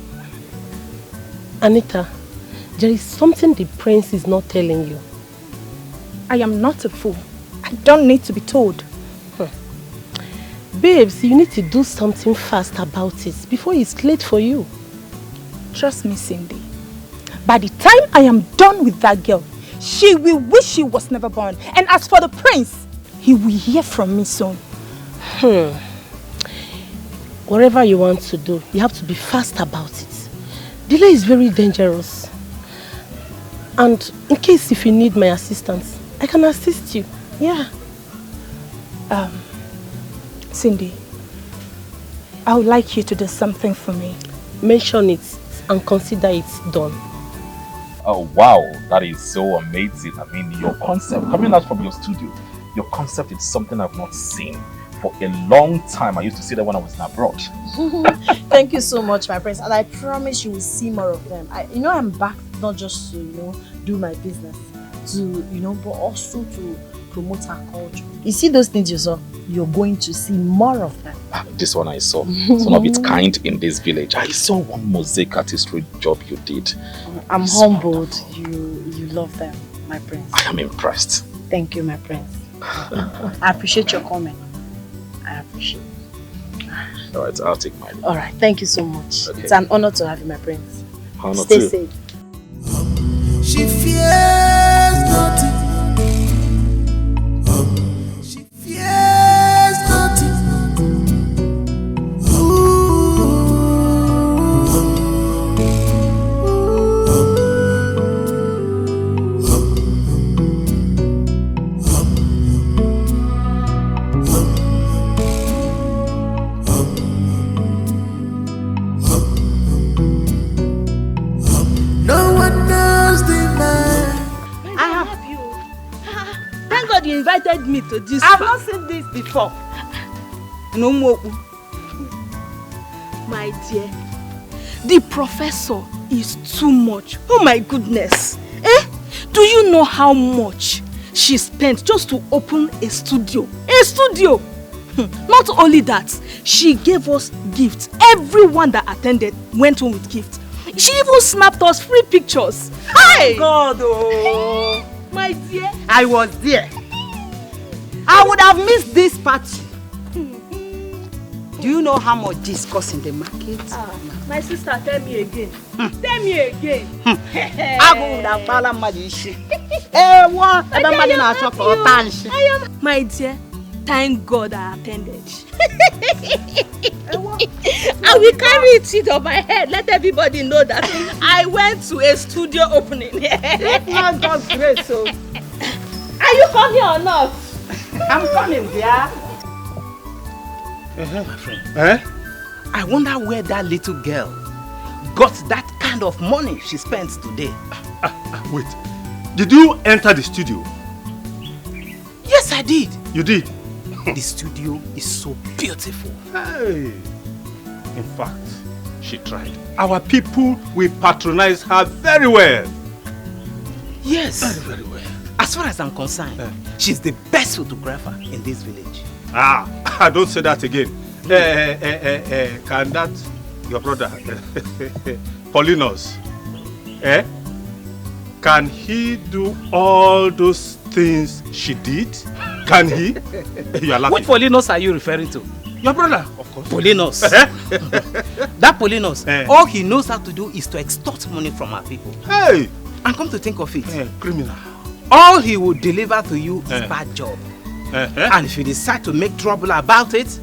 Anita, there is something the prince is not telling you. I am not a fool. I don't need to be told. Babes, you need to do something fast about it before it's late for you. Trust me, Cindy. By the time I am done with that girl, she will wish she was never born. And as for the prince, he will hear from me soon. Whatever you want to do, you have to be fast about it. Delay is very dangerous. And in case if you need my assistance, I can assist you. Yeah. Cindy, I would like you to do something for me. Mention it and consider it done. Oh wow, that is so amazing. I mean, your concept, coming out from your studio, your concept is something I've not seen for a long time. I used to see that when I was in abroad. Thank you so much, my friends, and I promise you will see more of them. I'm back not just to, do my business, but also to promote our culture. You see those things you saw? You're going to see more of them. This one I saw. It's one of its kind in this village. I saw one mosaic artistry job you did. I'm humbled. You love them, my prince. I am impressed. Thank you, my prince. I appreciate your comment. I appreciate it. Alright, I'll take mine. Alright, thank you so much. Okay. It's an honor to have you, my prince. Honor Stay too. safe. She fears nothing. She fears nothing. No one knows the man. Thank God you invited me to this. I've not seen this before. No more. My dear, the professor is too much. Oh my goodness. Do you know how much she spent just to open a studio? A studio! Not only that, she gave us gifts. Everyone that attended went home with gifts. She even snapped us free pictures. Hey! God, oh. My dear. I was there. I would have missed this party. Do you know how much this costs in the market? My sister, tell me again. Tell me again. I would have found magic. My dear, thank God I attended. I will carry it on my head. Let everybody know that I went to a studio opening. If not God's grace, so. Are you coming or not? I'm coming, dear. My friend. I wonder where that little girl got that kind of money she spends today. Wait, did you enter the studio? Yes, I did. You did? The studio is so beautiful. Hey. In fact, she tried. Our people will patronize her very well. Yes. Very, very well. As far as I'm concerned, she's the best photographer in this village. I don't say that again. Can that, your brother, Paulinus, can he do all those things she did? Can he? You are laughing. Which Paulinus are you referring to? Your brother, of course. Paulinus. That Paulinus, all he knows how to do is to extort money from our people. Hey! And come to think of it, criminal. All he will deliver to you is bad job. And if you decide to make trouble about it,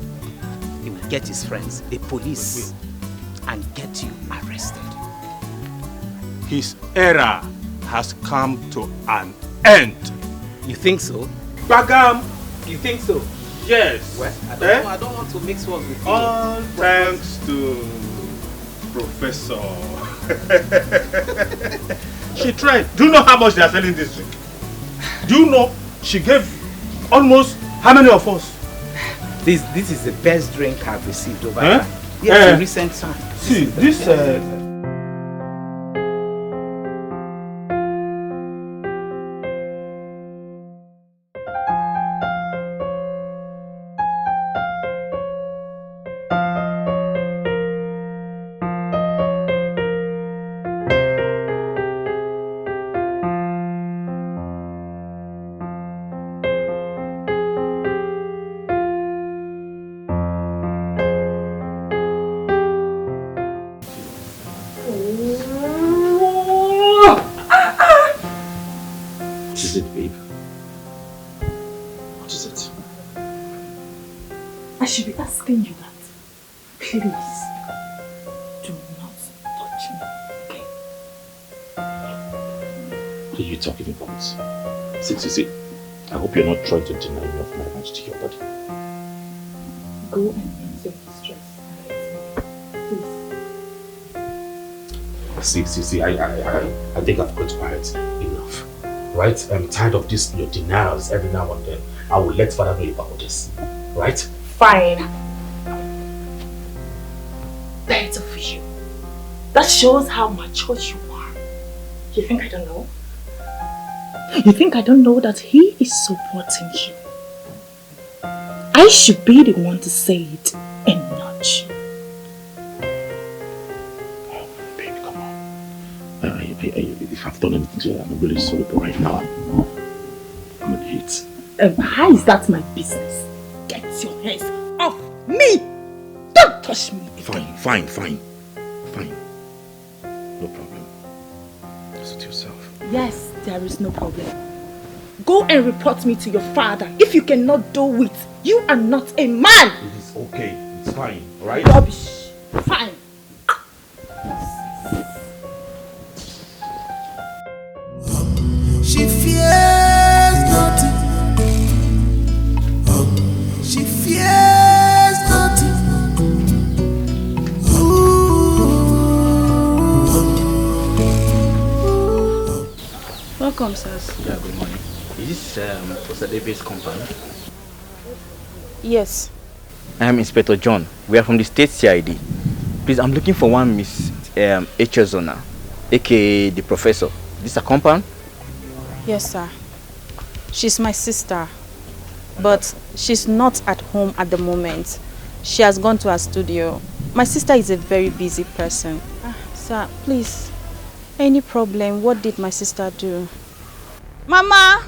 he will get his friends, the police, and get you arrested. His era has come to an end. You think so? Bagam! You think so? Yes. Well, I don't want to mix words with you. All thanks to Professor. She tried. Do you know how much they are selling this drink? Do you know she gave almost how many of us? This is the best drink I've received over Huh? time. Yes, in recent time. See, this What is it, babe? What is it? I should be asking you that. Please, do not touch me, okay? What are you talking about? See, I hope you're not trying to deny me of my rights to your body. Go and ease your distress. Please. See, I think I've got quiet enough. Right? I'm tired of this, your denials every now and then. I will let father know about this. Right? Fine. That's a vision. That shows how mature you are. You think I don't know? You think I don't know that he is supporting you? I should be the one to say it and not you. Baby, come on. If I've done anything to you, I'm really sorry, but right now, I'm in heat. How is that my business? Get your hands off me! Don't touch me again. Fine. No problem. Suit yourself. Yes, there is no problem. Go and report me to your father. If you cannot do it, you are not a man! It is okay. It's fine, alright? Rubbish. Fine. She fears nothing. She fears nothing. Welcome, sirs. Yeah, good morning. Is this Professor David's compound? Yes. I am Inspector John. We are from the State CID. Please, I'm looking for one Miss Echezona, aka the Professor. This a compound? Yes, sir. She's my sister, but she's not at home at the moment. She has gone to her studio. My sister is a very busy person. Sir, please, any problem? What did my sister do? Mama!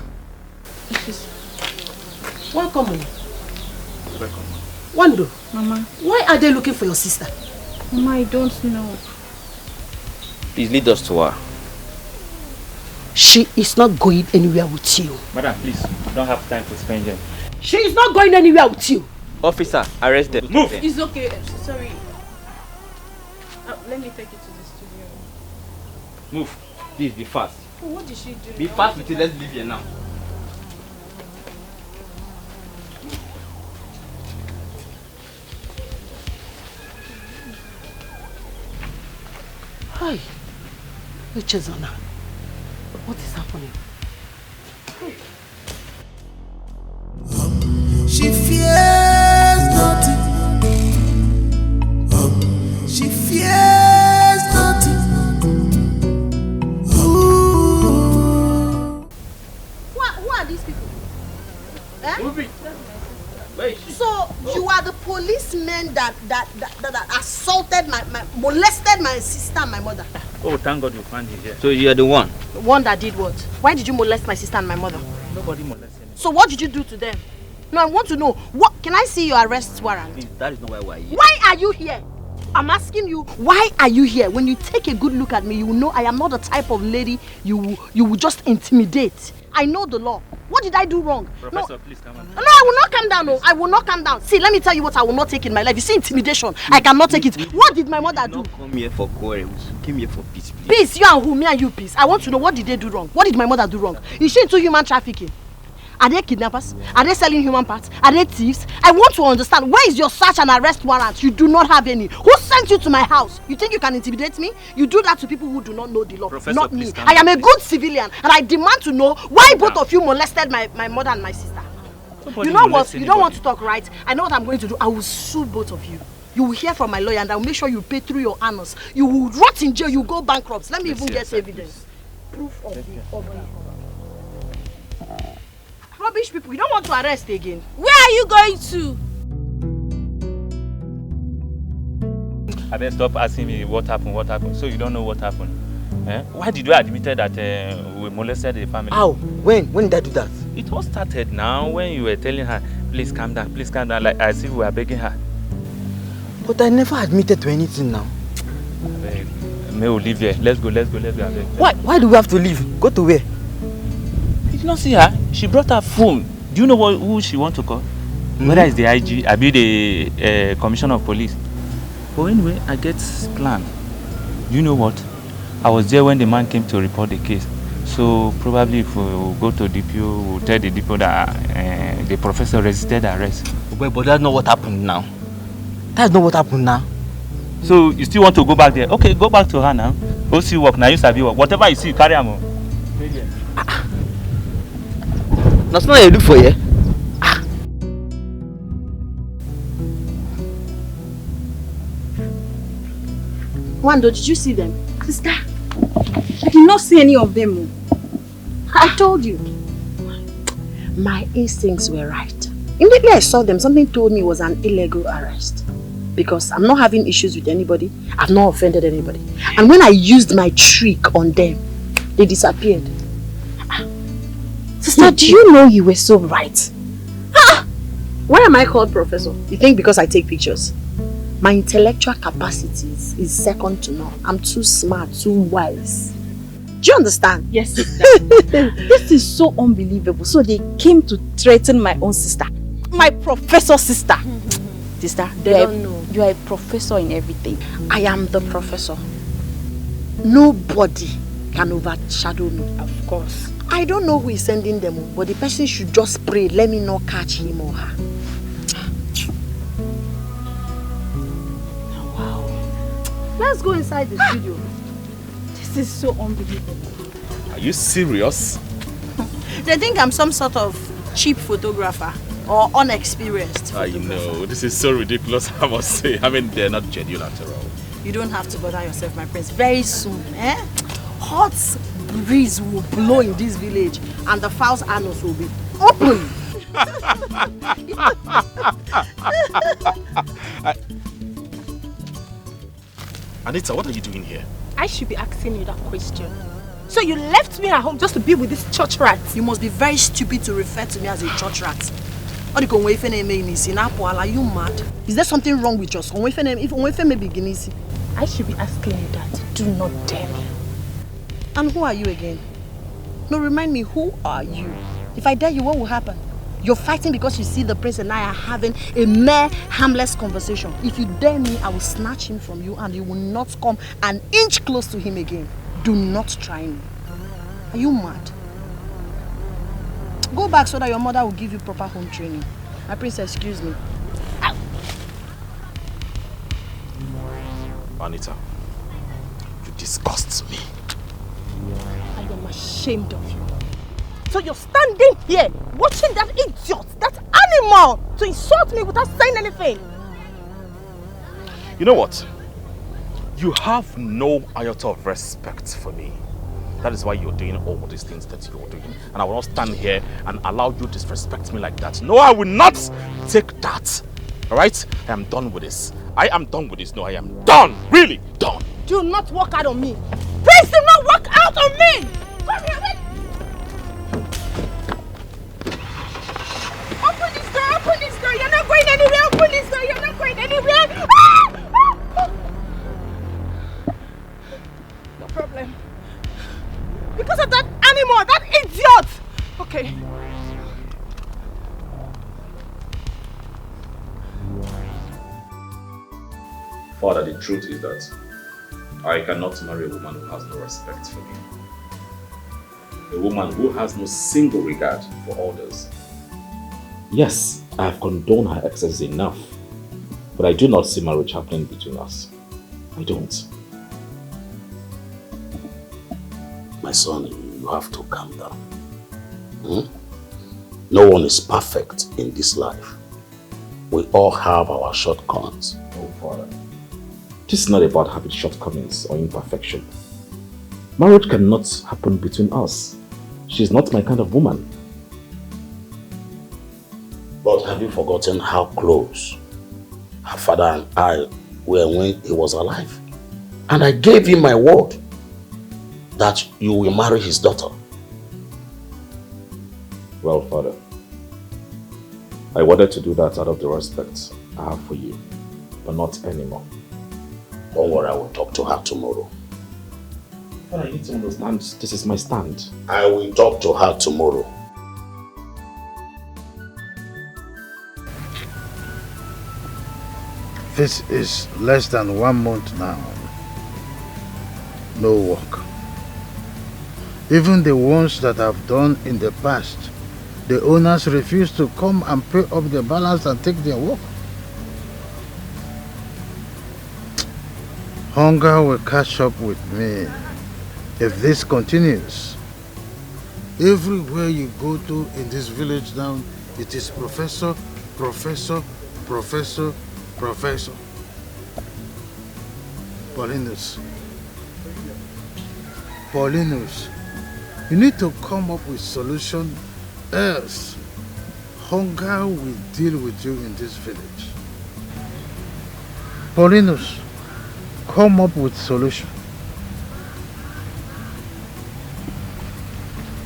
Welcome. Welcome. Wando. Mama. Why are they looking for your sister? Mama, I don't know. Please lead us to her. She is not going anywhere with you. Madam, please, I don't have time to spend them. She is not going anywhere with you. Officer, arrest them. Move! It's okay. Sorry. Let me take you to the studio. Move. Please, be fast. What did she do? Be fast with it. Let's leave here now. Hi. Echezona. What is happening? She fears nothing. She fears nothing. Who are these people? Eh? Where is she? So you are the policemen that assaulted molested my sister and my mother. Oh, thank God you found her here. So you are the one? The one that did what? Why did you molest my sister and my mother? Nobody molested me. So what did you do to them? No, I want to know. What? Can I see your arrest warrant? Please, that is not why we are here. Why are you here? I'm asking you, why are you here? When you take a good look at me, you will know I am not the type of lady you will just intimidate. I know the law. What did I do wrong? Professor, please come on. No, I will not calm down. No, I will not calm down. See, let me tell you what I will not take in my life. You see intimidation. I cannot take it. What did my mother do? Come here for quarrels. Came here for peace, please. Peace? You and who? Me and you, peace. I want to know, what did they do wrong? What did my mother do wrong? Is she into human trafficking? Are they kidnappers? Are they selling human parts? Are they thieves? I want to understand, where is your search and arrest warrant? You do not have any. Who sent you to my house? You think you can intimidate me? You do that to people who do not know the law. Professor, not me. I am a good civilian and I demand to know why both of you molested my mother and my sister. You know what? You don't want to talk, right? I know what I'm going to do. I will sue both of you. You will hear from my lawyer and I will make sure you pay through your anus. You will rot in jail, you go bankrupt. Let me even get evidence. Proof of the rubbish people. You don't want to arrest again. Where are you going to? I better stop asking me what happened. So you don't know what happened. Eh? Why did you admit that we molested the family? How? When did I do that? It all started now when you were telling her, please calm down, like as if we were begging her. But I never admitted to anything now. May we leave here. Let's go. Why do we have to leave? Go to where? Did you not see her? She brought her phone. Do you know who she wants to call? Whether it's the IG, I be the commissioner of police. But anyway, I get plan. You know what? I was there when the man came to report the case. So probably if we go to DPO, we'll tell the DPO that the professor resisted arrest. But that's not what happened now. That's not what happened now. So you still want to go back there? Okay, go back to her now. Go see work. Now you sabi work. Whatever you see, carry on. That's not what you look for, yeah? Wando, did you see them? Sister, I did not see any of them. I told you. My instincts were right. Immediately I saw them, something told me it was an illegal arrest. Because I'm not having issues with anybody. I've not offended anybody. And when I used my trick on them, they disappeared. Sister, do you know you were so right? Why am I called professor? You think because I take pictures? My intellectual capacities is second to none. I'm too smart, too wise. Do you understand? Yes, sister. This is so unbelievable. So they came to threaten my own sister. My professor sister. Sister, They don't know. You are a professor in everything. I am the professor. Nobody can overshadow me. Of course. I don't know who is sending them, but the person should just pray, let me not catch him or her. Wow. Let's go inside the studio. This is so unbelievable. Are you serious? They think I'm some sort of cheap photographer or unexperienced. I know. This is so ridiculous, I must say. I mean, they're not genuine after all. You don't have to bother yourself, my prince. Very soon, hot breeze will blow in this village and the fowl's anus will be open. Anita, what are you doing here? I should be asking you that question. So you left me at home just to be with this church rat? You must be very stupid to refer to me as a church rat. Are you mad? Is there something wrong with us? I should be asking you that. Do not dare me. And who are you again? No, remind me, who are you? If I dare you, what will happen? You're fighting because you see the prince and I are having a mere harmless conversation. If you dare me, I will snatch him from you and you will not come an inch close to him again. Do not try me. Are you mad? Go back so that your mother will give you proper home training. My prince, excuse me. Anita, you disgust me. I am ashamed of you. So you're standing here watching that idiot, that animal, to insult me without saying anything. You know what? You have no iota of respect for me. That is why you're doing all these things that you're doing. And I will not stand here and allow you to disrespect me like that. No, I will not take that. Alright? I am done with this. I am done with this. No, I am done. Really done. Do not walk out on me. Please do not walk out on me. Come here, wait. Open this door, open this door. You're not going anywhere. Open this door. You're not going anywhere. No problem. Because of that animal, that idiot. Okay. Father, the truth is that I cannot marry a woman who has no respect for me. A woman who has no single regard for others. Yes, I have condoned her excesses enough, but I do not see marriage happening between us. I don't. My son, you have to calm down. No one is perfect in this life. We all have our shortcomings. Oh, Father. This is not about having shortcomings or imperfection. Marriage cannot happen between us. She's not my kind of woman. But have you forgotten how close her father and I were when he was alive? And I gave him my word that you will marry his daughter. Well, Father, I wanted to do that out of the respect I have for you, but not anymore. Don't worry, I will talk to her tomorrow. But I need to understand this is my stand. I will talk to her tomorrow. This is less than 1 month now. No work. Even the ones that I've done in the past, the owners refuse to come and pay up the balance and take their work. Hunger will catch up with me if this continues. Everywhere you go to in this village now, it is professor, professor, professor, professor. Paulinus, you need to come up with solution, else hunger will deal with you in this village. Paulinus, come up with solution.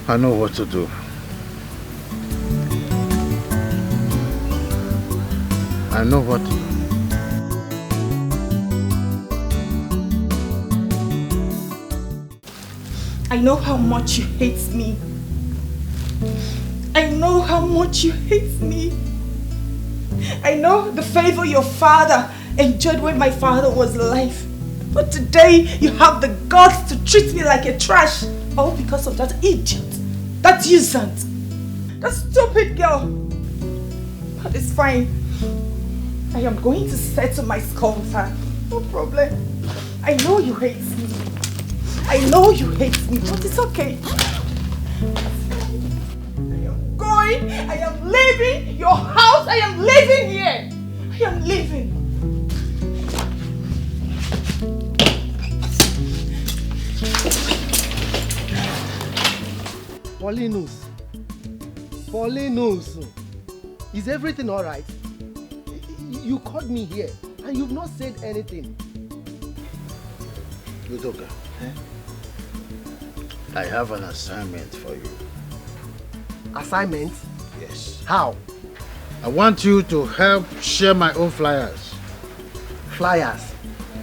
I know what to do. I know what to do. I know how much you hate me. I know how much you hate me. I know the favor your father enjoyed when my father was alive. But today you have the guts to treat me like a trash. All because of that idiot, that usurant, that stupid girl. But it's fine. I am going to settle my score with her. No problem. I know you hate me. I know you hate me, but it's okay. I am going. I am leaving your house. I am leaving here. I am leaving. Paulinus, is everything all right? You called me here and you've not said anything. Udoka, I have an assignment for you. Assignment? Yes. How? I want you to help share my own flyers. Flyers?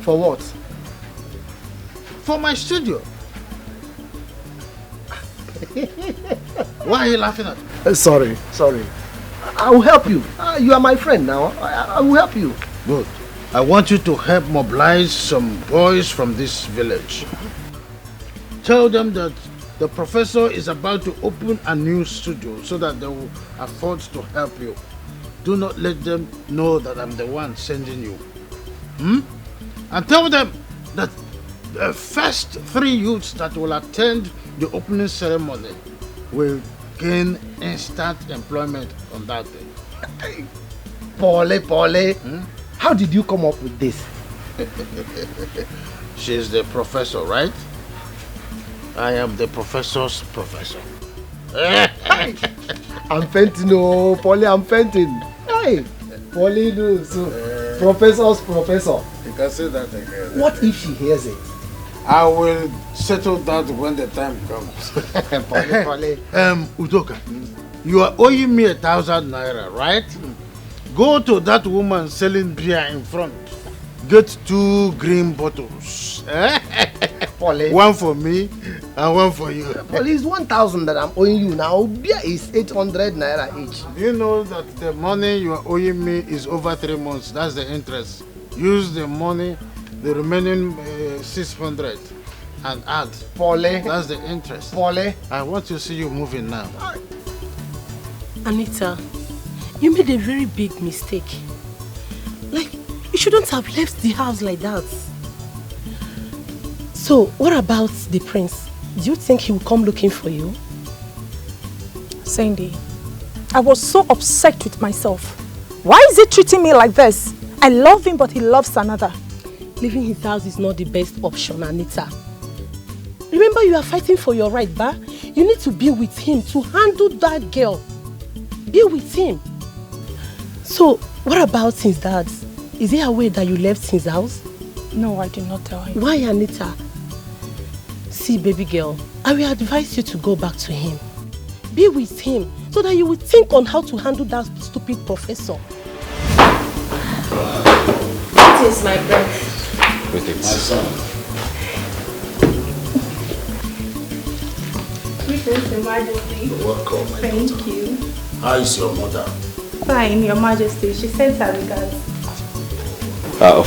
For what? For my studio. Why are you laughing at me? Sorry. I will help you. You are my friend now. I will help you. Good. I want you to help mobilize some boys from this village. Tell them that the professor is about to open a new studio so that they will afford to help you. Do not let them know that I'm the one sending you. And tell them that the first 3 youths that will attend the opening ceremony will gain instant employment on that day. Hey, Paule, how did you come up with this? She's the professor, right? I am the professor's professor. I'm fainting, oh, Paule, I'm fainting. Hey, Paulinus, professor's professor. You can say that again. What if she hears it? I will settle that when the time comes. Paule. Udoka, you are owing me 1,000 naira, right? Go to that woman selling beer in front. Get 2 green bottles. Paule. One for me and one for you. Paule, it's 1,000 that I'm owing you now. Beer is 800 naira each. Do you know that the money you are owing me is over 3 months? That's the interest. Use the money, the remaining 600. and add. Polly. That's the interest. Polly. I want to see you moving now. Anita, you made a very big mistake. Like, you shouldn't have left the house like that. So, what about the prince? Do you think he will come looking for you? Cindy, I was so upset with myself. Why is he treating me like this? I love him, but he loves another. Leaving his house is not the best option, Anita. Remember, you are fighting for your right, ba? You need to be with him to handle that girl. Be with him. So, what about his dad? Is he aware that you left his house? No, I did not tell him. Why, Anita? See, baby girl, I will advise you to go back to him. Be with him so that you will think on how to handle that stupid professor. It is my breath. With it. My son. Greetings, Your Majesty. You're welcome, my Thank daughter. you. How is your mother? Fine, Your Majesty. She sends her regards.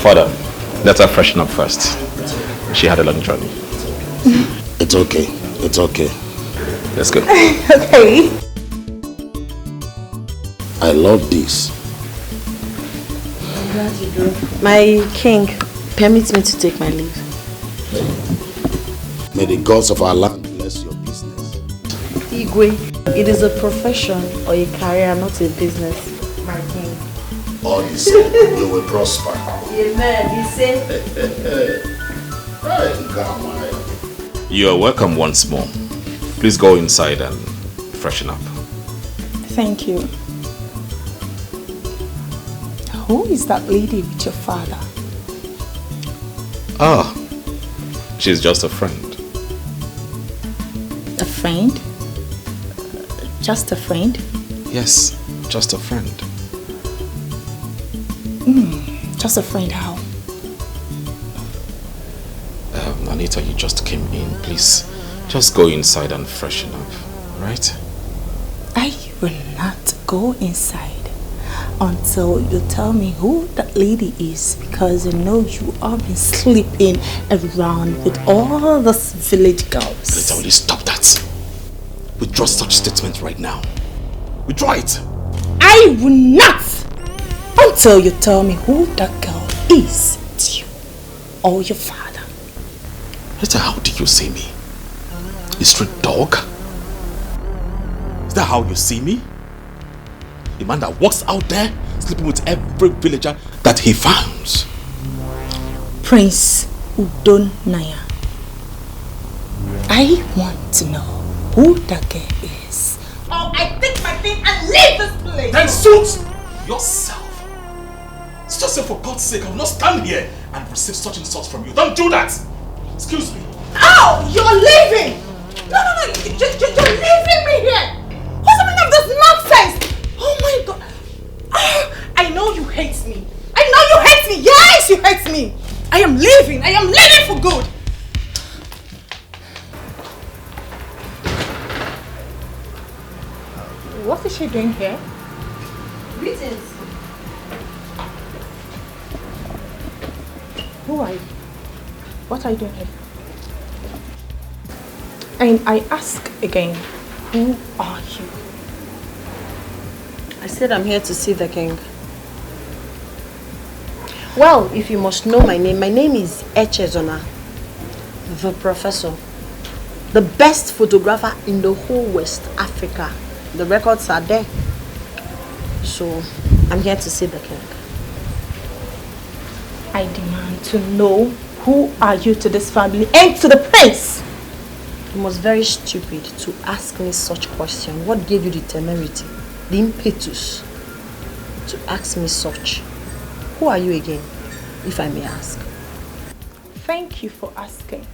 Father, let her freshen up first. She had a long journey. It's okay. It's okay. Let's go. Okay. I love this. I'm glad you do. My king, permit me to take my leave. May the gods of our land bless your business. Igwe, it is a profession or a career, not a business, my king. All the same, you will prosper. Amen. You say? You are welcome once more. Please go inside and freshen up. Thank you. Who is that lady with your father? Ah, she's just a friend. A friend? Just a friend? Yes, just a friend. Just a friend, how? Anita, you just came in. Please, just go inside and freshen up, right? I will not go inside until you tell me who that lady is, because I know you have been sleeping around with all those village girls. Anita, will you stop that? Withdraw such statement right now. Withdraw it. I will not until you tell me who that girl is to you or your father. Anita, how do you see me? A street dog? Is that how you see me? A man that walks out there sleeping with every villager that he finds. Prince Udon Naya. I want to know who that girl is. Oh, I take my thing and leave this place. Then suit yourself. It's just say, for God's sake, I will not stand here and receive such insults from you. Don't do that. Excuse me. Oh, you're leaving. No, you're leaving me here. What's the meaning of this nonsense? Oh my God. I know you hate me. I know you hate me. Yes, you hate me. I am leaving. I am leaving for good. What is she doing here? Greetings. Who are you? What are you doing here? And I ask again, who are you? I said I'm here to see the king. Well, if you must know my name is Echezona, the professor. The best photographer in the whole West Africa. The records are there. So, I'm here to see the king. I demand to know who are you to this family and to the prince. You must very stupid to ask me such question. What gave you the temerity, the impetus to ask me such? Who are you again, if I may ask? Thank you for asking.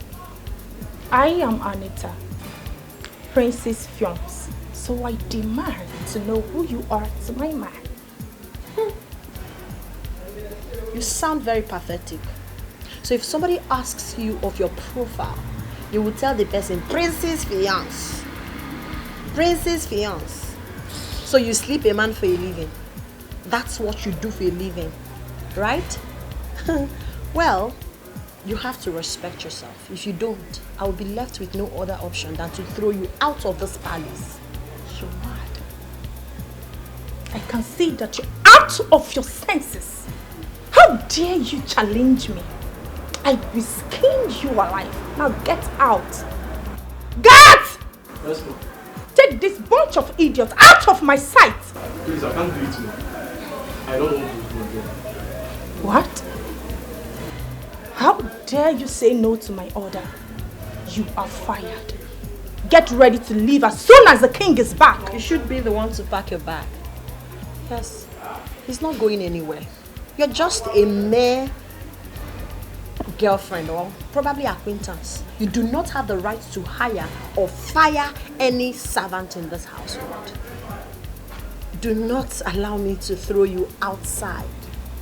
I am Anita, Princess Philmond. So I demand to know who you are to my man. You sound very pathetic. So if somebody asks you of your profile, you will tell the person, Princess Fiance. Princess Fiance. So you sleep a man for a living. That's what you do for a living, right? Well, You have to respect yourself. If you don't, I will be left with no other option than to throw you out of this palace. You're mad. I can see that you're out of your senses. How dare you challenge me? I will skin you alive. Now get out. Get! Let's go. Take this bunch of idiots out of my sight. Please, I can't do it now. I don't want to do it again. What? How dare you say no to my order? You are fired. Get ready to leave as soon as the king is back. You should be the one to pack your bag. Yes, he's not going anywhere. You're just a mere girlfriend or probably acquaintance. You do not have the right to hire or fire any servant in this household. Do not allow me to throw you outside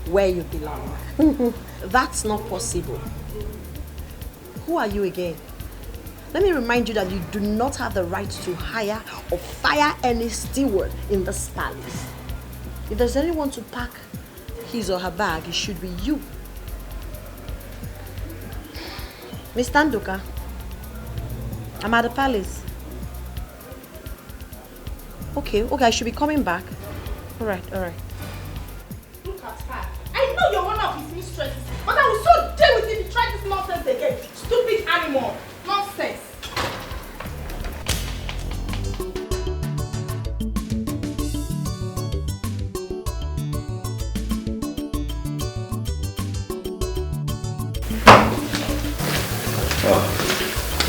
where you belong. That's not possible. Who are you again? Let me remind you that you do not have the right to hire or fire any steward in this palace. If there's anyone to pack his or her bag, it should be you. Miss Tanduka, I'm at the palace. Okay, I should be coming back. Alright. Look at her. I know you're one of his mistresses, but I will so deal with you if you try this nonsense again. Stupid animal. Nonsense.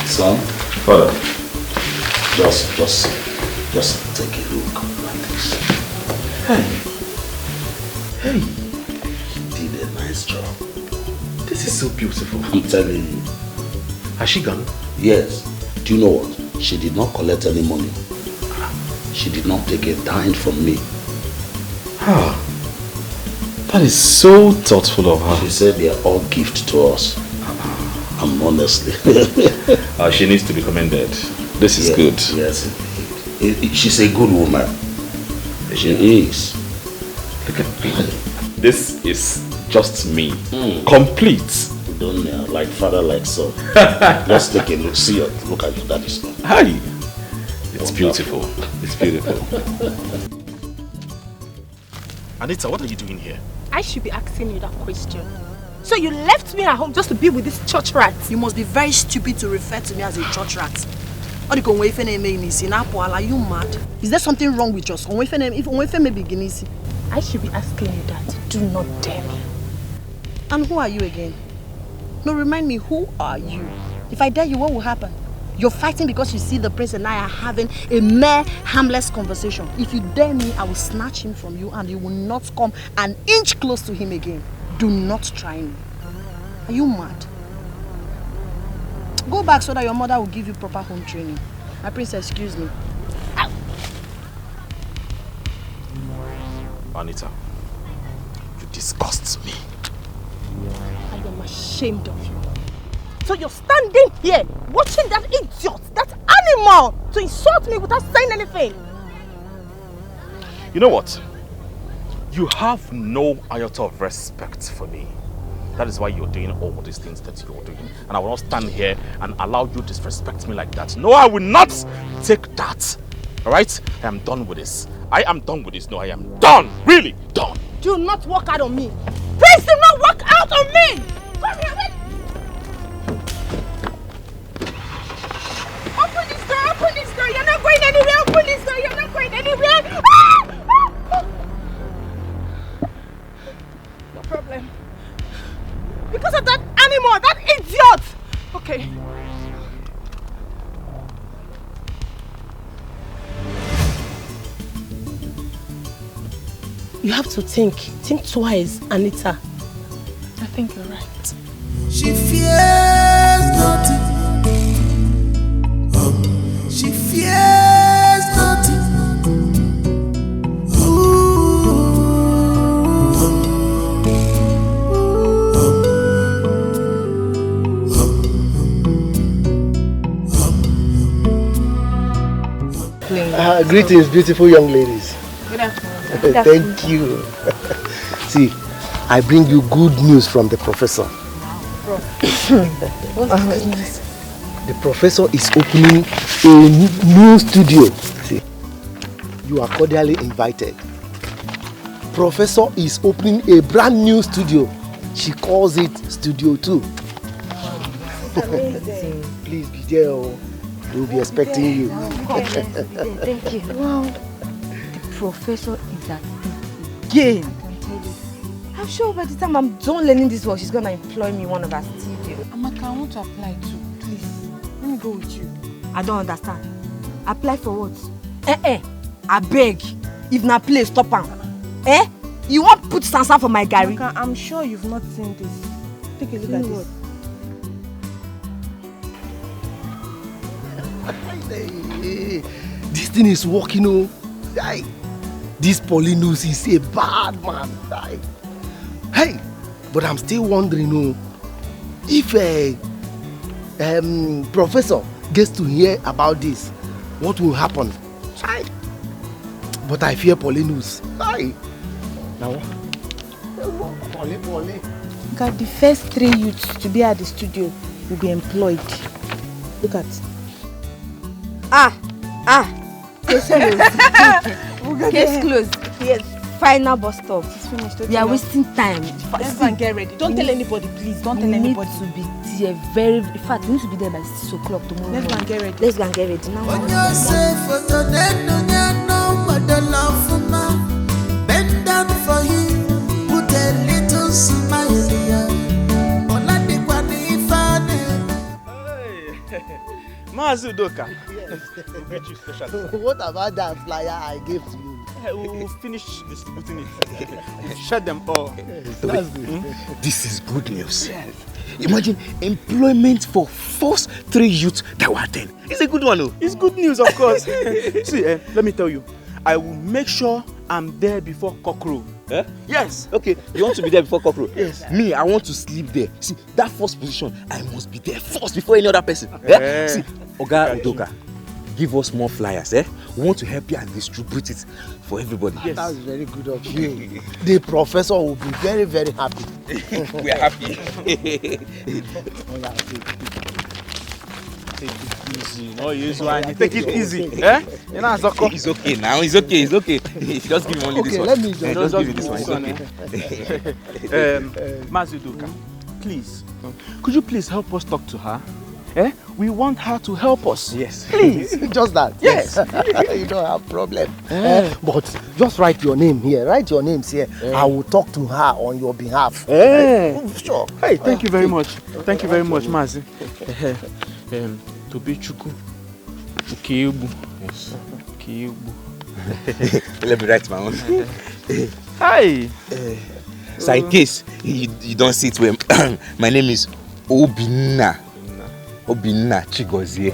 Son, father, just take a look like this. Hey, you did a nice job. This is so beautiful. I'm telling you. Has she gone? Yes. Do you know what? She did not collect any money. She did not take a dime from me. That is so thoughtful of her. She said they are all gift to us. Honestly. She needs to be commended. This is good. Yes. She's a good woman. She is. Look at me. This is just me. Complete. Don't like father, like son. Let's take a look. See, look at your daddy's son. Hi. It's beautiful. It's beautiful. Anita, what are you doing here? I should be asking you that question. So you left me at home just to be with this church rat? You must be very stupid to refer to me as a church rat. Are you mad? Is there something wrong with us? I should be asking you that. Do not dare me. And who are you again? No, remind me, who are you? If I dare you, what will happen? You're fighting because you see the prince and I are having a mere harmless conversation. If you dare me, I will snatch him from you and you will not come an inch close to him again. Do not try me. Are you mad? Go back so that your mother will give you proper home training. My prince, excuse me. Ow. Anita, you disgust me. I am ashamed of you. So you're standing here watching that idiot, that animal, to insult me without saying anything. You know what? You have no iota of respect for me. That is why you're doing all these things that you're doing. And I will not stand here and allow you to disrespect me like that. No, I will not take that. Alright? I am done with this. I am done with this. No, I am done. Really done. Do not walk out on me. Please do not walk out on me. Come here, wait. Open this door, open this door. You're not going anywhere. Open this door. You're not going anywhere. No problem. Because of that animal, that idiot. Okay. You have to think twice, Anita. I think you're right. She fears nothing. She fears nothing. Greetings, beautiful young ladies. Good afternoon. Thank you. See, I bring you good news from the professor. Bro, The professor is opening a new studio. See, you are cordially invited. Professor is opening a brand new studio. She calls it Studio 2. Please be there. We'll be expecting you. Thank you. Wow. The professor is at it again. I can tell you. I'm sure by the time I'm done learning this work, she's gonna employ me in one of her studios. Amaka, I want to apply too. Please, let me go with you. I don't understand. Apply for what? I beg. If na play, stop am. You want put sansa for my Gary? Amaka, I'm sure you've not seen this. Take a look at this. This thing is working, This Paulinus is a bad man. Hey, but I'm still wondering, if professor gets to hear about this, what will happen? But I fear Paulinus. Now, God, the first 3 youths to be at the studio will be employed. Look at. Case closed. Case closed. Yes. Final bus stop. It's finished. We are wasting time. Let's go and get ready. Don't tell anybody, please. Don't tell anybody. We need to be there in fact, we need to be there by 6 o'clock tomorrow. Let's go and get ready. Let's go and get ready now. Bend down for him, put a little smile here. Mazu Doka. What about that flyer I gave to you? We'll finish distributing it. We'll shut them all. That's good. This is good news. Yes. Imagine employment for first 3 youths that were 10. It's a good one, though. It's good news, of course. See, let me tell you, I will make sure I'm there before cockroach. Yes. Okay, you want to be there before cockroach? Yes. Me, I want to sleep there. See, that first position, I must be there first before any other person. See, Oga Udoka, give us more flyers. We want to help you and distribute it for everybody. Yes. That's very good of you. The professor will be very, very happy. We are happy. Take it easy. No use one. Take it easy. You know, it's okay now. It's okay. It's okay. Just give him only this one. Let me just give you this one. It's okay. Mazudoka, please, could you please help us talk to her? We want her to help us. Yes. Please. Just that. Yes. You don't have problem. But just write your name here. Write your names here. I will talk to her on your behalf. Sure. Hey, thank you very much. Thank you very much, Mazi. Tobichuku. Ukiubu. Yes. Ukiubu. Let me write my own. Hi. So in case you don't see it well, my name is Obinna Chigozie.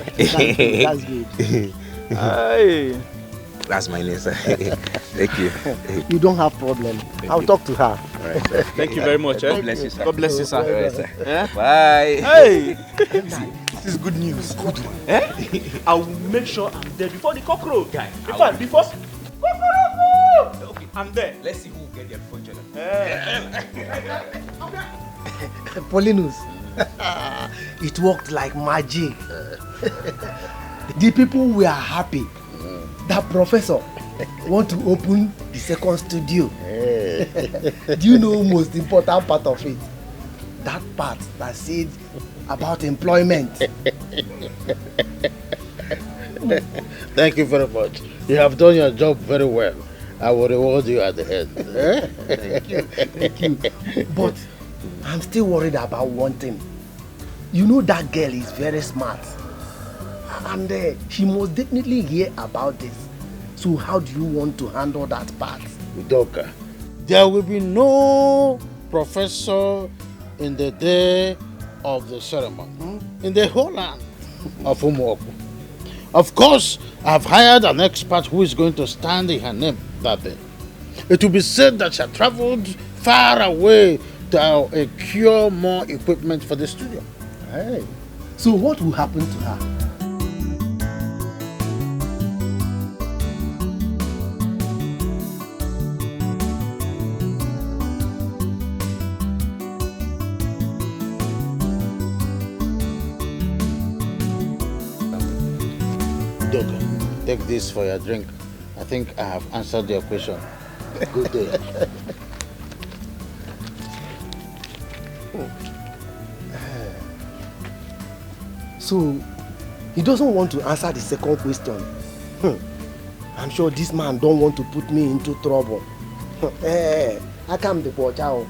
That's good. Hi. That's my name, sir. Thank you. You don't have problem. I'll talk to her. All right, sir. Thank you very much. God bless you, sir. God bless you, sir. All right, sir. Bye. Hey. This is good news. Good one. I will make sure I'm there before the cockroach guy. In fact, before cockroach. Okay, I'm there. Let's see who will get there before each other. Paulinus, it worked like magic. The people were happy. That professor want to open the second studio. Do you know most important part of it? That part that said about employment. Thank you very much. You have done your job very well. I will reward you at the end. Thank you. But I'm still worried about one thing. You know that girl is very smart. And she must definitely hear about this. So how do you want to handle that part? Udoka, there will be no professor in the day of the ceremony in the whole land of Umuoku. Of course, I've hired an expert who is going to stand in her name that day. It will be said that she had traveled far away to acquire more equipment for the studio. Hey. So what will happen to her? Okay. Take this for your drink. I think I have answered your question. Good day. So, he doesn't want to answer the second question. I'm sure this man don't want to put me into trouble. I come the watch out.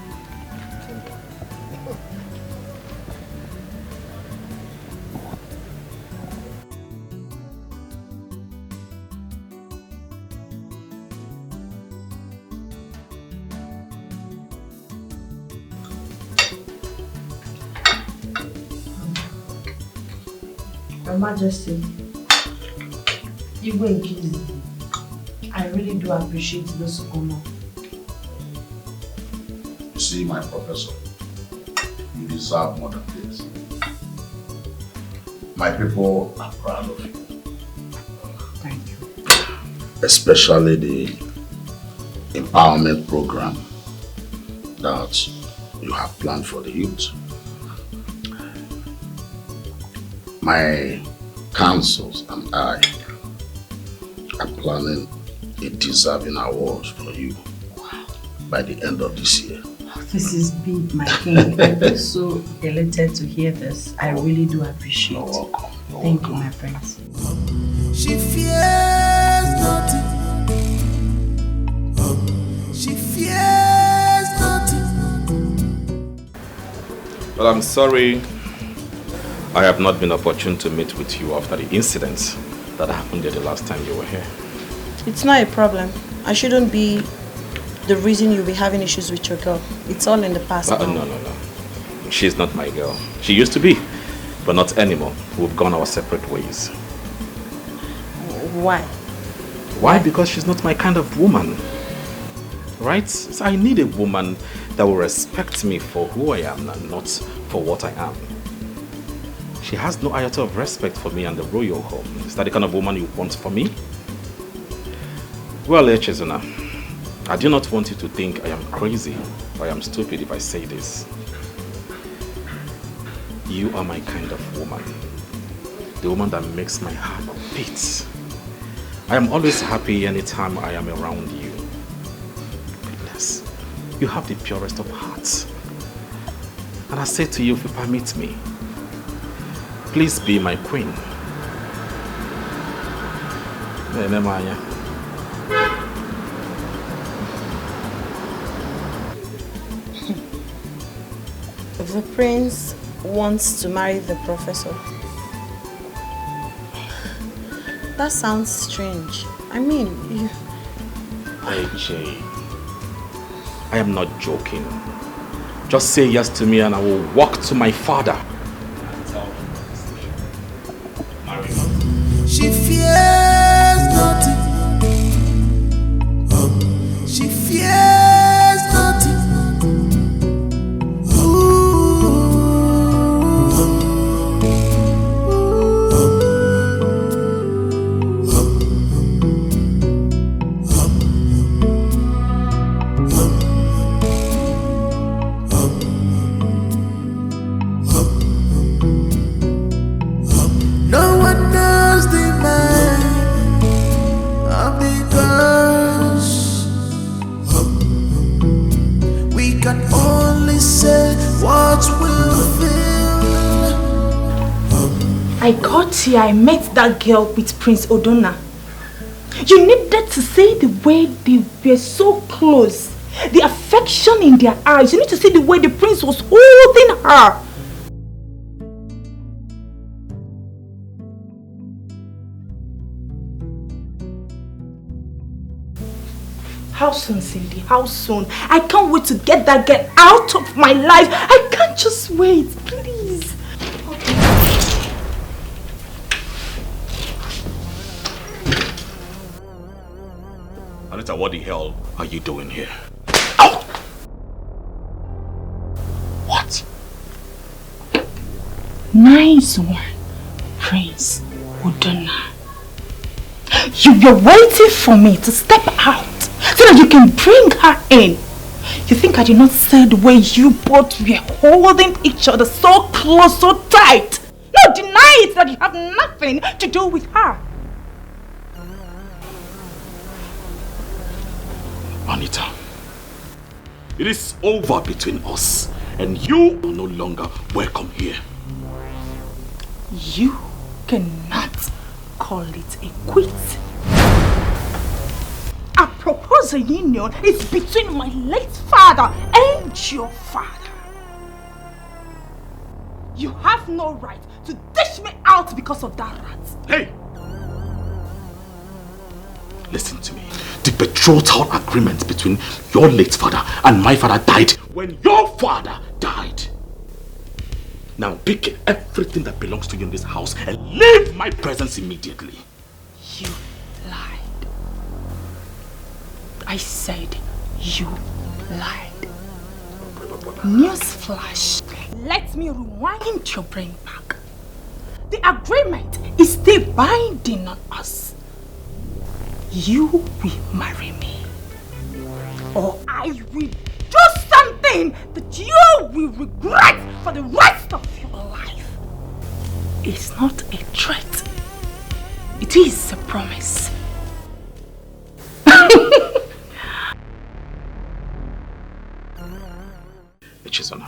Your Majesty, Igwe Nkili, I really do appreciate this honor. You see, my professor, you deserve more than this. My people are proud of you. Thank you. Especially the empowerment program that you have planned for the youth. My councils and I are planning a deserving award for you by the end of this year. This is big, my king. I feel so elated to hear this. I really do appreciate it. Thank you, my friends. She fears nothing. She fears nothing. Well, I'm sorry I have not been opportune to meet with you after the incidents that happened there the last time you were here. It's not a problem. I shouldn't be the reason you'll be having issues with your girl. It's all in the past now. No. She's not my girl. She used to be, but not anymore. We've gone our separate ways. Why? Why? Because she's not my kind of woman. Right? So I need a woman that will respect me for who I am and not for what I am. She has no iota of respect for me and the royal home. Is that the kind of woman you want for me? Well, Chizuna, I do not want you to think I am crazy or I am stupid if I say this. You are my kind of woman. The woman that makes my heart beat. I am always happy anytime I am around you. Goodness, you have the purest of hearts. And I say to you, if you permit me, please be my queen. The prince wants to marry the professor. That sounds strange. I mean, you... AJ, I am not joking. Just say yes to me and I will walk to my father. She fears nothing. She fears nothing. I got here, I met that girl with Prince Odona. You needed to see the way they were so close. The affection in their eyes. You need to see the way the prince was holding her. How soon, Cindy? How soon? I can't wait to get that girl out of my life. I can't just wait, please. Anita, what the hell are you doing here? Oh! What? Nice one, Prince Odona. You were waiting for me to step out so that you can bring her in. You think I did not see the way you both were holding each other so close, so tight? No, deny it that you have nothing to do with her. Anita, it is over between us, and you are no longer welcome here. You cannot call it a quit. A proposal union is between my late father and your father. You have no right to dish me out because of that rat. Hey! Listen to me. The betrothal agreement between your late father and my father died when your father died. Now pick everything that belongs to you in this house and leave my presence immediately. You lied. I said you lied. Newsflash. Let me rewind your brain back. The agreement is still binding on us. You will marry me, or I will do something that you will regret for the rest of your life. It's not a threat. It is a promise. Echezona,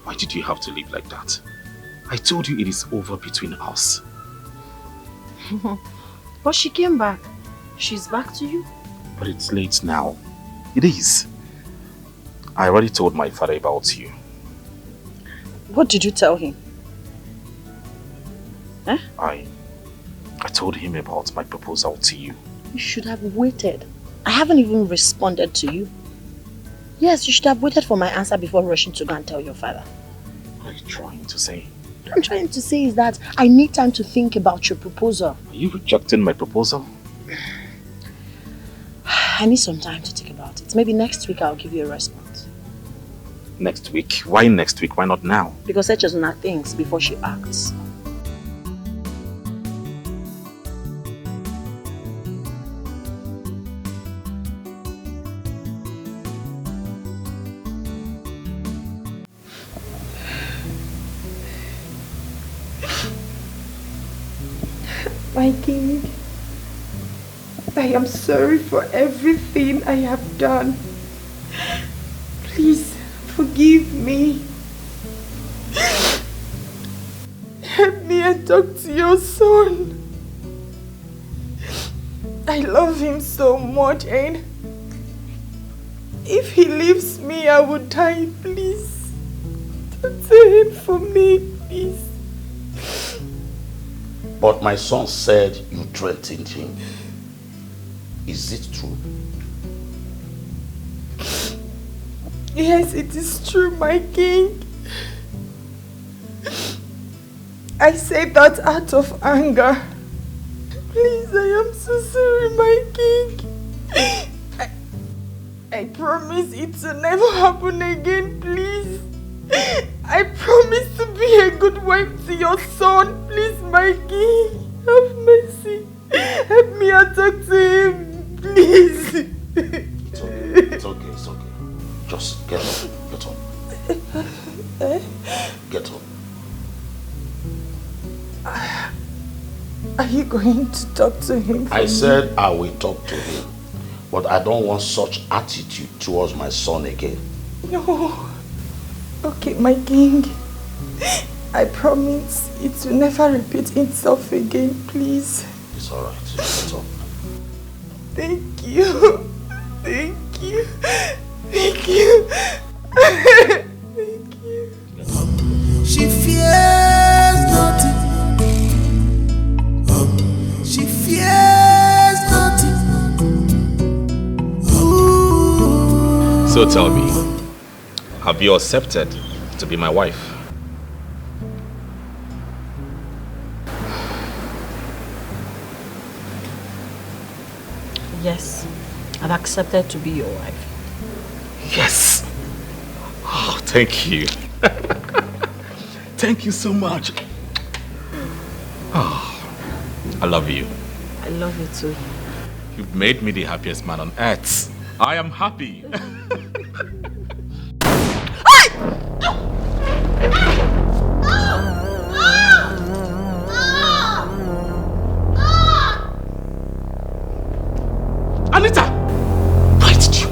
why did you have to leave like that? I told you it is over between us. But she came back. She's back to you? But it's late now. It is. I already told my father about you. What did you tell him? Huh? I told him about my proposal to you. You should have waited. I haven't even responded to you. Yes, you should have waited for my answer before rushing to go and tell your father. What are you trying to say? What I'm trying to say is that I need time to think about your proposal. Are you rejecting my proposal? I need some time to think about it. Maybe next week I'll give you a response. Next week? Why next week? Why not now? Because Echezona thinks before she acts. My king, I am sorry for everything I have done. Please forgive me. Help me and talk to your son. I love him so much, and if he leaves me, I would die. Please talk to him for me, please. But my son said you threatened him. Is it true? Yes, it is true, my king. I said that out of anger. Please, I am so sorry, my king. I promise it will never happen again, please. I promise to be a good wife to your son. Please, my king, have mercy. Help me and talk to him, please. It's okay, it's okay. Just get up, Get up. Are you going to talk to him? I said I will talk to him, but I don't want such attitude towards my son again. No. Okay, my king. I promise it will never repeat itself again, please. It's alright. Get up. Thank you. Thank you. Thank you. Thank you. She fears nothing. She fears nothing. So tell me, have you accepted to be my wife? Yes, I've accepted to be your wife. Yes! Oh, thank you. Thank you so much. Oh, I love you. I love you too. You've made me the happiest man on earth. I am happy. Anita! Why did you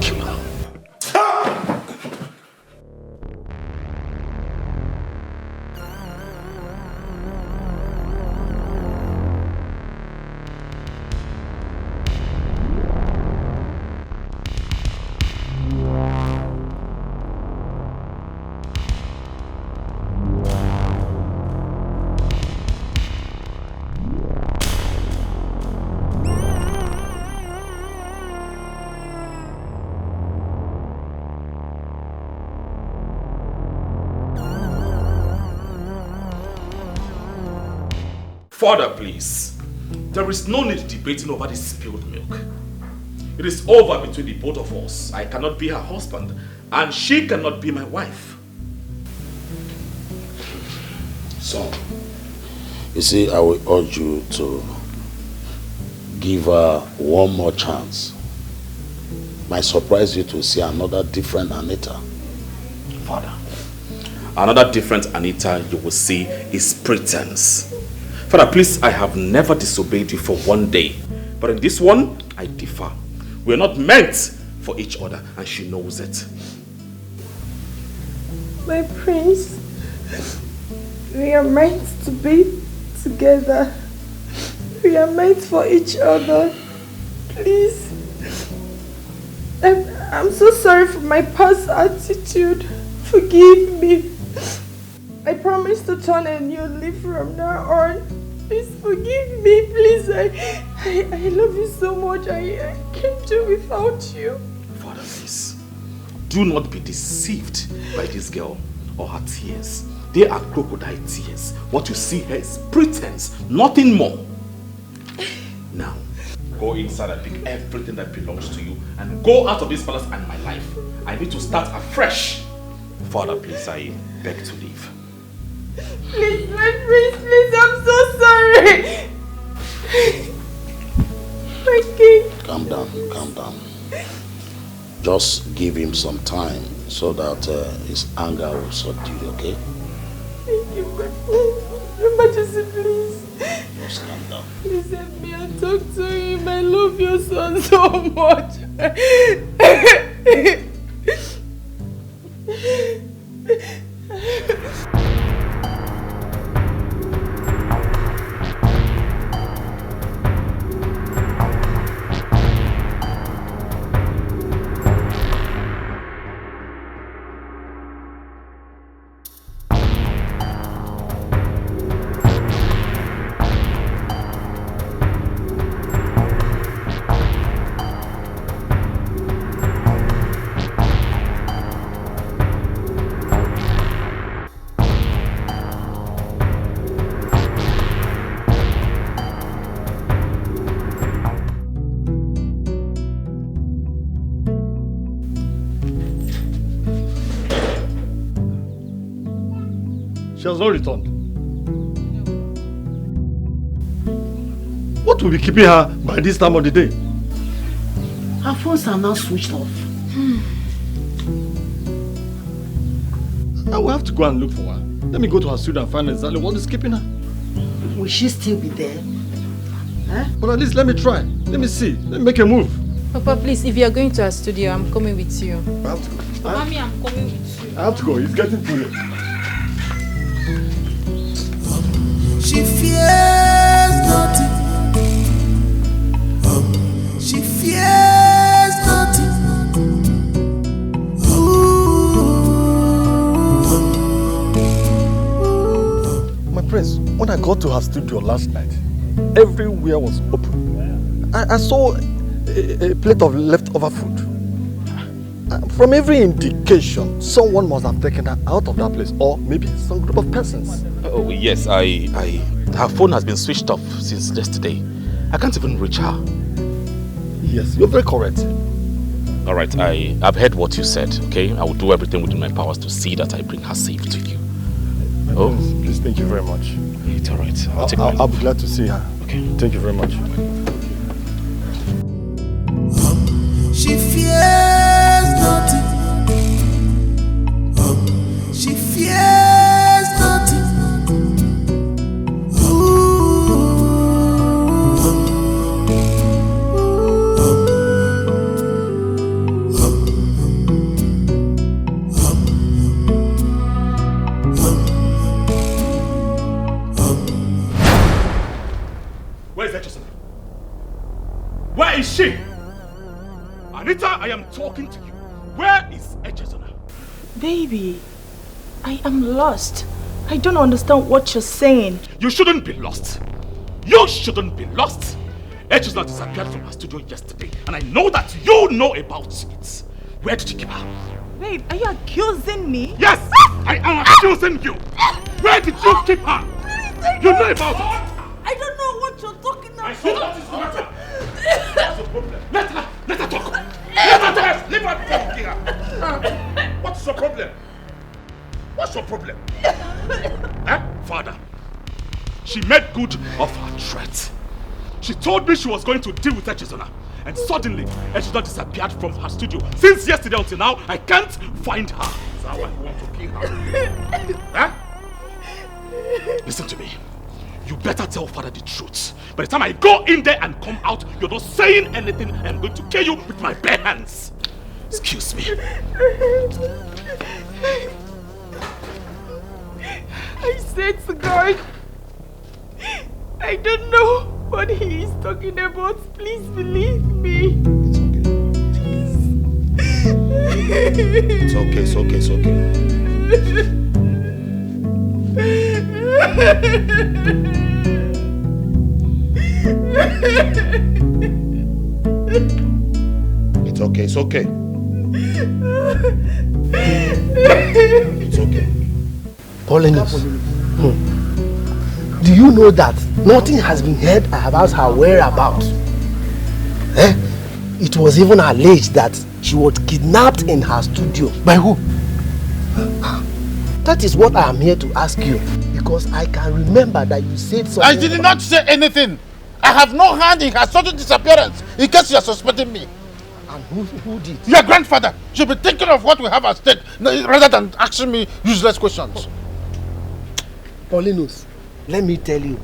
Father, please. There is no need debating over this spilled milk. It is over between the both of us. I cannot be her husband, and she cannot be my wife. Son, you see, I will urge you to give her one more chance. Might surprise you to see another different Anita. Father, another different Anita you will see is pretense. Father, please, I have never disobeyed you for one day. But in this one, I differ. We are not meant for each other, and she knows it. My prince, we are meant to be together. We are meant for each other. Please. I'm so sorry for my past attitude. Forgive me. I promise to turn a new leaf from now on. Please forgive me, please. I love you so much. I can't do without you. Father, please, do not be deceived by this girl or her tears. They are crocodile tears. What you see here is pretense, nothing more. Now, go inside and pick everything that belongs to you and go out of this palace and my life. I need to start afresh. Father, please, I beg to leave. Please, my prince, please, I'm so sorry. My king. Calm down, calm down. Just give him some time so that his anger will subdue, okay? Thank you, my prince. Your Majesty, please. Just calm down. Please help me and talk to him. I love your son so much. She has not returned. What will be keeping her by this time of the day? Her phones are now switched off. I will have to go and look for her. Let me go to her studio and find exactly what is keeping her. Will she still be there? Huh? But at least let me try. Let me see. Let me make a move. Papa, please, if you are going to our studio, I'm coming with you. I have to go. Mommy, I'm coming with you. I have to go. It's getting too late. She fears nothing. She fears nothing. My prince, when I got to her studio last night, everywhere was open. I saw a plate of leftover food. From every indication, someone must have taken her out of that place, or maybe some group of persons. Oh yes, her phone has been switched off since yesterday. I can't even reach her. Yes, you're very correct. Alright, I've heard what you said, okay? I will do everything within my powers to see that I bring her safe to you. Oh, please, thank you very much. It's alright. I'll be glad to see her. Okay. Thank you very much. She fears nothing. She fears nothing. Where is that Joseph? Where is she? Anita, I am talking to you. Where is Echezona? Baby, I am lost. I don't understand what you're saying. You shouldn't be lost. You shouldn't be lost. Echezona disappeared from her studio yesterday, and I know that you know about it. Where did you keep her? Babe, are you accusing me? Yes, I am accusing you. Where did you keep her? You know about it. I My son, what is the matter? What's the problem? Let her talk. Let her talk. Leave her talk here. What's the problem? What's your problem? Father, she made good of her threat. She told me she was going to deal with Echezona, and suddenly Echezona disappeared from her studio. Since yesterday until now, I can't find her. Is that why you want to kill her? Listen to me. You better tell Father the truth. By the time I go in there and come out, you're not saying anything. I'm going to kill you with my bare hands. Excuse me. I said to God, I don't know what he is talking about. Please believe me. It's okay. It's okay. It's okay. It's okay. It's okay. It's okay. Paulinus, do you know that nothing has been heard about her whereabouts? It was even alleged that she was kidnapped in her studio. By who? That is what I am here to ask you, because I can remember that you said something. I did not say anything. I have no hand in her sudden disappearance, in case you are suspecting me. And who did? Your grandfather should be thinking of what we have at stake rather than asking me useless questions. Paulinus, let me tell you,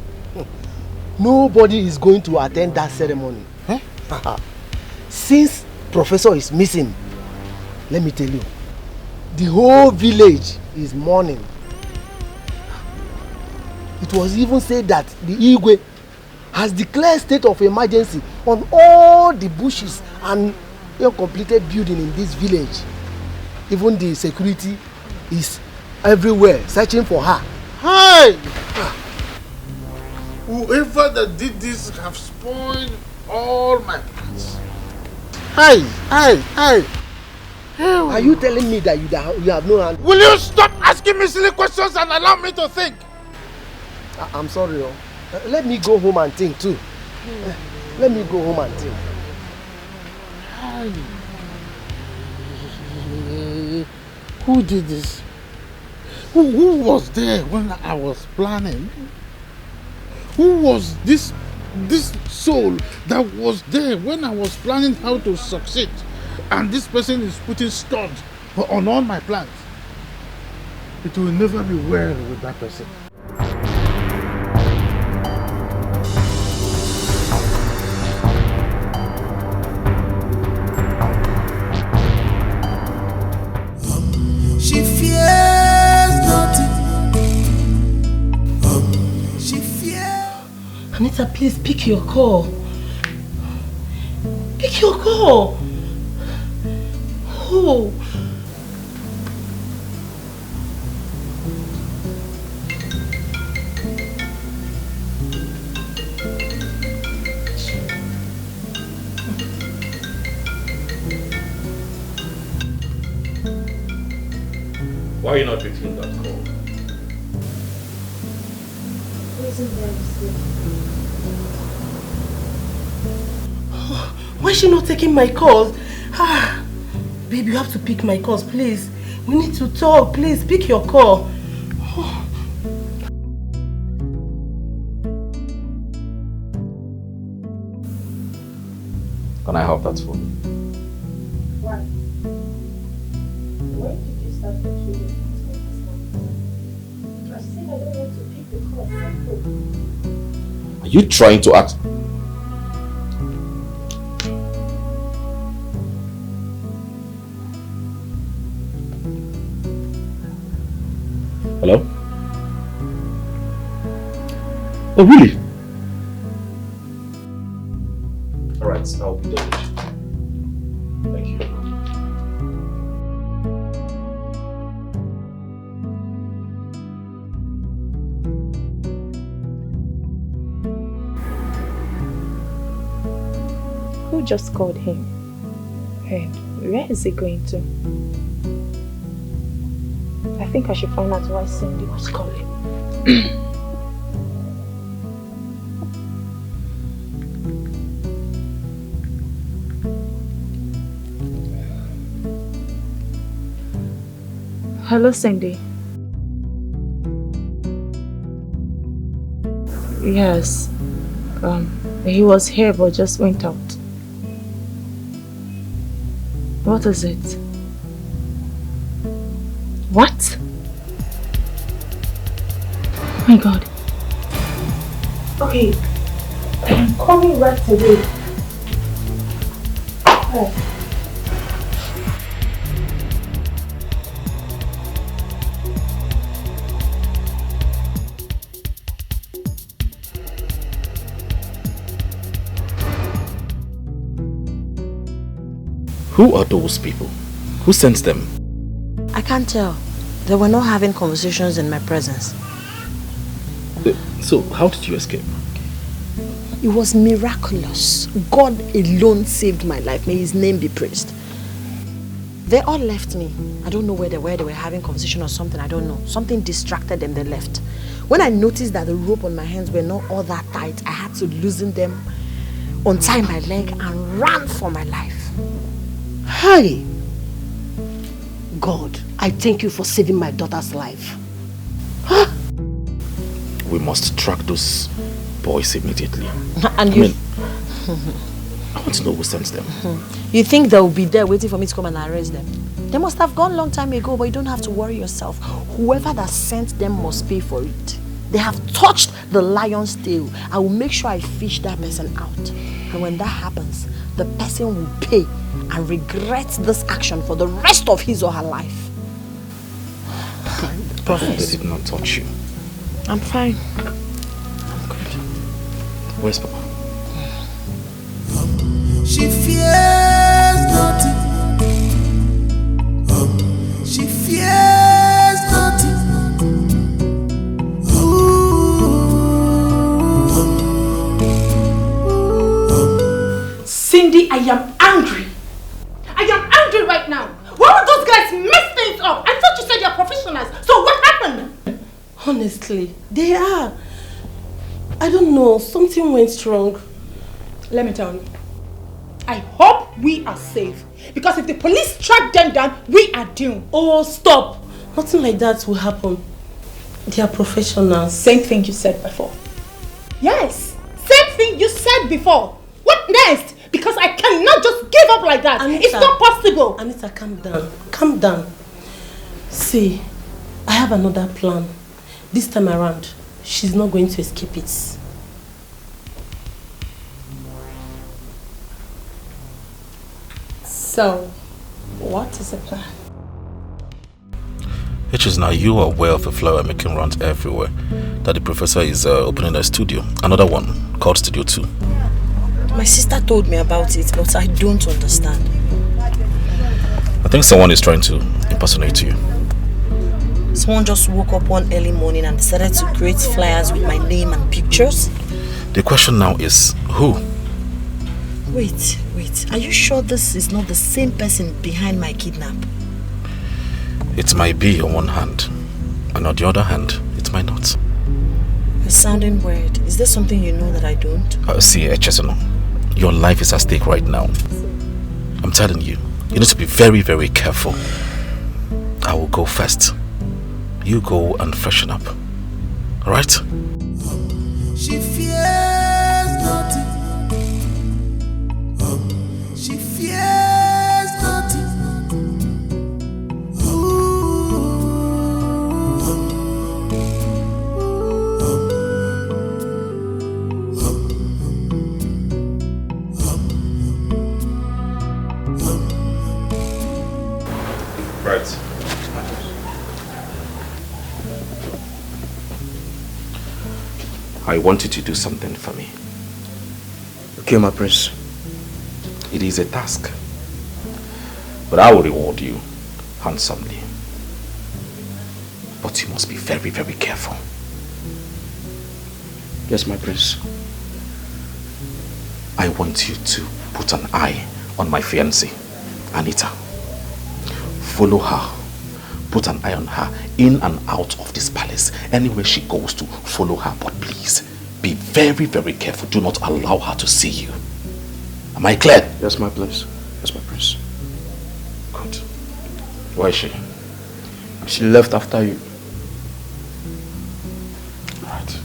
nobody is going to attend that ceremony. Since Professor is missing, let me tell you, the whole village is mourning. It was even said that the Igwe has declared state of emergency on all the bushes and uncompleted building in this village. Even the security is everywhere searching for her. Hi! Whoever that did this have spoiled all my plans. Hi! Are you telling me that you have no hand? Will you stop asking me silly questions and allow me to think? I'm sorry. Let me go home and think too. Let me go home and think. Who did this? Who was there when I was planning? Who was this soul that was there when I was planning how to succeed? And this person is putting studs on all my plans. It will never be well with that person. She fears nothing. She fears. Anita, please pick your call. Pick your call. Oh. Why are you not returning that call? Why is she not taking my calls? Babe, you have to pick my calls, please. We need to talk. Please, pick your call. Can I have that phone? Why? When did you start controlling me? I said I don't want to pick the call. Are you trying to act? Hello? Oh, really? Alright, I'll be there with you. Thank you. Who just called him? And where is he going to? I think I should find out why Cindy was calling. Hello, Cindy. Yes. He was here but just went out. What is it? What? Oh my God. Okay. I'm coming right away. Oh. Who are those people? Who sent them? I can't tell. They were not having conversations in my presence. So, how did you escape? It was miraculous. God alone saved my life. May his name be praised. They all left me. I don't know where they were. They were having conversation or something. I don't know. Something distracted them. They left. When I noticed that the rope on my hands were not all that tight, I had to loosen them, untie my leg, and run for my life. Hi! God, I thank you for saving my daughter's life. We must track those boys immediately. And you... I want to know who sent them. You think they'll be there waiting for me to come and arrest them? They must have gone long time ago, but you don't have to worry yourself. Whoever that sent them must pay for it. They have touched the lion's tail. I will make sure I fish that person out. And when that happens, the person will pay and regret this action for the rest of his or her life. They did not touch you. I'm fine. I'm good. Where's Papa? She fears nothing. She fears nothing. Cindy, I am angry. I am angry right now. Why would those guys mess things up? I thought you said you're professionals. So what happened? Honestly, they are. I don't know. Something went wrong. Let me tell you. I hope we are safe. Because if the police track them down, we are doomed. Oh, stop. Nothing like that will happen. They are professionals. Same thing you said before. Yes. Same thing you said before. What next? Because I cannot just give up like that. Anita, it's not possible. Anita, calm down. Calm down. See, I have another plan. This time around, she's not going to escape it. So, what is the plan? Which is now you are aware of a flower making rounds everywhere. That the professor is opening a studio. Another one called Studio 2. My sister told me about it, but I don't understand. I think someone is trying to impersonate you. Someone just woke up one early morning and decided to create flyers with my name and pictures? The question now is, who? Wait. Are you sure this is not the same person behind my kidnap? It might be on one hand, and on the other hand, it might not. It's sounding weird. Is there something you know that I don't? See, Echesono, your life is at stake right now. I'm telling you, you need to be very, very careful. I will go first. You go and freshen up. Alright? She fears nothing. She fears nothing. Right. I want you to do something for me. Okay, my prince. It is a task, but I will reward you handsomely. But you must be very, very careful. Yes, my prince. I want you to put an eye on my fiancée, Anita. Follow her. Put an eye on her in and out of this palace. Anywhere she goes to, follow her. But please, be very, very careful. Do not allow her to see you. Am I clear? Yes, my prince. Yes, my prince. Good. Where is she? She left after you. Right.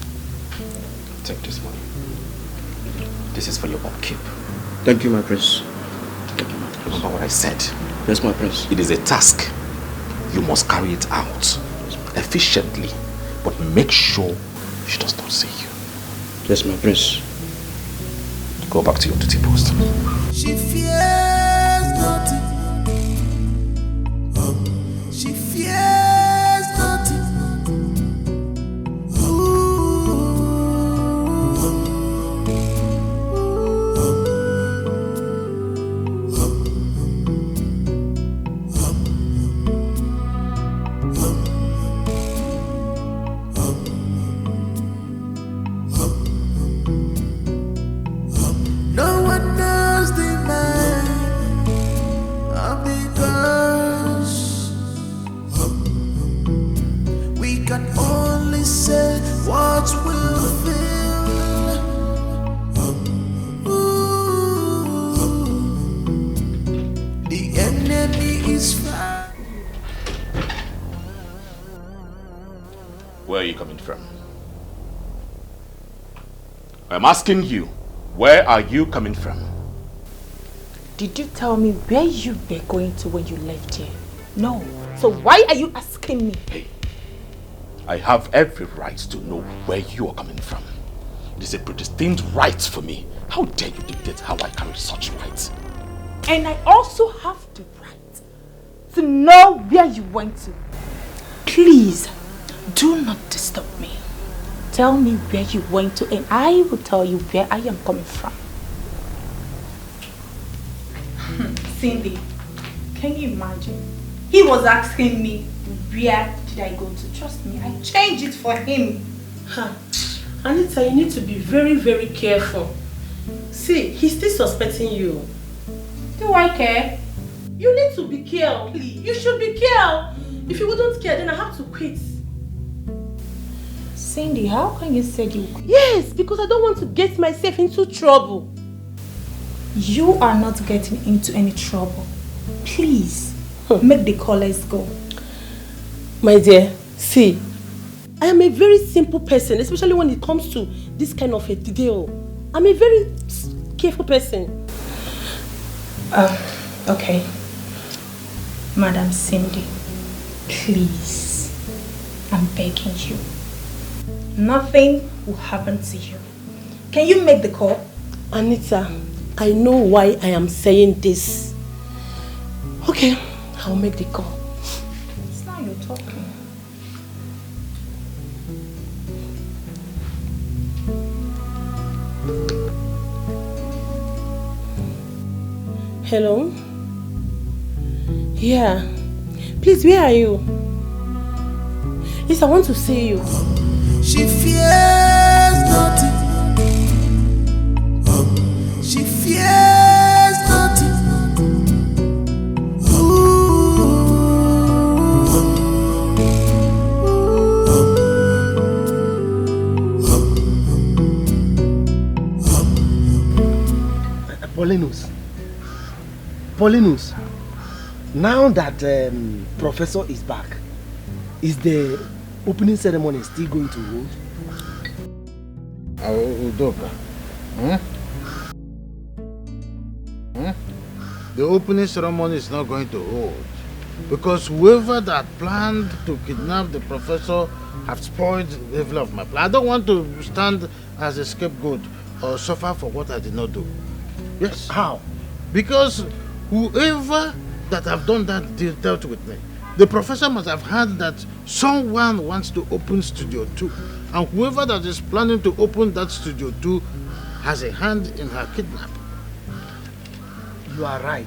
Take this money. This is for your upkeep. Thank you, my prince. Thank you, my prince. Remember what I said? Yes, my prince. It is a task. You must carry it out efficiently, but make sure she does not see you. Yes, my prince. Go back to your duty post. She fears nothing. She fears nothing. No one knows the mind of the girls. We can only say what we'll feel. The enemy is far. Where are you coming from? I'm asking you, where are you coming from? Did you tell me where you were going to when you left here? No. So why are you asking me? Hey, I have every right to know where you are coming from. It is a predestined right for me. How dare you dictate how I carry such rights? And I also have the right to know where you went to. Please, do not disturb me. Tell me where you went to and I will tell you where I am coming from. Cindy, can you imagine? He was asking me where did I go to. Trust me, I changed it for him. Huh. Anita, you need to be very, very careful. See, he's still suspecting you. Do I care? You need to be careful. Please. You should be careful. If you wouldn't care, then I have to quit. Cindy, how can you say you quit? Yes, because I don't want to get myself into trouble. You are not getting into any trouble. Please, make the callers go. My dear, see, I am a very simple person, especially when it comes to this kind of a deal. I'm a very careful person. Okay. Madam Cindy, please, I'm begging you. Nothing will happen to you. Can you make the call? Anita, I know why I am saying this. Okay, I'll make the call. It's not you talking. Hello? Yeah. Please, where are you? Yes, I want to see you. She fears nothing. She fears nothing. Paulinus, now that Professor is back, is the opening ceremony still going to hold? Udoka. The opening ceremony is not going to hold because whoever that planned to kidnap the professor have spoiled the level of my plan. I don't want to stand as a scapegoat or suffer for what I did not do. Yes. How? Because whoever that have done that dealt with me, the professor must have heard that someone wants to open Studio 2. And whoever that is planning to open that Studio 2 has a hand in her kidnapping. You are right.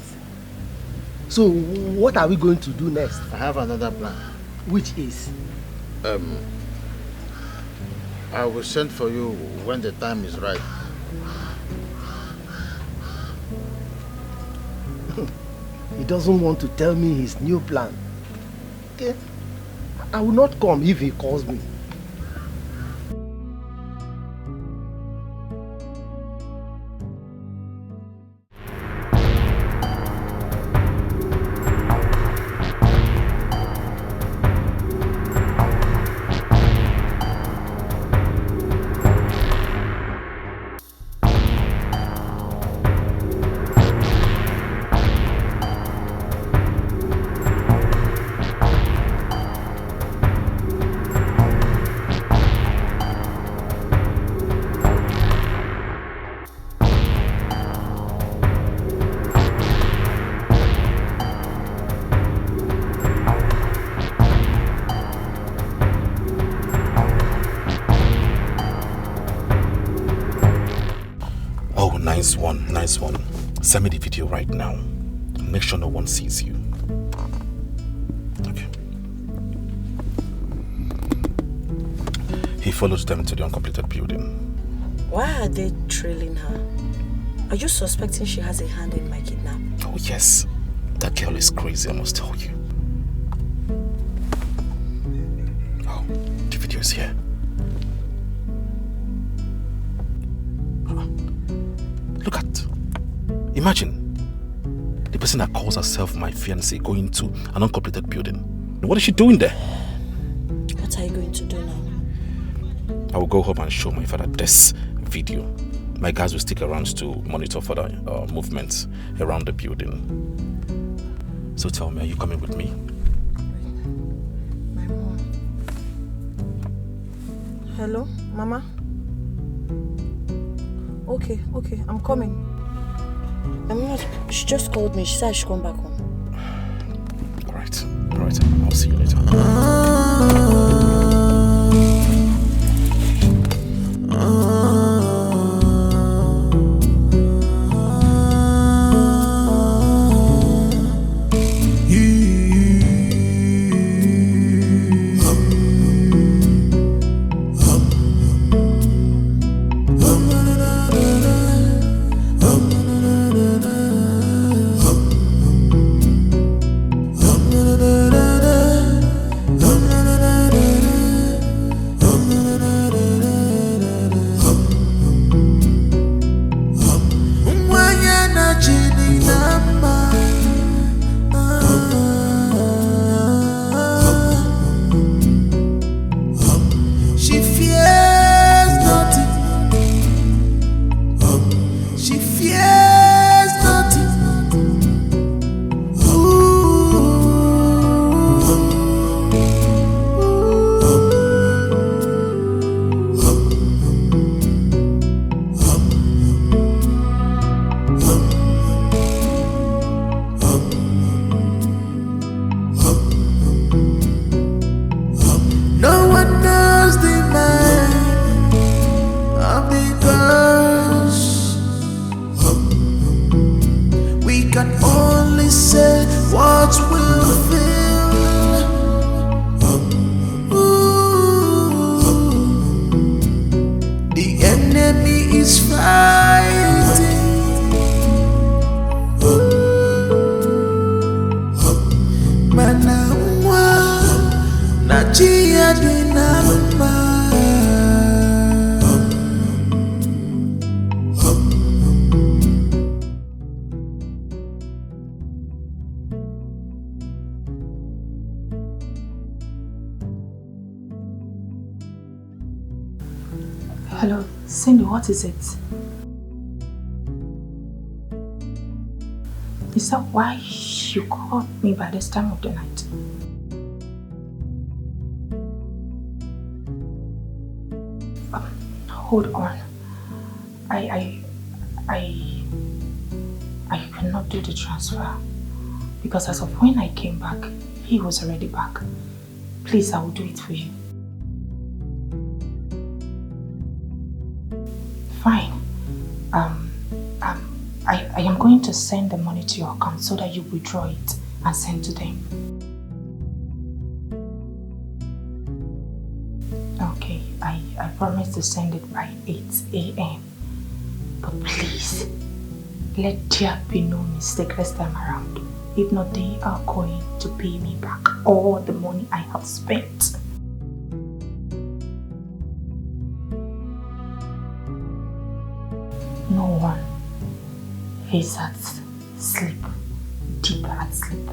So what are we going to do next? I have another plan. Which is? I will send for you when the time is right. He doesn't want to tell me his new plan. Okay? I will not come if he calls me. nice one, nice one. Send me the video right now. Make sure no one sees you. Okay. He followed them to the uncompleted building. Why are they trailing her? Are you suspecting she has a hand in my kidnap? Oh yes. That girl is crazy, I must tell you. Oh, the video is here. Look at. Imagine. The person that calls herself my fiancé going to an uncompleted building. What is she doing there? What are you going to do now? I will go home and show my father this video. My guys will stick around to monitor further movements around the building. So tell me, are you coming with me? My mom. Hello, Mama? Okay, I'm coming. I'm not. She just called me. She said I should come back home. Alright. I'll see you later. Hello, Cindy, what is it? Is that why you called me by this time of the night? Hold on. I cannot do the transfer because as of when I came back, he was already back. Please, I will do it for you. Fine. I am going to send the money to your account so that you withdraw it and send to them. Okay, I promise to send it by 8 a.m. But please, let there be no mistake this time around. If not, they are going to pay me back all the money I have spent. No one is at sleep, deep at sleep.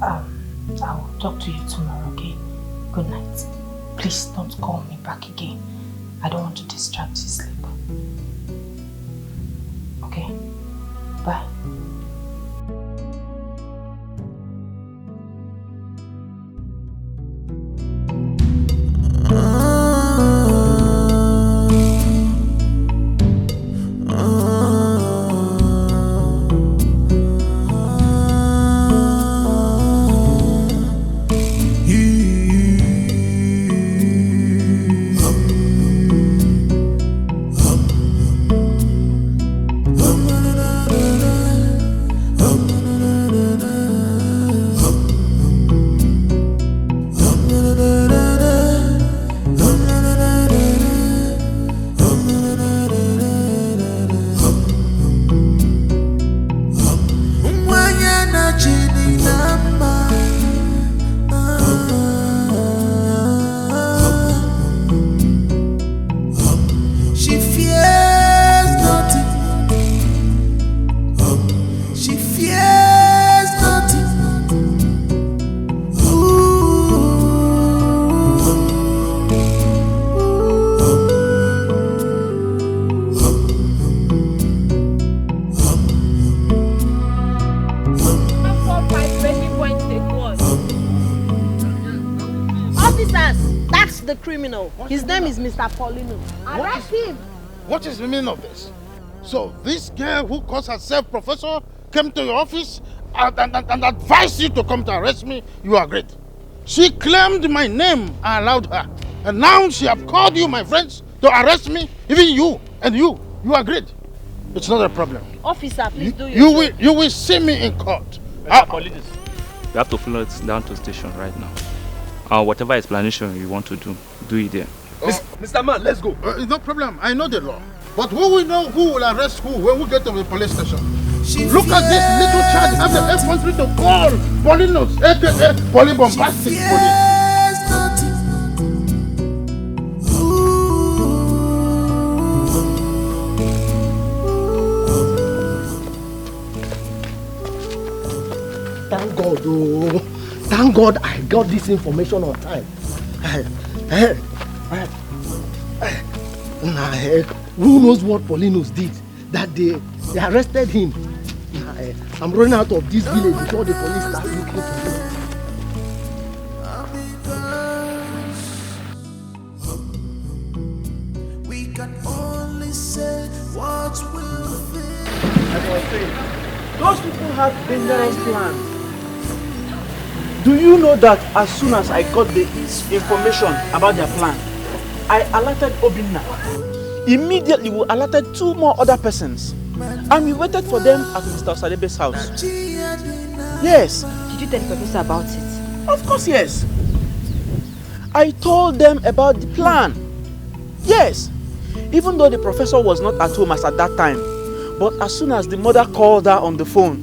I will talk to you tomorrow, okay? Good night. Please don't call me back again. I don't want to distract you sleep. Okay? Bye. She fears nothing. She fears nothing. Officers, that's the criminal. His name is Mr. Paulino. Arrest him. What is the meaning of this? So this girl who calls herself professor came to your office and advised you to come to arrest me. You agreed. She claimed my name. I allowed her. And now she have called you, my friends, to arrest me. Even you and you agreed. It's not a problem. Officer, please do your You will see me in court. Police. You have to follow it down to station right now. Whatever explanation you want to do it there. Mr. Man, let's go. No problem. I know the law. But who will know who will arrest who when we get to the police station? Look at this little child have the infantry to call Polinos, aka Polybombastic police. Thank God, oh. Thank God I got this information on time. Who knows what Polinos did that they arrested him. I'm running out of this village before the police start looking for him. We can only say what will be. As I was saying, those people have dangerous plans. Do you know that as soon as I got the information about their plan, I alerted Obinna. Immediately we alerted 2 more other persons. And we waited for them at Mr. Osadebe's house. Yes. Did you tell the professor about it? Of course, yes. I told them about the plan. Yes. Even though the professor was not at home as at that time. But as soon as the mother called her on the phone,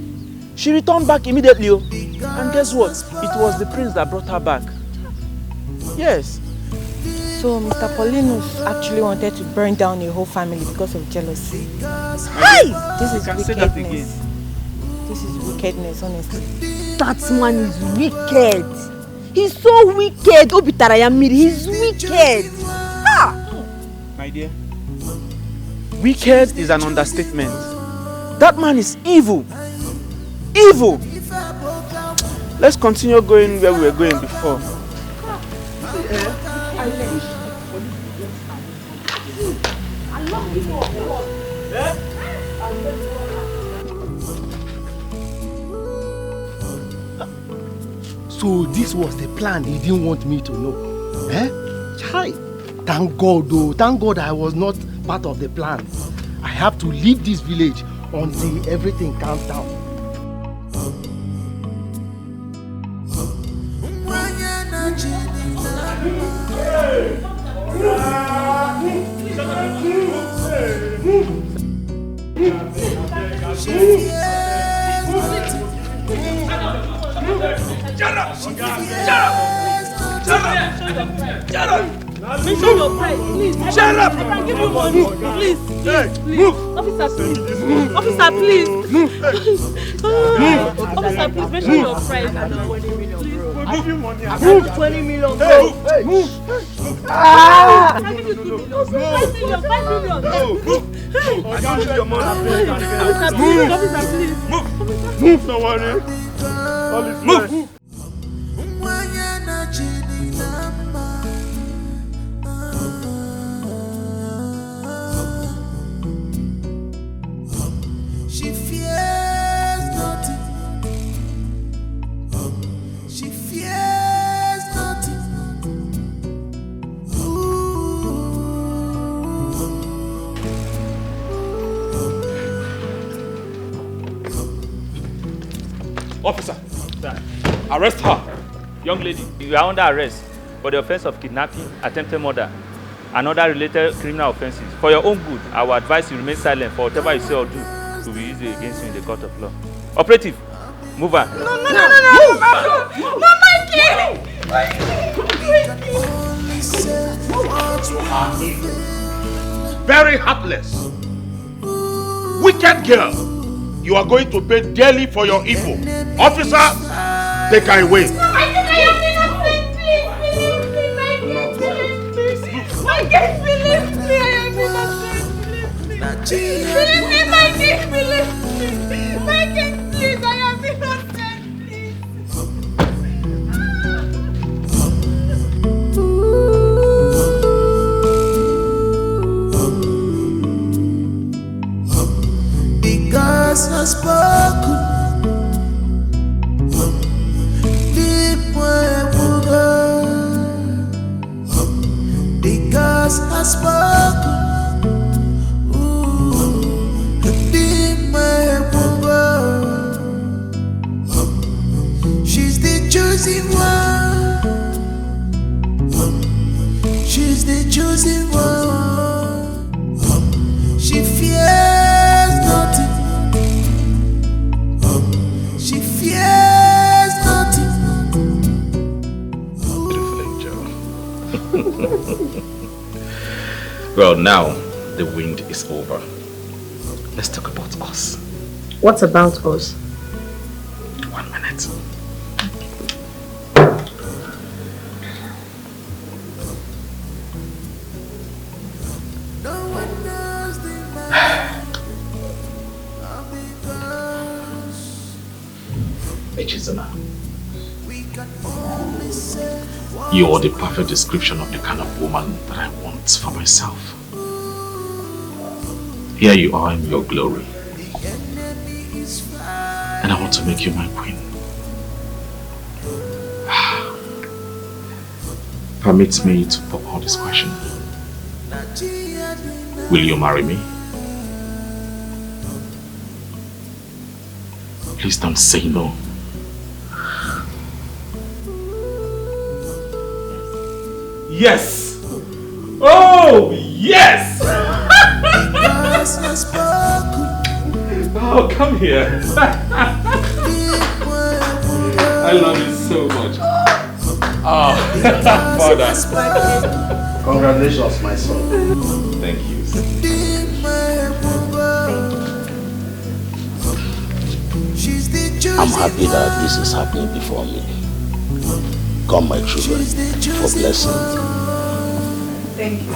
she returned back immediately. And guess what? It was the prince that brought her back. Yes. So Mr. Paulinus actually wanted to burn down a whole family because of jealousy. Hey! This is Say that again. wickedness. This is wickedness, honestly. That man is wicked. He's so wicked. Obitarayamiri, he's wicked. Ah! My dear, wicked is an understatement. That man is evil. Evil! Let's continue going where we were going before. So this was the plan he didn't want me to know. Chai. Thank God though. Thank God I was not part of the plan. I have to leave this village until everything calms down. Mention your price, please. Shut up! I can give you money. Please, please. Move! Officer, please. Officer, please. Officer, please mention your price. I don't want 20 million, bro. I give you money. I have 20 million, bro. Hey, move! Ah! I give you 2 million. 5 million, 5 million. Move! I give you your money. Officer, please. Officer, please. Move! No worry. Move! She fears nothing. She fears nothing. Officer, arrest her. Young lady, you are under arrest for the offense of kidnapping, attempted murder, and other related criminal offenses. For your own good, I will advise you remain silent for whatever you say or do will be used against you in the court of law. Operative, move her. No, Mikey! very heartless. Wicked girl. You are going to pay dearly for your evil. Officer, take her away. I think I am innocent. Please believe me, my king. Believe me, I am innocent. Believe me, my king. Believe me, my king. Please, I am innocent. Because has spoken. Deep where we go. Because has spoken. Deep where we go. She's the chosen one. She's the chosen one. She fears nothing. She fears nothing. Beautiful angel. Well, now the wind is over. Let's talk about us. What about us? 1 minute. Echizana, you are the perfect description of the kind of woman that I want for myself. Here you are in your glory, and I want to make you my queen. Permit me to pop out this question. Will you marry me? Please don't say no. Yes! Oh, yes! Oh, come here. I love you so much. Oh, Father. Congratulations, my son. Thank you. I'm happy that this is happening before me. Come, my children, for blessings. Thank you.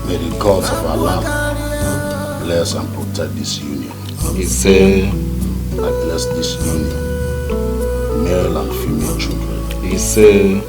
May the gods of Allah bless and protect this union. He said, I bless this union, male and female children. He said,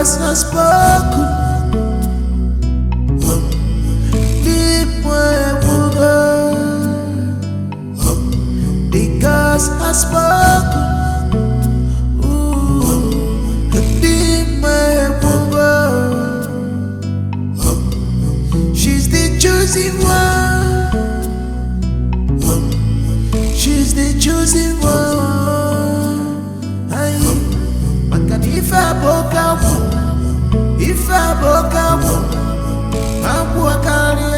because has spoken. Deep where because has spoken. Deep where she's the chosen one. She's the chosen one. If I broke out, I'm walking.